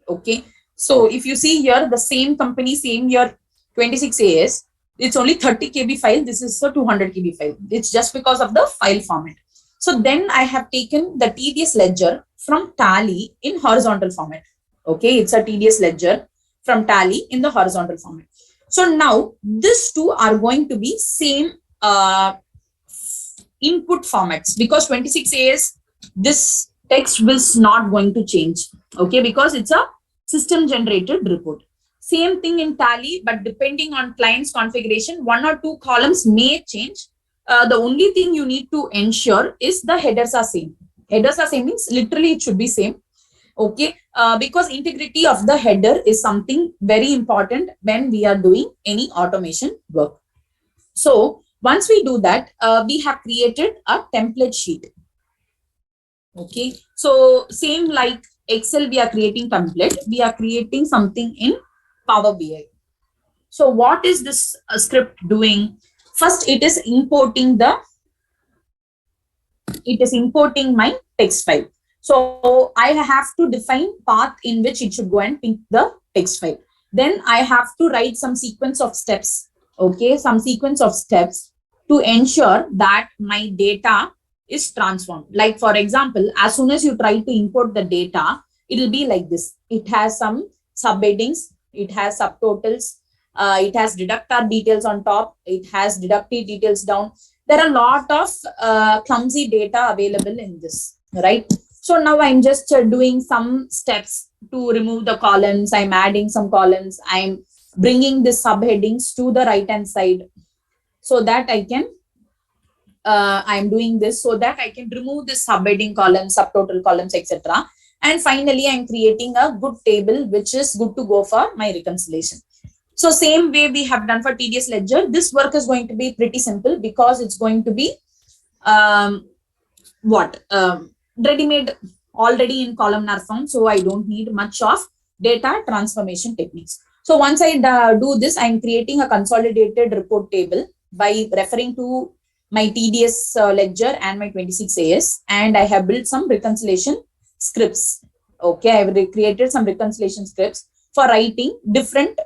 Okay. So if you see here, the same company, same year, 26 years, it's only 30 KB file. This is a 200 KB file. It's just because of the file format. So then I have taken the TDS ledger from Tally in horizontal format. Okay. It's a TDS ledger from Tally in the horizontal format. So now these two are going to be same input formats, because 26 years, this text was not going to change. Okay, because it's a system generated report. Same thing in Tally, but depending on client's configuration, 1 or 2 columns may change. The only thing you need to ensure is the headers are same. Headers are same means literally it should be same. Okay, because integrity of the header is something very important when we are doing any automation work. So once we do that, we have created a template sheet. Okay, so same like Excel, we are creating template, we are creating something in Power BI. So what is this script doing? First, it is importing my text file. So I have to define path in which it should go and pick the text file. Then I have to write some sequence of steps. Okay, some sequence of steps to ensure that my data is transformed. Like for example, as soon as you try to import the data, it will be like this. It has some subheadings, it has subtotals, it has deductor details on top, it has deductive details down. There are a lot of clumsy data available in this, right? So now I'm just doing some steps to remove the columns. I'm adding some columns. I'm bringing the subheadings to the right hand side so that I can, I'm doing this so that I can remove the subheading columns, subtotal columns, etc. And finally, I'm creating a good table, which is good to go for my reconciliation. So same way we have done for TDS ledger, this work is going to be pretty simple because it's going to be ready-made already in columnar form. So I don't need much of data transformation techniques. So once I do this, I'm creating a consolidated report table by referring to my TDS ledger and my 26 AS, and I have built some reconciliation scripts. Okay, I have created some reconciliation scripts for writing different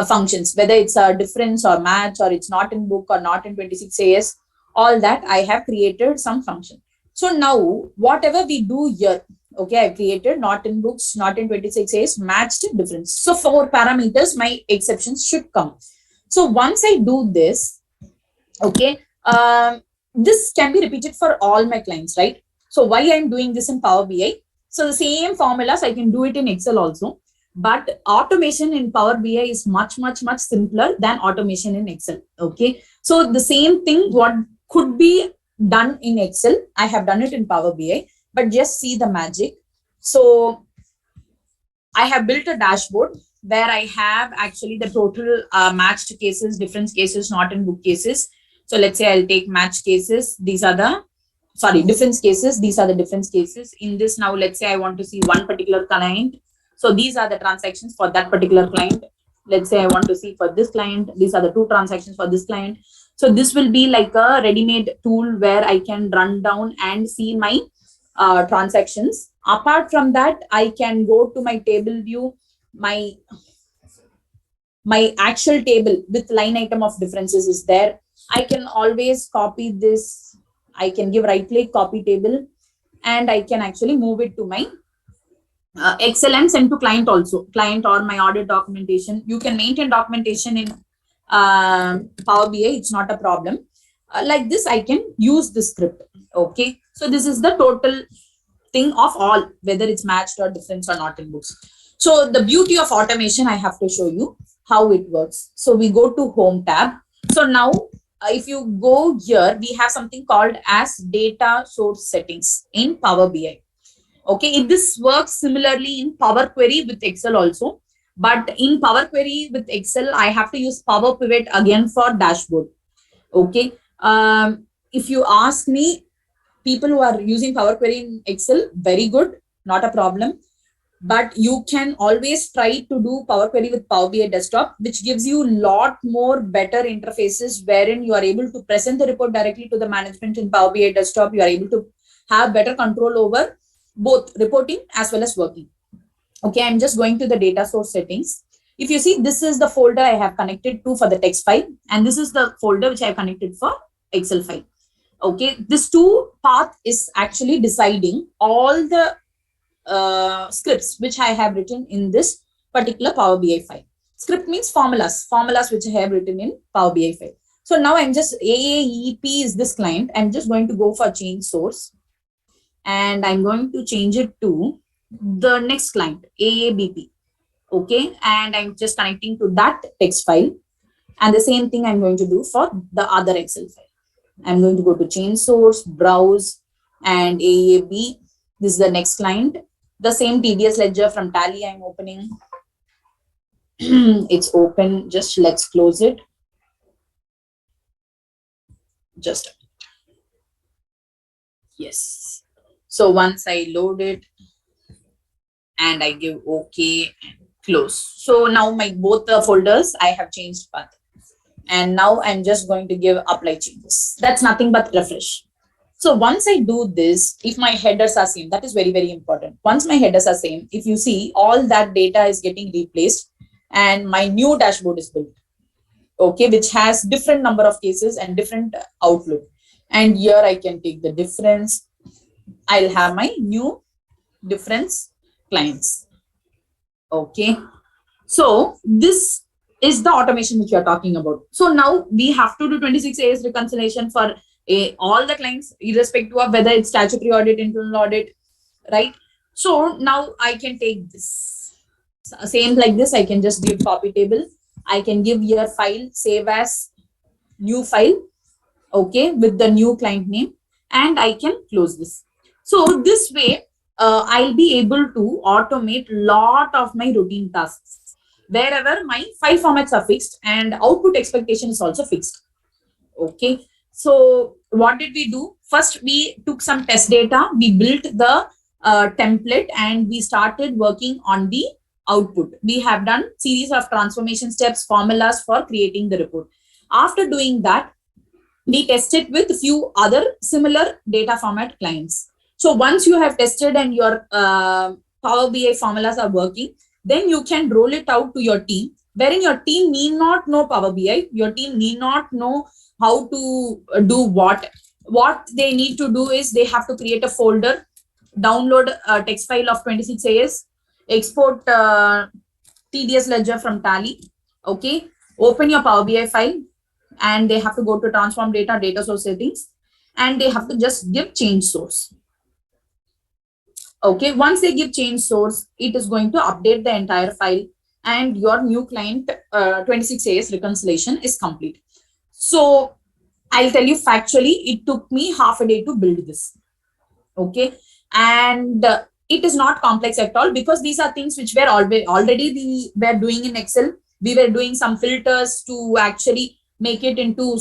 functions, whether it's a difference or match or it's not in book or not in 26 AS, all that I have created some function. So now whatever we do here, okay, I created not in books, not in 26 AS, matched difference. So for parameters, my exceptions should come. So once I do this, okay, this can be repeated for all my clients, right? So why I'm doing this in Power BI? So the same formulas, I can do it in Excel also. But automation in Power BI is much simpler than automation in Excel. Okay. So the same thing, what could be done in Excel, I have done it in Power BI, but just see the magic. So I have built a dashboard where I have actually the total matched cases, difference cases, not in book cases. So let's say I'll take match cases. These are the, difference cases. These are the difference cases. In this now, let's say I want to see one particular client. So these are the transactions for that particular client. Let's say I want to see for this client. These are the 2 transactions for this client. So this will be like a ready-made tool where I can run down and see my transactions. Apart from that, I can go to my table view, my actual table with line item of differences is there. I can always copy this. I can give right click, copy table, and I can actually move it to my Excel and send to client also, client or my audit documentation. You can maintain documentation in Power BI. It's not a problem. Like this, I can use the script. Okay. So this is the total thing of all, whether it's matched or difference or not in books. So the beauty of automation, I have to show you how it works. So we go to Home tab. So now if you go here, we have something called as data source settings in Power BI. Okay, this works similarly in Power Query with Excel also. But in Power Query with Excel, I have to use Power Pivot again for dashboard. Okay. If you ask me, people who are using Power Query in Excel, very good, not a problem. But you can always try to do Power Query with Power BI Desktop, which gives you a lot more better interfaces wherein you are able to present the report directly to the management in Power BI Desktop. You are able to have better control over both reporting as well as working. Okay, I'm just going to the data source settings. If you see, this is the folder I have connected to for the text file, and this is the folder which I have connected for Excel file. Okay, this two path is actually deciding all the scripts which I have written in this particular Power BI file. Script means formulas which I have written in Power BI file. So now I'm just, AAEP is this client. I'm just going to go for change source, and I'm going to change it to the next client, AABP. Okay, and I'm just connecting to that text file, and the same thing I'm going to do for the other Excel file. I'm going to go to change source, browse, and AAB. This is the next client. The same TDS ledger from Tally I'm opening. It's open. Just let's close it. Just a minute. Yes. So once I load it and I give OK and close. So now my both the folders I have changed path. And now I'm just going to give apply changes. That's nothing but refresh. So once I do this, if my headers are same, that is very, very important. Once my headers are same, if you see, all that data is getting replaced and my new dashboard is built. Okay, which has different number of cases and different outlook. And here I can take the difference. I'll have my new difference clients. Okay. So this is the automation which we are talking about. So now we have to do 26 AS reconciliation for all the clients, irrespective of whether it's statutory audit, internal audit, right? So now I can take this. Same like this, I can just give copy table. I can give here file, save as new file, okay, with the new client name, and I can close this. So this way, I'll be able to automate lot of my routine tasks wherever my file formats are fixed and output expectation is also fixed. Okay. So what did we do? First, we took some test data, we built the template, and we started working on the output. We have done series of transformation steps, formulas for creating the report. After doing that, we tested with a few other similar data format clients. So once you have tested and your Power BI formulas are working, then you can roll it out to your team, wherein your team need not know Power BI. Your team need not know how to do what. What they need to do is they have to create a folder, download a text file of 26 AS, export TDS ledger from Tally. Okay, open your Power BI file, and they have to go to transform data, data source settings, and they have to just give change source. Okay, once they give change source, it is going to update the entire file, and your new client 26 AS reconciliation is complete. So I'll tell you factually, it took me half a day to build this. Okay, and it is not complex at all, because these are things which were already we were doing in Excel. We were doing some filters to actually make it into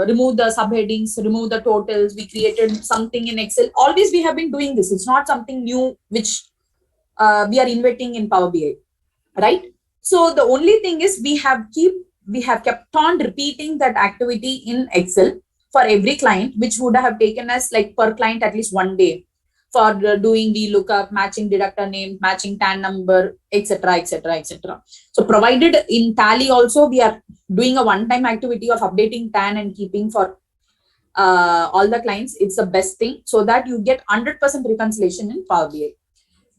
remove the subheadings, remove the totals. We created something in Excel. Always we have been doing this. It's not something new which we are inventing in Power BI, right? So the only thing is we have kept on repeating that activity in Excel for every client, which would have taken us like per client at least 1 day for doing VLOOKUP, matching deductor name, matching TAN number, etc., etc., etc. So provided in Tally also, we are doing a one-time activity of updating TAN and keeping for all the clients. It's the best thing, so that you get 100% reconciliation in Power BI.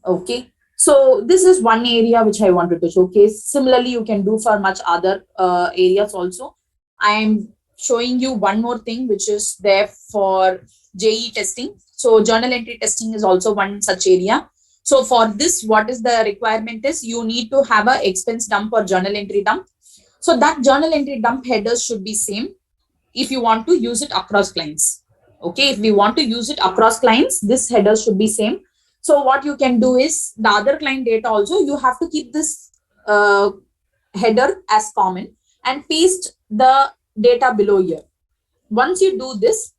Okay. So this is one area which I wanted to showcase. Similarly, you can do for much other areas also. I am showing you one more thing which is there for JE testing. So journal entry testing is also one such area. So for this, what is the requirement is you need to have a expense dump or journal entry dump. So that journal entry dump headers should be same if you want to use it across clients. Okay, if we want to use it across clients, this header should be same. So what you can do is the other client data also, you have to keep this header as common and paste the data below here. Once you do this,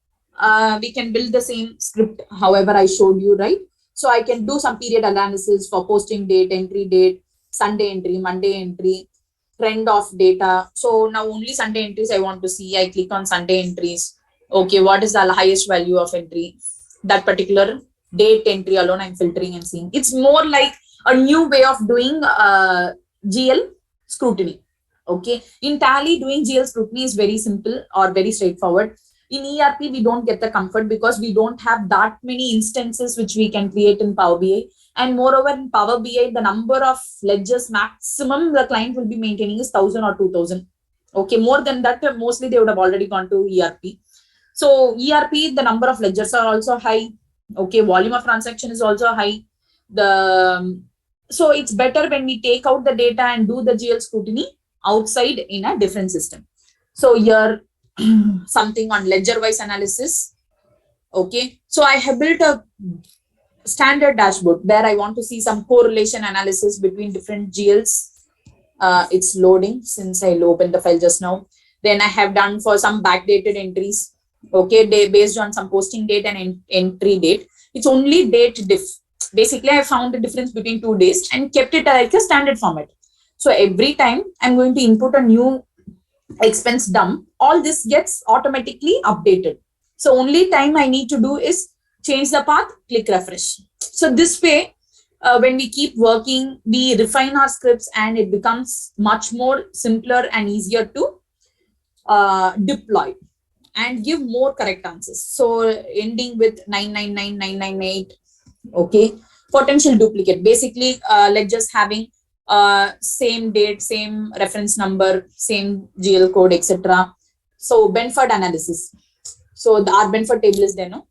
we can build the same script, however I showed you, right? So I can do some period analysis for posting date, entry date, Sunday entry, Monday entry, trend of data. So now only Sunday entries I want to see. I click on Sunday entries. Okay, what is the highest value of entry? That particular date entry alone I'm filtering and seeing. It's more like a new way of doing GL scrutiny. Okay, in Tally, doing GL scrutiny is very simple or very straightforward. In ERP, we don't get the comfort because we don't have that many instances which we can create in Power BI. And moreover, in Power BI, the number of ledgers maximum the client will be maintaining is 1,000 or 2,000. Okay, more than that, mostly they would have already gone to ERP. So ERP, the number of ledgers are also high. Okay, volume of transaction is also high. So it's better when we take out the data and do the GL scrutiny outside in a different system. So here, something on ledger-wise analysis. Okay, so I have built a standard dashboard where I want to see some correlation analysis between different GLs. It's loading since I opened the file just now. Then I have done for some backdated entries. Okay, based on some posting date and entry date. It's only date diff. Basically, I found the difference between 2 days and kept it like a standard format. So every time I'm going to input a new expense dump, all this gets automatically updated. So only time I need to do is change the path, click refresh. So this way, when we keep working, we refine our scripts and it becomes much more simpler and easier to deploy and give more correct answers. So ending with 999,998. Okay, potential duplicate. Basically, ledgers having same date, same reference number, same GL code, etc. So Benford analysis. So our Benford table is there, no?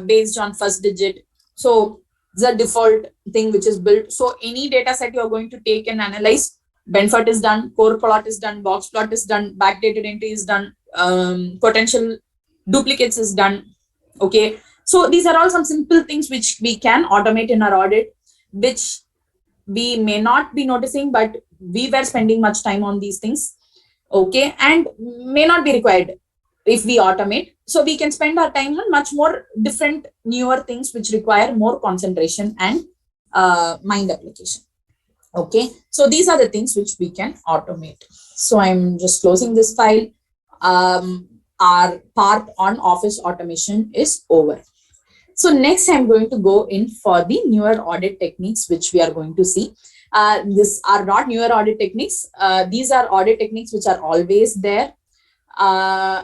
Based on first digit. So the default thing which is built. So any data set you are going to take and analyze, Benford is done, core plot is done, box plot is done, backdated entry is done, potential duplicates is done. Okay, so these are all some simple things which we can automate in our audit, which we may not be noticing, but we were spending much time on these things. Okay, and may not be required if we automate. So we can spend our time on much more different newer things which require more concentration and mind application. Okay, so these are the things which we can automate. So I'm just closing this file. Our part on office automation is over. So next I'm going to go in for the newer audit techniques which we are going to see. These are not newer audit techniques. These are audit techniques which are always there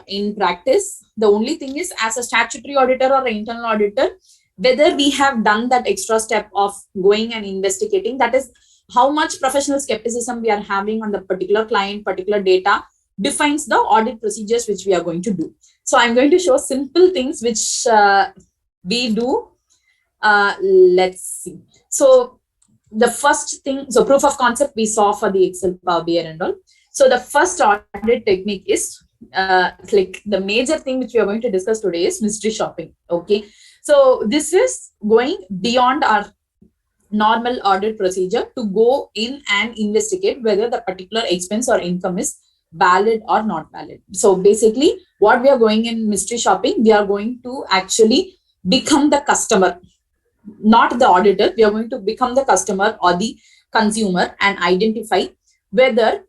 in practice. The only thing is, as a statutory auditor or an internal auditor, whether we have done that extra step of going and investigating, that is how much professional skepticism we are having on the particular client, particular data, defines the audit procedures which we are going to do. So I'm going to show simple things which we do. Let's see. So the first thing, so proof of concept we saw for the Excel, Power BI and all. So the first audit technique is like the major thing which we are going to discuss today is mystery shopping. Okay, so this is going beyond our normal audit procedure to go in and investigate whether the particular expense or income is valid or not valid. So basically what we are going in mystery shopping, we are going to actually become the customer, not the auditor. We are going to become the customer or the consumer and identify whether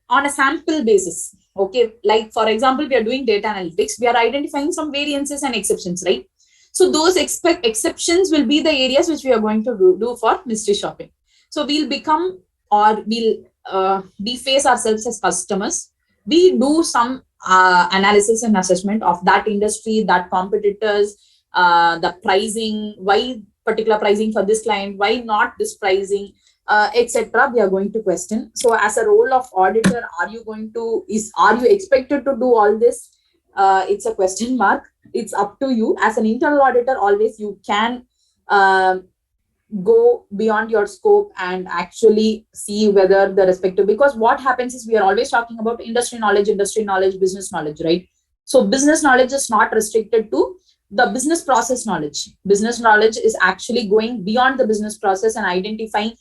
on a sample basis. Okay, like for example, we are doing data analytics, we are identifying some variances and exceptions, right? So those exceptions will be the areas which we are going to do for mystery shopping. So we'll become, or we'll deface ourselves as customers. We do some analysis and assessment of that industry, that competitors, the pricing, why particular pricing for this client, why not this pricing, etc. We are going to question. So as a role of auditor, are you expected to do all this? It's a question mark. It's up to you. As an internal auditor, always you can go beyond your scope and actually see whether the respective, because what happens is we are always talking about industry knowledge, business knowledge, right? So business knowledge is not restricted to the business process knowledge. Business knowledge is actually going beyond the business process and identifying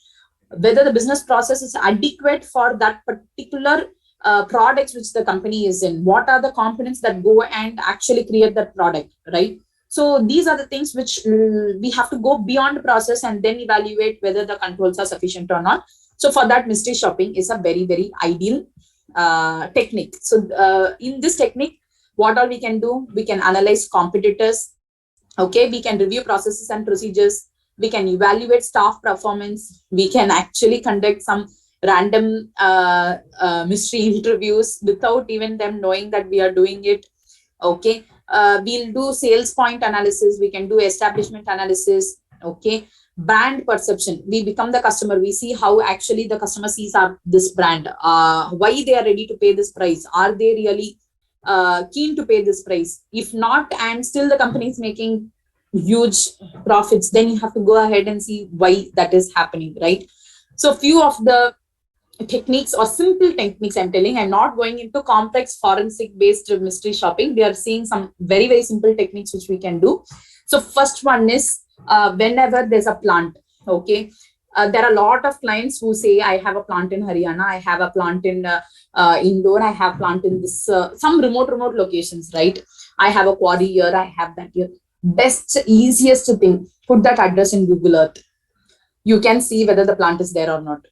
whether the business process is adequate for that particular products which the company is in. What are the components that go and actually create that product, right? So these are the things which we have to go beyond the process and then evaluate whether the controls are sufficient or not. So for that, mystery shopping is a very, very ideal technique. So in this technique, what all we can do, we can analyze competitors. Okay, we can review processes and procedures. We can evaluate staff performance. We can actually conduct some random mystery interviews without even them knowing that we are doing it. Okay, we'll do sales point analysis. We can do establishment analysis. Okay, brand perception. We become the customer. We see how actually the customer sees this brand. Why they are ready to pay this price? Are they really keen to pay this price? If not, and still the company is making huge profits, then you have to go ahead and see why that is happening, right? So few of the techniques or simple techniques I'm telling, I'm not going into complex forensic based mystery shopping. We are seeing some very, very simple techniques which we can do. So first one is whenever there's a plant, okay, there are a lot of clients who say, I have a plant in Haryana, I have a plant in Indore, I have plant in this some remote locations, right? I have a quarry here, I have that here. Best, easiest thing, put that address in Google Earth. You can see whether the plant is there or not.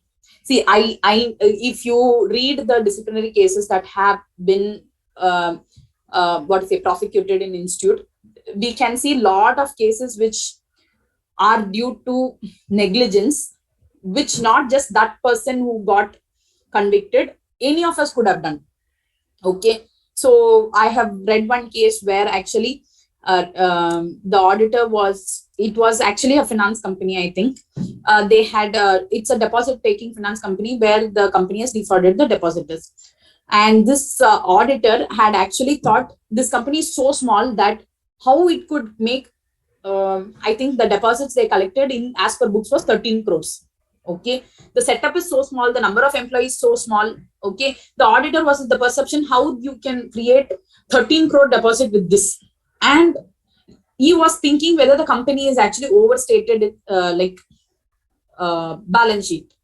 See, if you read the disciplinary cases that have been prosecuted in institute, we can see a lot of cases which are due to negligence, which not just that person who got convicted, any of us could have done. Okay, so I have read one case where actually the auditor was actually a finance company, I think. They had it's a deposit taking finance company where the company has defrauded the depositors, and this auditor had actually thought this company is so small that how it could make I think the deposits they collected in as per books was 13 crores. Okay, the setup is so small, the number of employees so small. Okay, the auditor was the perception how you can create 13 crore deposit with this, and he was thinking whether the company is actually overstated balance sheet.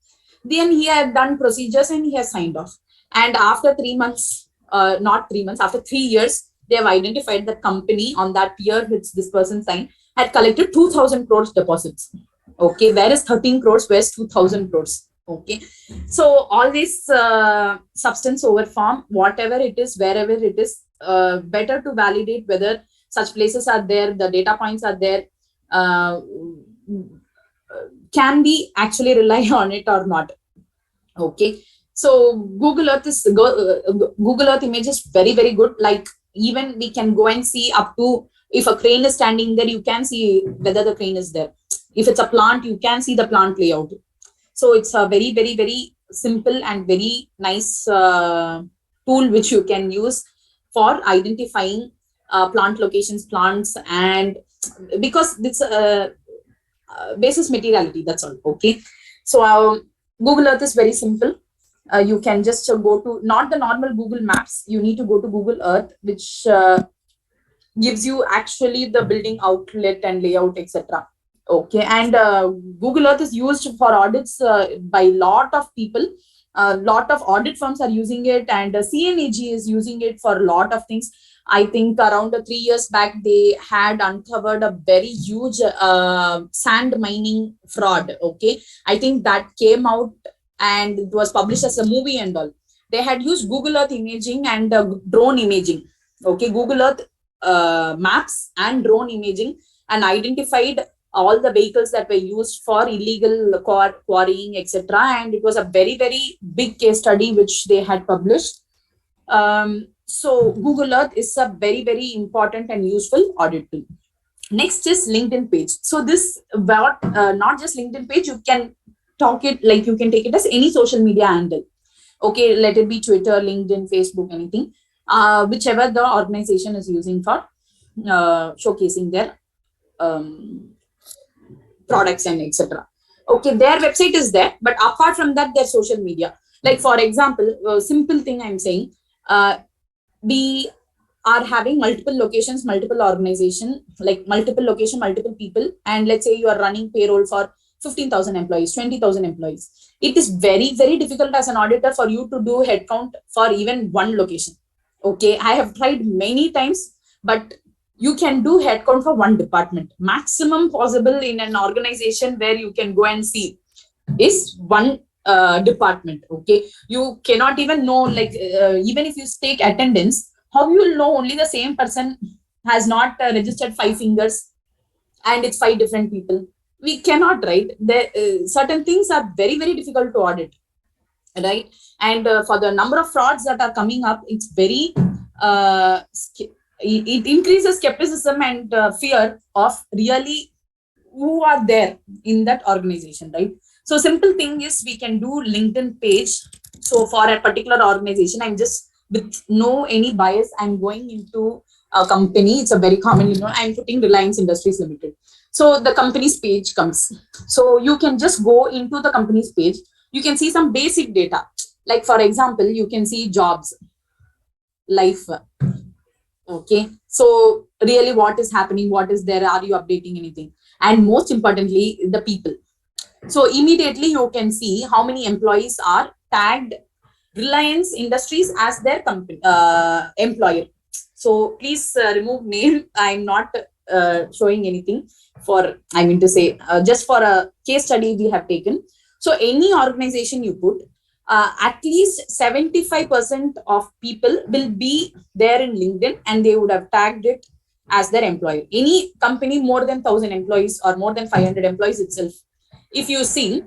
Then he had done procedures and he has signed off. And after 3 months, not 3 months, after 3 years, they have identified that company on that year which this person signed had collected 2,000 crores deposits. Okay, where is 13 crores? Where's 2,000 crores? Okay, so all this substance over form, whatever it is, wherever it is, better to validate whether such places are there, the data points are there, can we actually rely on it or not? Okay, so Google Earth image is very, very good. Like even we can go and see up to, if a crane is standing there, you can see whether the crane is there. If it's a plant, you can see the plant layout. So it's a very, very, very simple and very nice tool which you can use for identifying plant locations, plants, and because it's basis materiality, that's all. Okay, so Google Earth is very simple. You can just go to not the normal Google Maps. You need to go to Google Earth, which gives you actually the building outlet and layout, etc. Okay, and Google Earth is used for audits by a lot of people. A lot of audit firms are using it, and CNAG is using it for a lot of things. I think around 3 years back, they had uncovered a very huge sand mining fraud. Okay, I think that came out and it was published as a movie and all. They had used Google Earth imaging and drone imaging. Okay, Google Earth maps and drone imaging, and identified all the vehicles that were used for illegal quarrying, etc. And it was a very, very big case study which they had published. So Google Earth is a very, very important and useful audit tool. Next is LinkedIn page. So this, not just LinkedIn page, you can talk it like you can take it as any social media handle. Okay, let it be Twitter, LinkedIn, Facebook, anything, whichever the organization is using for showcasing their products and etc. Okay, their website is there, but apart from that, their social media. Like for example, simple thing I'm saying, we are having multiple locations, multiple organization, like multiple location, multiple people, and let's say you are running payroll for 15,000 employees, 20,000 employees. It is very, very difficult as an auditor for you to do headcount for even one location. Okay, I have tried many times, but you can do headcount for one department. Maximum possible in an organization where you can go and see is one department. Okay, you cannot even know, like even if you take attendance, how you will know only the same person has not registered 5 fingers and it's 5 different people? We cannot, right? There certain things are very, very difficult to audit, right? And for the number of frauds that are coming up, it's very it increases skepticism and fear of really who are there in that organization, right? So simple thing is we can do LinkedIn page. So for a particular organization, I'm just with no any bias, I'm going into a company. It's a very common, I'm putting Reliance Industries Limited. So the company's page comes. So you can just go into the company's page. You can see some basic data. Like for example, you can see jobs, life. Okay. So really what is happening, what is there, are you updating anything? And most importantly, the people. So immediately you can see how many employees are tagged Reliance Industries as their company employer. So please remove name. I'm not showing anything for, I mean to say, just for a case study we have taken. So any organization you put, at least 75% of people will be there in LinkedIn and they would have tagged it as their employer. Any company more than 1,000 employees or more than 500 employees itself, if you see,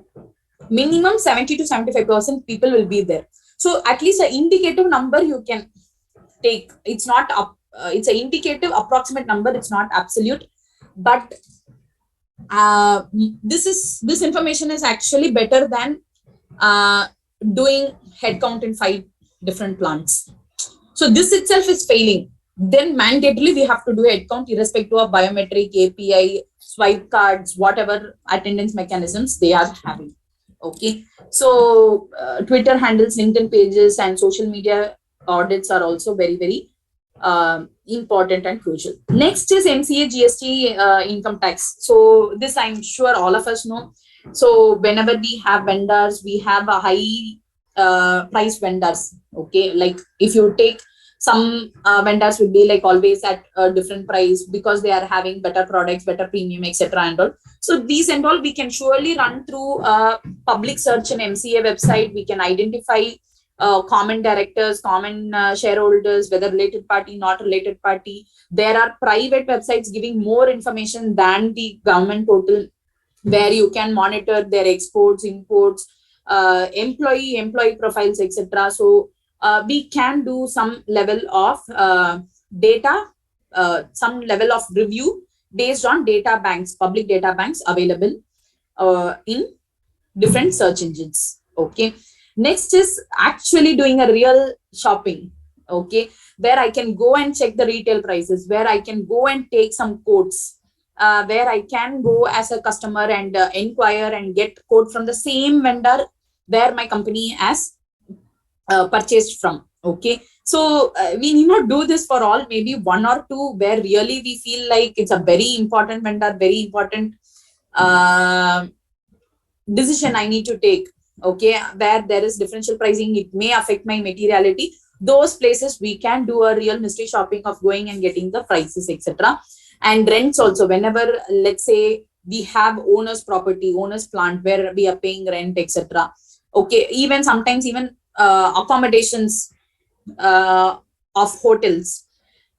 minimum 70 to 75% people will be there. So at least an indicative number you can take. It's not up. It's an indicative, approximate number. It's not absolute, but this information is actually better than doing headcount in 5 different plants. So this itself is failing. Then mandatorily we have to do headcount irrespective of biometric, API, swipe cards, whatever attendance mechanisms they are having. Okay. So Twitter handles, LinkedIn pages, and social media audits are also very, very important and crucial. Next is MCA, GST, income tax. So this I'm sure all of us know. So whenever we have vendors, we have a high price vendors. Okay, like if you take some vendors will be like always at a different price because they are having better products, better premium, etc. and all. So these and all we can surely run through public search in MCA website. We can identify common directors, common shareholders, whether related party, not related party. There are private websites giving more information than the government portal, where you can monitor their exports, imports, employee profiles, etc. So we can do some level of data, some level of review based on data banks, public data banks available in different search engines. Okay. Next is actually doing a real shopping. Okay, where I can go and check the retail prices, where I can go and take some quotes, where I can go as a customer and inquire and get quote from the same vendor where my company has purchased from. Okay, so we need not do this for all, maybe 1 or 2 where really we feel like it's a very important vendor, very important decision I need to take. Okay, where there is differential pricing, it may affect my materiality. Those places we can do a real mystery shopping of going and getting the prices, etc. And rents also, whenever let's say we have owner's property, owner's plant where we are paying rent, etc. Okay, even sometimes even accommodations of hotels,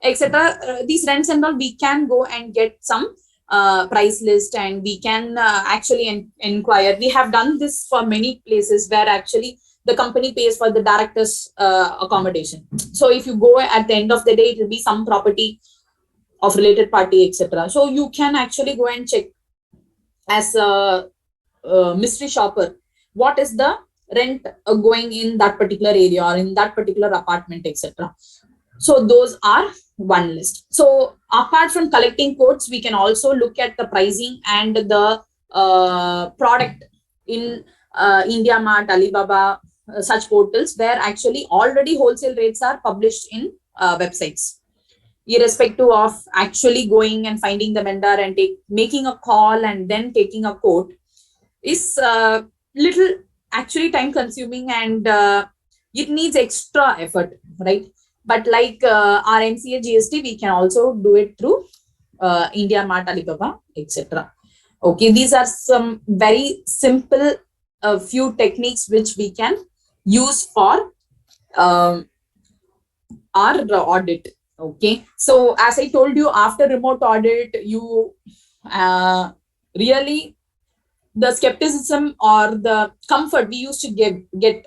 etc. These rents and all, we can go and get some price list, and we can actually inquire. We have done this for many places where actually the company pays for the director's accommodation. So if you go at the end of the day, it will be some property of related party, etc. So you can actually go and check as a mystery shopper, what is the rent going in that particular area or in that particular apartment, etc. So those are one list. So apart from collecting quotes, we can also look at the pricing and the product in India Mart, Alibaba, such portals where actually already wholesale rates are published in websites, irrespective of actually going and finding the vendor and making a call and then taking a quote, is little actually time consuming, and it needs extra effort, right? But like our MCA GST, we can also do it through India Mart, Alibaba, etc. Okay, these are some very simple few techniques which we can use for our audit. Okay, so as I told you, after remote audit, you really, the skepticism or the comfort we used to get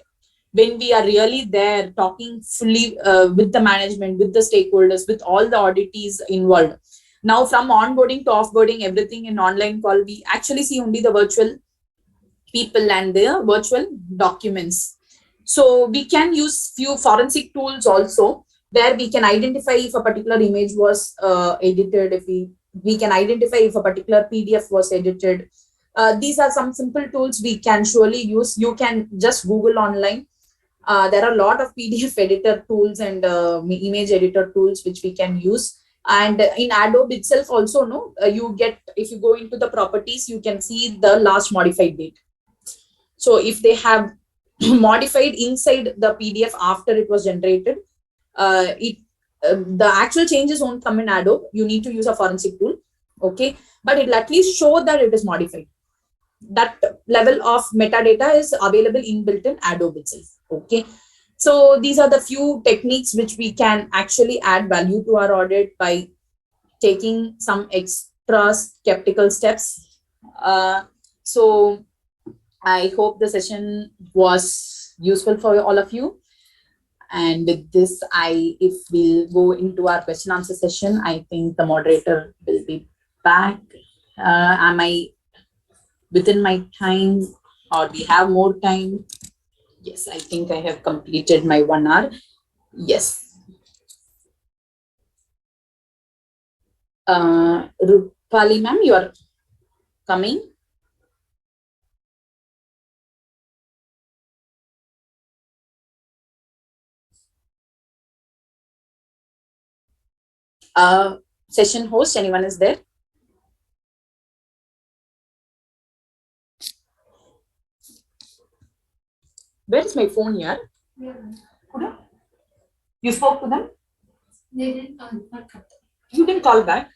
when we are really there talking fully with the management, with the stakeholders, with all the auditees involved. Now from onboarding to offboarding, everything in online call, we actually see only the virtual people and the virtual documents. So we can use few forensic tools also, where we can identify if a particular image was edited, if we can identify if a particular PDF was edited. These are some simple tools we can surely use. You can just Google online. There are a lot of PDF editor tools and image editor tools which we can use. And in Adobe itself also, no, you get, if you go into the properties, you can see the last modified date. So if they have modified inside the PDF after it was generated, the actual changes won't come in Adobe. You need to use a forensic tool, okay? But it'll at least show that it is modified. That level of metadata is available inbuilt in Adobe itself, okay? So these are the few techniques which we can actually add value to our audit by taking some extra skeptical steps. So I hope the session was useful for all of you. And with this, if we'll go into our question answer session, I think the moderator will be back. Am I within my time, or we have more time? Yes, I think I have completed my 1 hour. Yes. Rupali ma'am, you are coming. Session host, anyone is there? Where is my phone here? Yeah. You spoke to them? They didn't call. You can call back.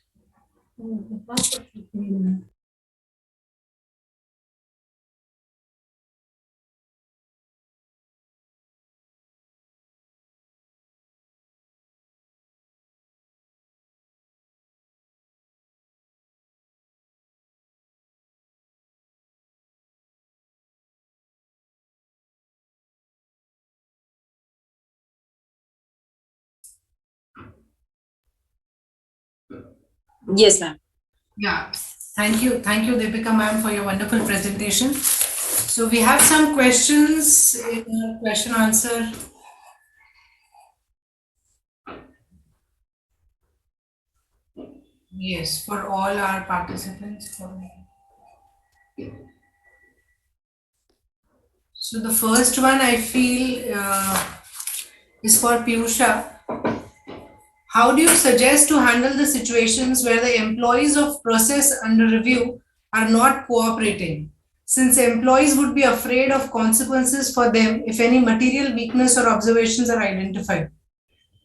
Yes, ma'am. Yeah, thank you, Deepika ma'am, for your wonderful presentation. So we have some questions in the question answer. Yes, for all our participants. So the first one I feel is for Piyusha. How do you suggest to handle the situations where the employees of process under review are not cooperating, since employees would be afraid of consequences for them if any material weakness or observations are identified?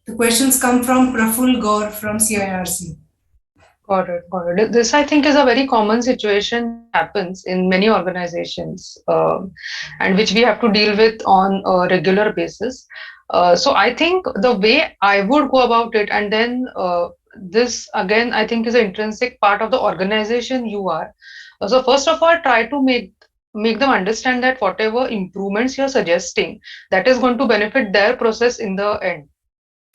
The questions come from Praful Gaur from CIRC. Got it. Got it. This, I think, is a very common situation that happens in many organizations, and which we have to deal with on a regular basis. So I think the way I would go about it, and then this again, I think, is an intrinsic part of the organization you are. So first of all, try to make them understand that whatever improvements you're suggesting, that is going to benefit their process in the end.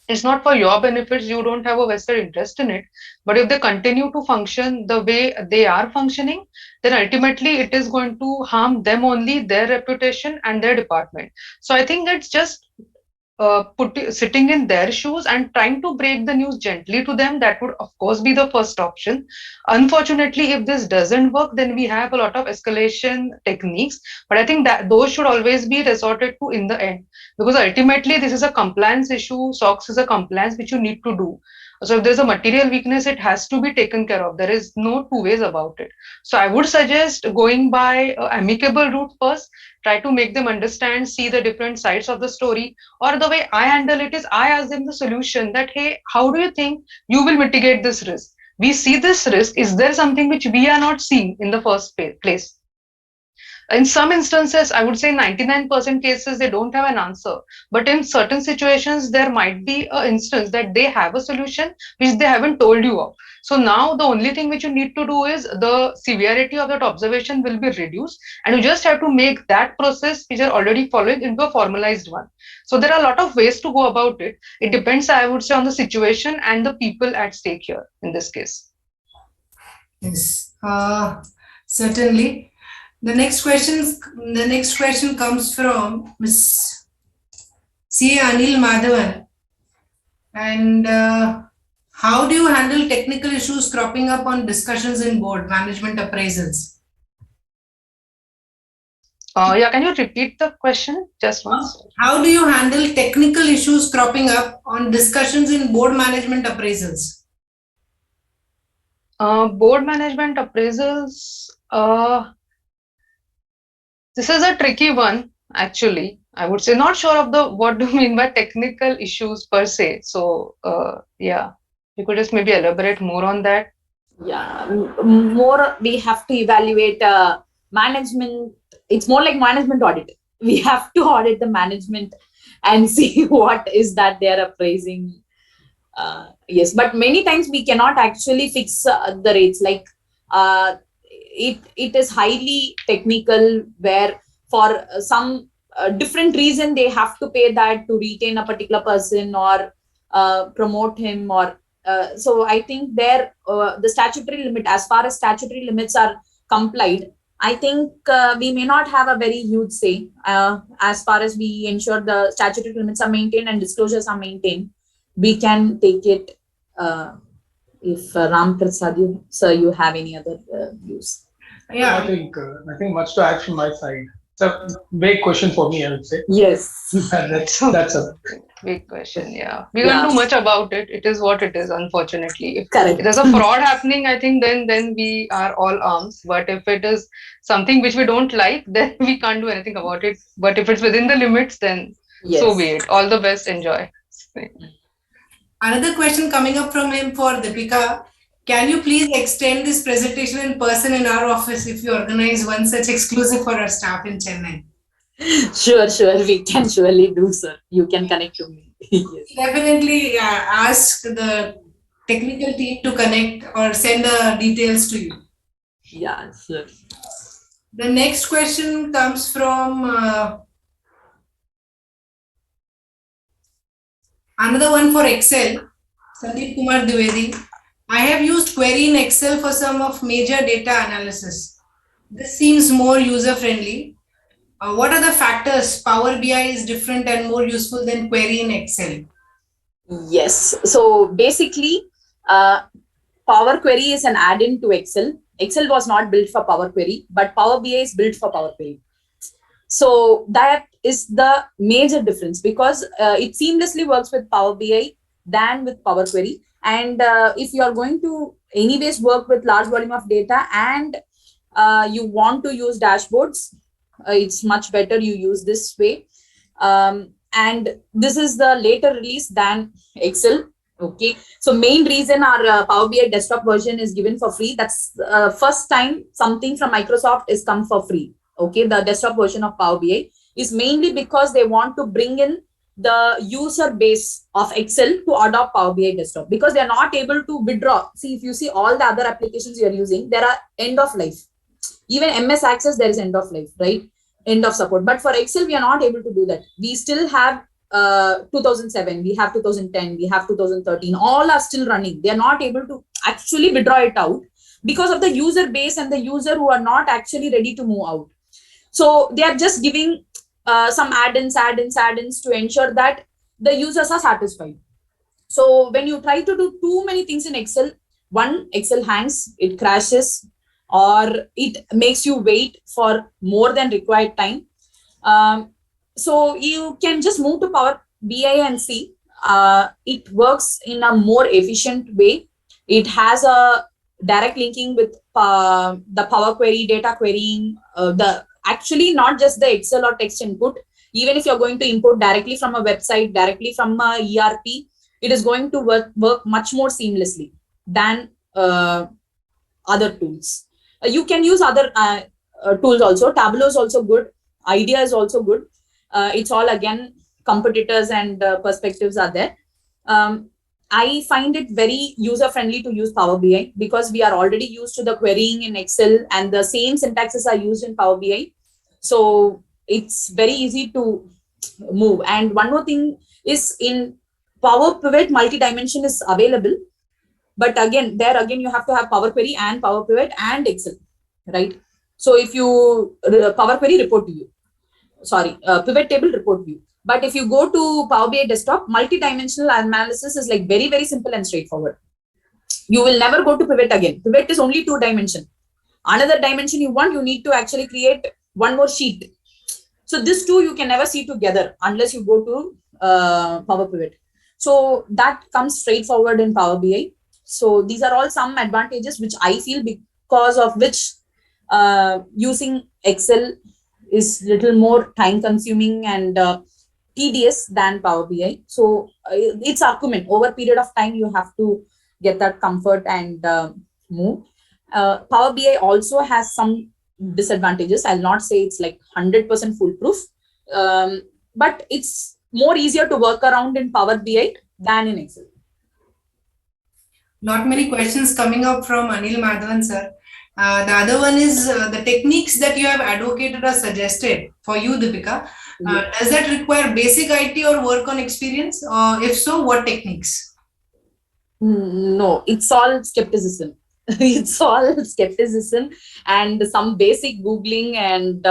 It's not for your benefits, you don't have a vested interest in it, but if they continue to function the way they are functioning, then ultimately it is going to harm them only, their reputation and their department. So I think it's just sitting in their shoes and trying to break the news gently to them, that would of course be the first option. Unfortunately, if this doesn't work, then we have a lot of escalation techniques, but I think that those should always be resorted to in the end, because ultimately this is a compliance issue. SOX is a compliance which you need to do. So if there's a material weakness, it has to be taken care of. There is no two ways about it. So I would suggest going by amicable route first. Try to make them understand, see the different sides of the story. Or the way I handle it is I ask them the solution, that, hey, how do you think you will mitigate this risk? We see this risk. Is there something which we are not seeing in the first place? In some instances, I would say 99% cases, they don't have an answer. But in certain situations, there might be an instance that they have a solution which they haven't told you of. So now the only thing which you need to do is the severity of that observation will be reduced, and you just have to make that process which you're already following into a formalized one. So there are a lot of ways to go about it. It depends, I would say, on the situation and the people at stake here in this case. Yes, certainly. The next question comes from Ms. C. Anil Madhavan. And how do you handle technical issues cropping up on discussions in board management appraisals? Yeah, can you repeat the question just once? How do you handle technical issues cropping up on discussions in board management appraisals? Board management appraisals. This is a tricky one, actually. I would say, not sure of the what do you mean by technical issues per se. So yeah, you could just maybe elaborate more on that. Yeah, more we have to evaluate management. It's more like management audit. We have to audit the management and see what is that they're appraising. Yes, but many times we cannot actually fix the rates. Like it is highly technical, where for some different reason they have to pay that to retain a particular person or promote him, or so I think there the statutory limit, as far as statutory limits are complied, I think we may not have a very huge say as far as we ensure the statutory limits are maintained and disclosures are maintained. We can take it. If Ram Prasad, sir, you have any other views? Yeah, I think nothing much to add from my side. It's a big question for me, I would say. Yes. That's a big question. Yeah, we can't do much about it. It is what it is. Unfortunately, if Correct. there's a fraud happening, I think then we are all arms. But if it is something which we don't like, then we can't do anything about it. But if it's within the limits, then so be it. All the best. Enjoy. Another question coming up from him for Deepika. Can you please extend this presentation in person in our office if you organize one such exclusive for our staff in Chennai? Sure, we can surely do, sir. You can connect to me. Yes. Definitely ask the technical team to connect or send the details to you. Yeah, sure. The next question comes from another one for Excel, Sandeep Kumar Dwivedi. I have used query in Excel for some of major data analysis. This seems more user-friendly. What are the factors Power BI is different and more useful than query in Excel? Yes. So basically, Power Query is an add-in to Excel. Excel was not built for Power Query, but Power BI is built for Power Query. So that is the major difference, because it seamlessly works with Power BI than with Power Query. And if you are going to anyways work with large volume of data and you want to use dashboards, it's much better you use this way. And this is the later release than Excel. Okay, so main reason our Power BI desktop version is given for free. That's first time something from Microsoft is come for free. Okay, the desktop version of Power BI is mainly because they want to bring in the user base of Excel to adopt Power BI desktop, because they are not able to withdraw. See, if you see all the other applications you are using, there are end of life. Even MS Access, there is end of life, right? End of support. But for Excel, we are not able to do that. We still have 2007, we have 2010, we have 2013, all are still running. They are not able to actually withdraw it out because of the user base and the user who are not actually ready to move out. So they are just giving some add-ins to ensure that the users are satisfied. So when you try to do too many things in Excel, one, Excel hangs, it crashes, or it makes you wait for more than required time. So you can just move to Power BI and see it works in a more efficient way. It has a direct linking with the Power Query, data querying, the actually not just the Excel or text input. Even if you're going to import directly from a website, directly from a ERP, it is going to work much more seamlessly than other tools. You can use other tools also. Tableau is also good. Idea is also good. It's all again competitors and perspectives are there. I find it very user friendly to use Power BI because we are already used to the querying in Excel and the same syntaxes are used in Power BI. So it's very easy to move. And one more thing is in Power Pivot, multi-dimension is available. But again, you have to have Power Query and Power Pivot and Excel, right? So if you Power Query report to you, pivot table report view. But if you go to Power BI desktop, multi-dimensional analysis is like very, very simple and straightforward. You will never go to pivot again. Pivot is only 2 dimension. Another dimension you want, you need to actually create one more sheet. So this two you can never see together unless you go to Power Pivot. So that comes straightforward in Power BI. So these are all some advantages which I feel because of which using Excel is little more time consuming and tedious than Power BI. So it's argument over a period of time, you have to get that comfort and move. Power BI also has some disadvantages. I'll not say it's like 100% foolproof, but it's more easier to work around in Power BI than in Excel. Not many questions coming up from Anil Madhavan sir. The other one is the techniques that you have advocated or suggested for you, Deepika. Does that require basic IT or work on experience? If so, what techniques? No, it's all skepticism. It's all skepticism and some basic Googling and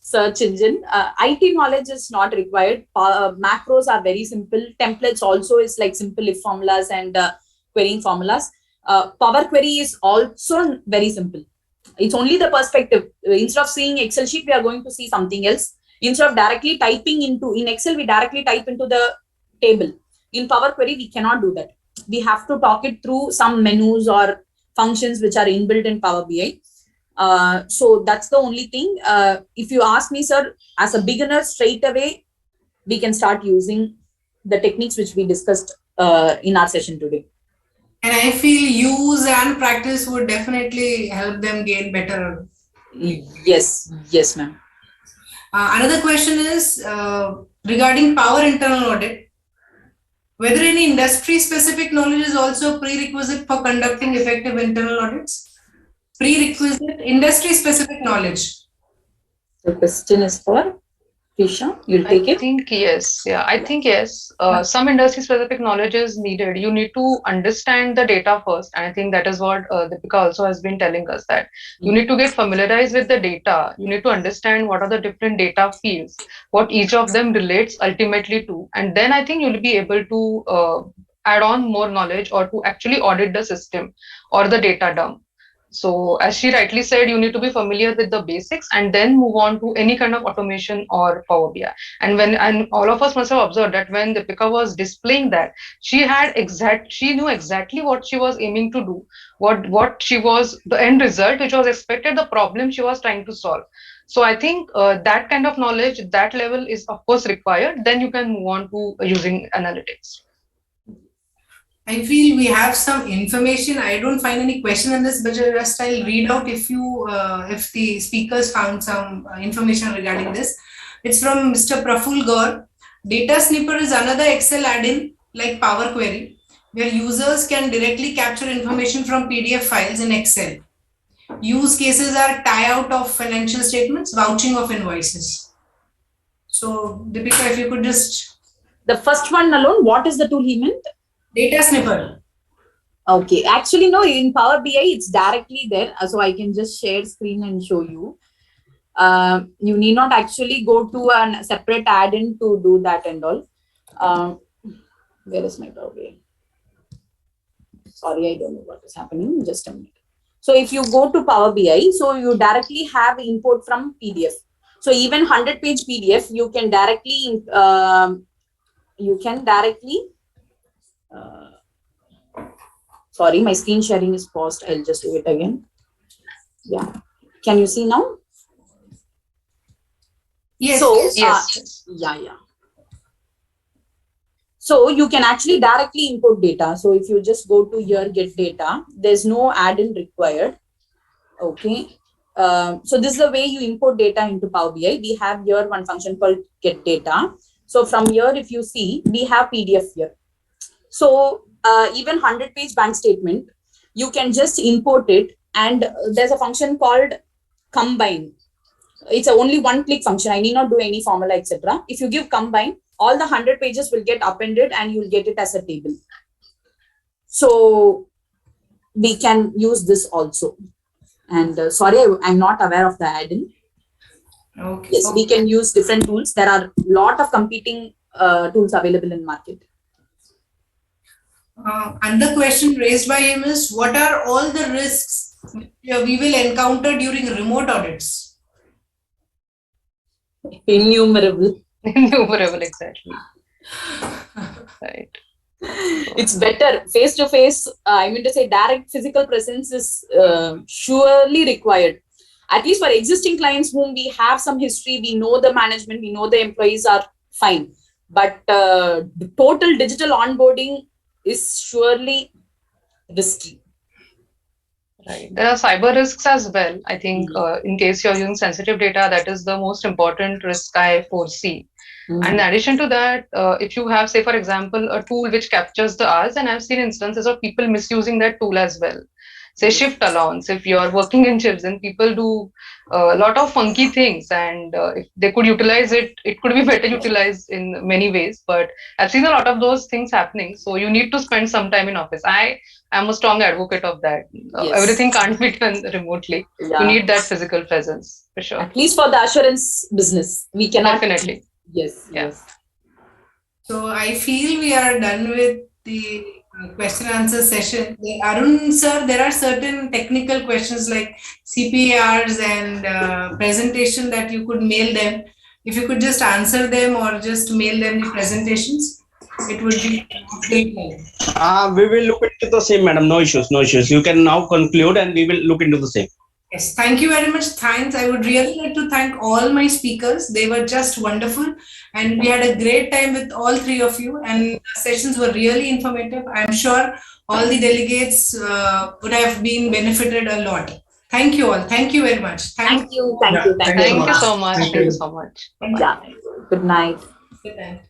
search engine. IT knowledge is not required. Macros are very simple. Templates also is like simple if formulas and querying formulas. Power Query is also very simple. It's only the perspective. Instead of seeing Excel sheet, we are going to see something else. Instead of directly typing in Excel, we directly type into the table. In Power Query, we cannot do that. We have to talk it through some menus or functions which are inbuilt in Power BI. So that's the only thing. If you ask me, sir, as a beginner, straight away, we can start using the techniques which we discussed in our session today. And I feel use and practice would definitely help them gain better. Yes, ma'am. Another question is regarding Power Internal Audit. Whether any industry-specific knowledge is also prerequisite for conducting effective internal audits? Prerequisite industry-specific knowledge. The question is for Krisha. You'll take it. I think yes. Yeah, I think yes. Some industry-specific knowledge is needed. You need to understand the data first, and I think that is what Deepika also has been telling us, that you need to get familiarized with the data. You need to understand what are the different data fields, what each of them relates ultimately to, and then I think you'll be able to add on more knowledge or to actually audit the system or the data dump. So as she rightly said, you need to be familiar with the basics and then move on to any kind of automation or Power BI. And all of us must have observed that when Deepika was displaying that, she knew exactly what she was aiming to do, what she was, the end result which was expected, the problem she was trying to solve. So I think that kind of knowledge, that level is of course required. Then you can move on to using analytics. I feel we have some information. I don't find any question in this, but just I'll read out if the speakers found some information regarding this. It's from Mr. Praful Gaur. Data Snipper is another Excel add-in like Power Query, where users can directly capture information from PDF files in Excel. Use cases are tie out of financial statements, vouching of invoices. So, Deepika, if you could just... The first one alone, what is the tool he meant? Data Snipper. Okay, actually no, in Power BI it's directly there, so I can just share screen and show you. You need not actually go to a separate add-in to do that and all. Where is my Power BI? Sorry, I don't know what is happening. Just a minute. So if you go to Power BI, so you directly have import from PDF. So even 100-page PDF, you can directly sorry, my screen sharing is paused. I'll just do it again. Yeah. Can you see now? Yes. So, Yes. yeah. So you can actually directly import data. So if you just go to here, get data, there's no add-in required. Okay. So this is the way you import data into Power BI. We have here one function called get data. So from here, if you see, we have PDF here. So even 100-page bank statement, you can just import it, and there's a function called combine. It's a only one-click function. I need not do any formula, etc. If you give combine, all the 100 pages will get appended and you'll get it as a table. So we can use this also. And sorry, I'm not aware of the add-in. Okay. Yes, we can use different tools. There are a lot of competing tools available in market. Another question raised by him is, what are all the risks we will encounter during remote audits? Innumerable. Innumerable, exactly. Right. It's better face to face. I mean to say, direct physical presence is surely required. At least for existing clients whom we have some history, we know the management, we know the employees are fine. But the total digital onboarding is surely risky. Right. There are cyber risks as well. I think in case you're using sensitive data, that is the most important risk I foresee. And in addition to that, if you have, say, for example, a tool which captures the hours, and I've seen instances of people misusing that tool as well. Say shift allowance, if you're working in shifts, and people do a lot of funky things, and if they could utilize it, it could be better utilized in many ways. But I've seen a lot of those things happening. So you need to spend some time in office. I am a strong advocate of that. Yes. Everything can't be done remotely. Yeah. You need that physical presence for sure. At least for the assurance business, we cannot. Definitely. Yes. Yeah. Yes. So I feel we are done with the question answer session. Arun sir, there are certain technical questions like CPRs and presentation that you could mail them. If you could just answer them or just mail them the presentations, it would be great help. We will look into the same, madam. No issues, no issues. You can now conclude and we will look into the same. Yes, thank you very much. Thanks. I would really like to thank all my speakers. They were just wonderful. And we had a great time with all three of you. And the sessions were really informative. I'm sure all the delegates would have been benefited a lot. Thank you all. Thank you very much. Thank you. Thank you so much. Thank you. Thank you so much. Bye-bye. Yeah. Good night. Good night.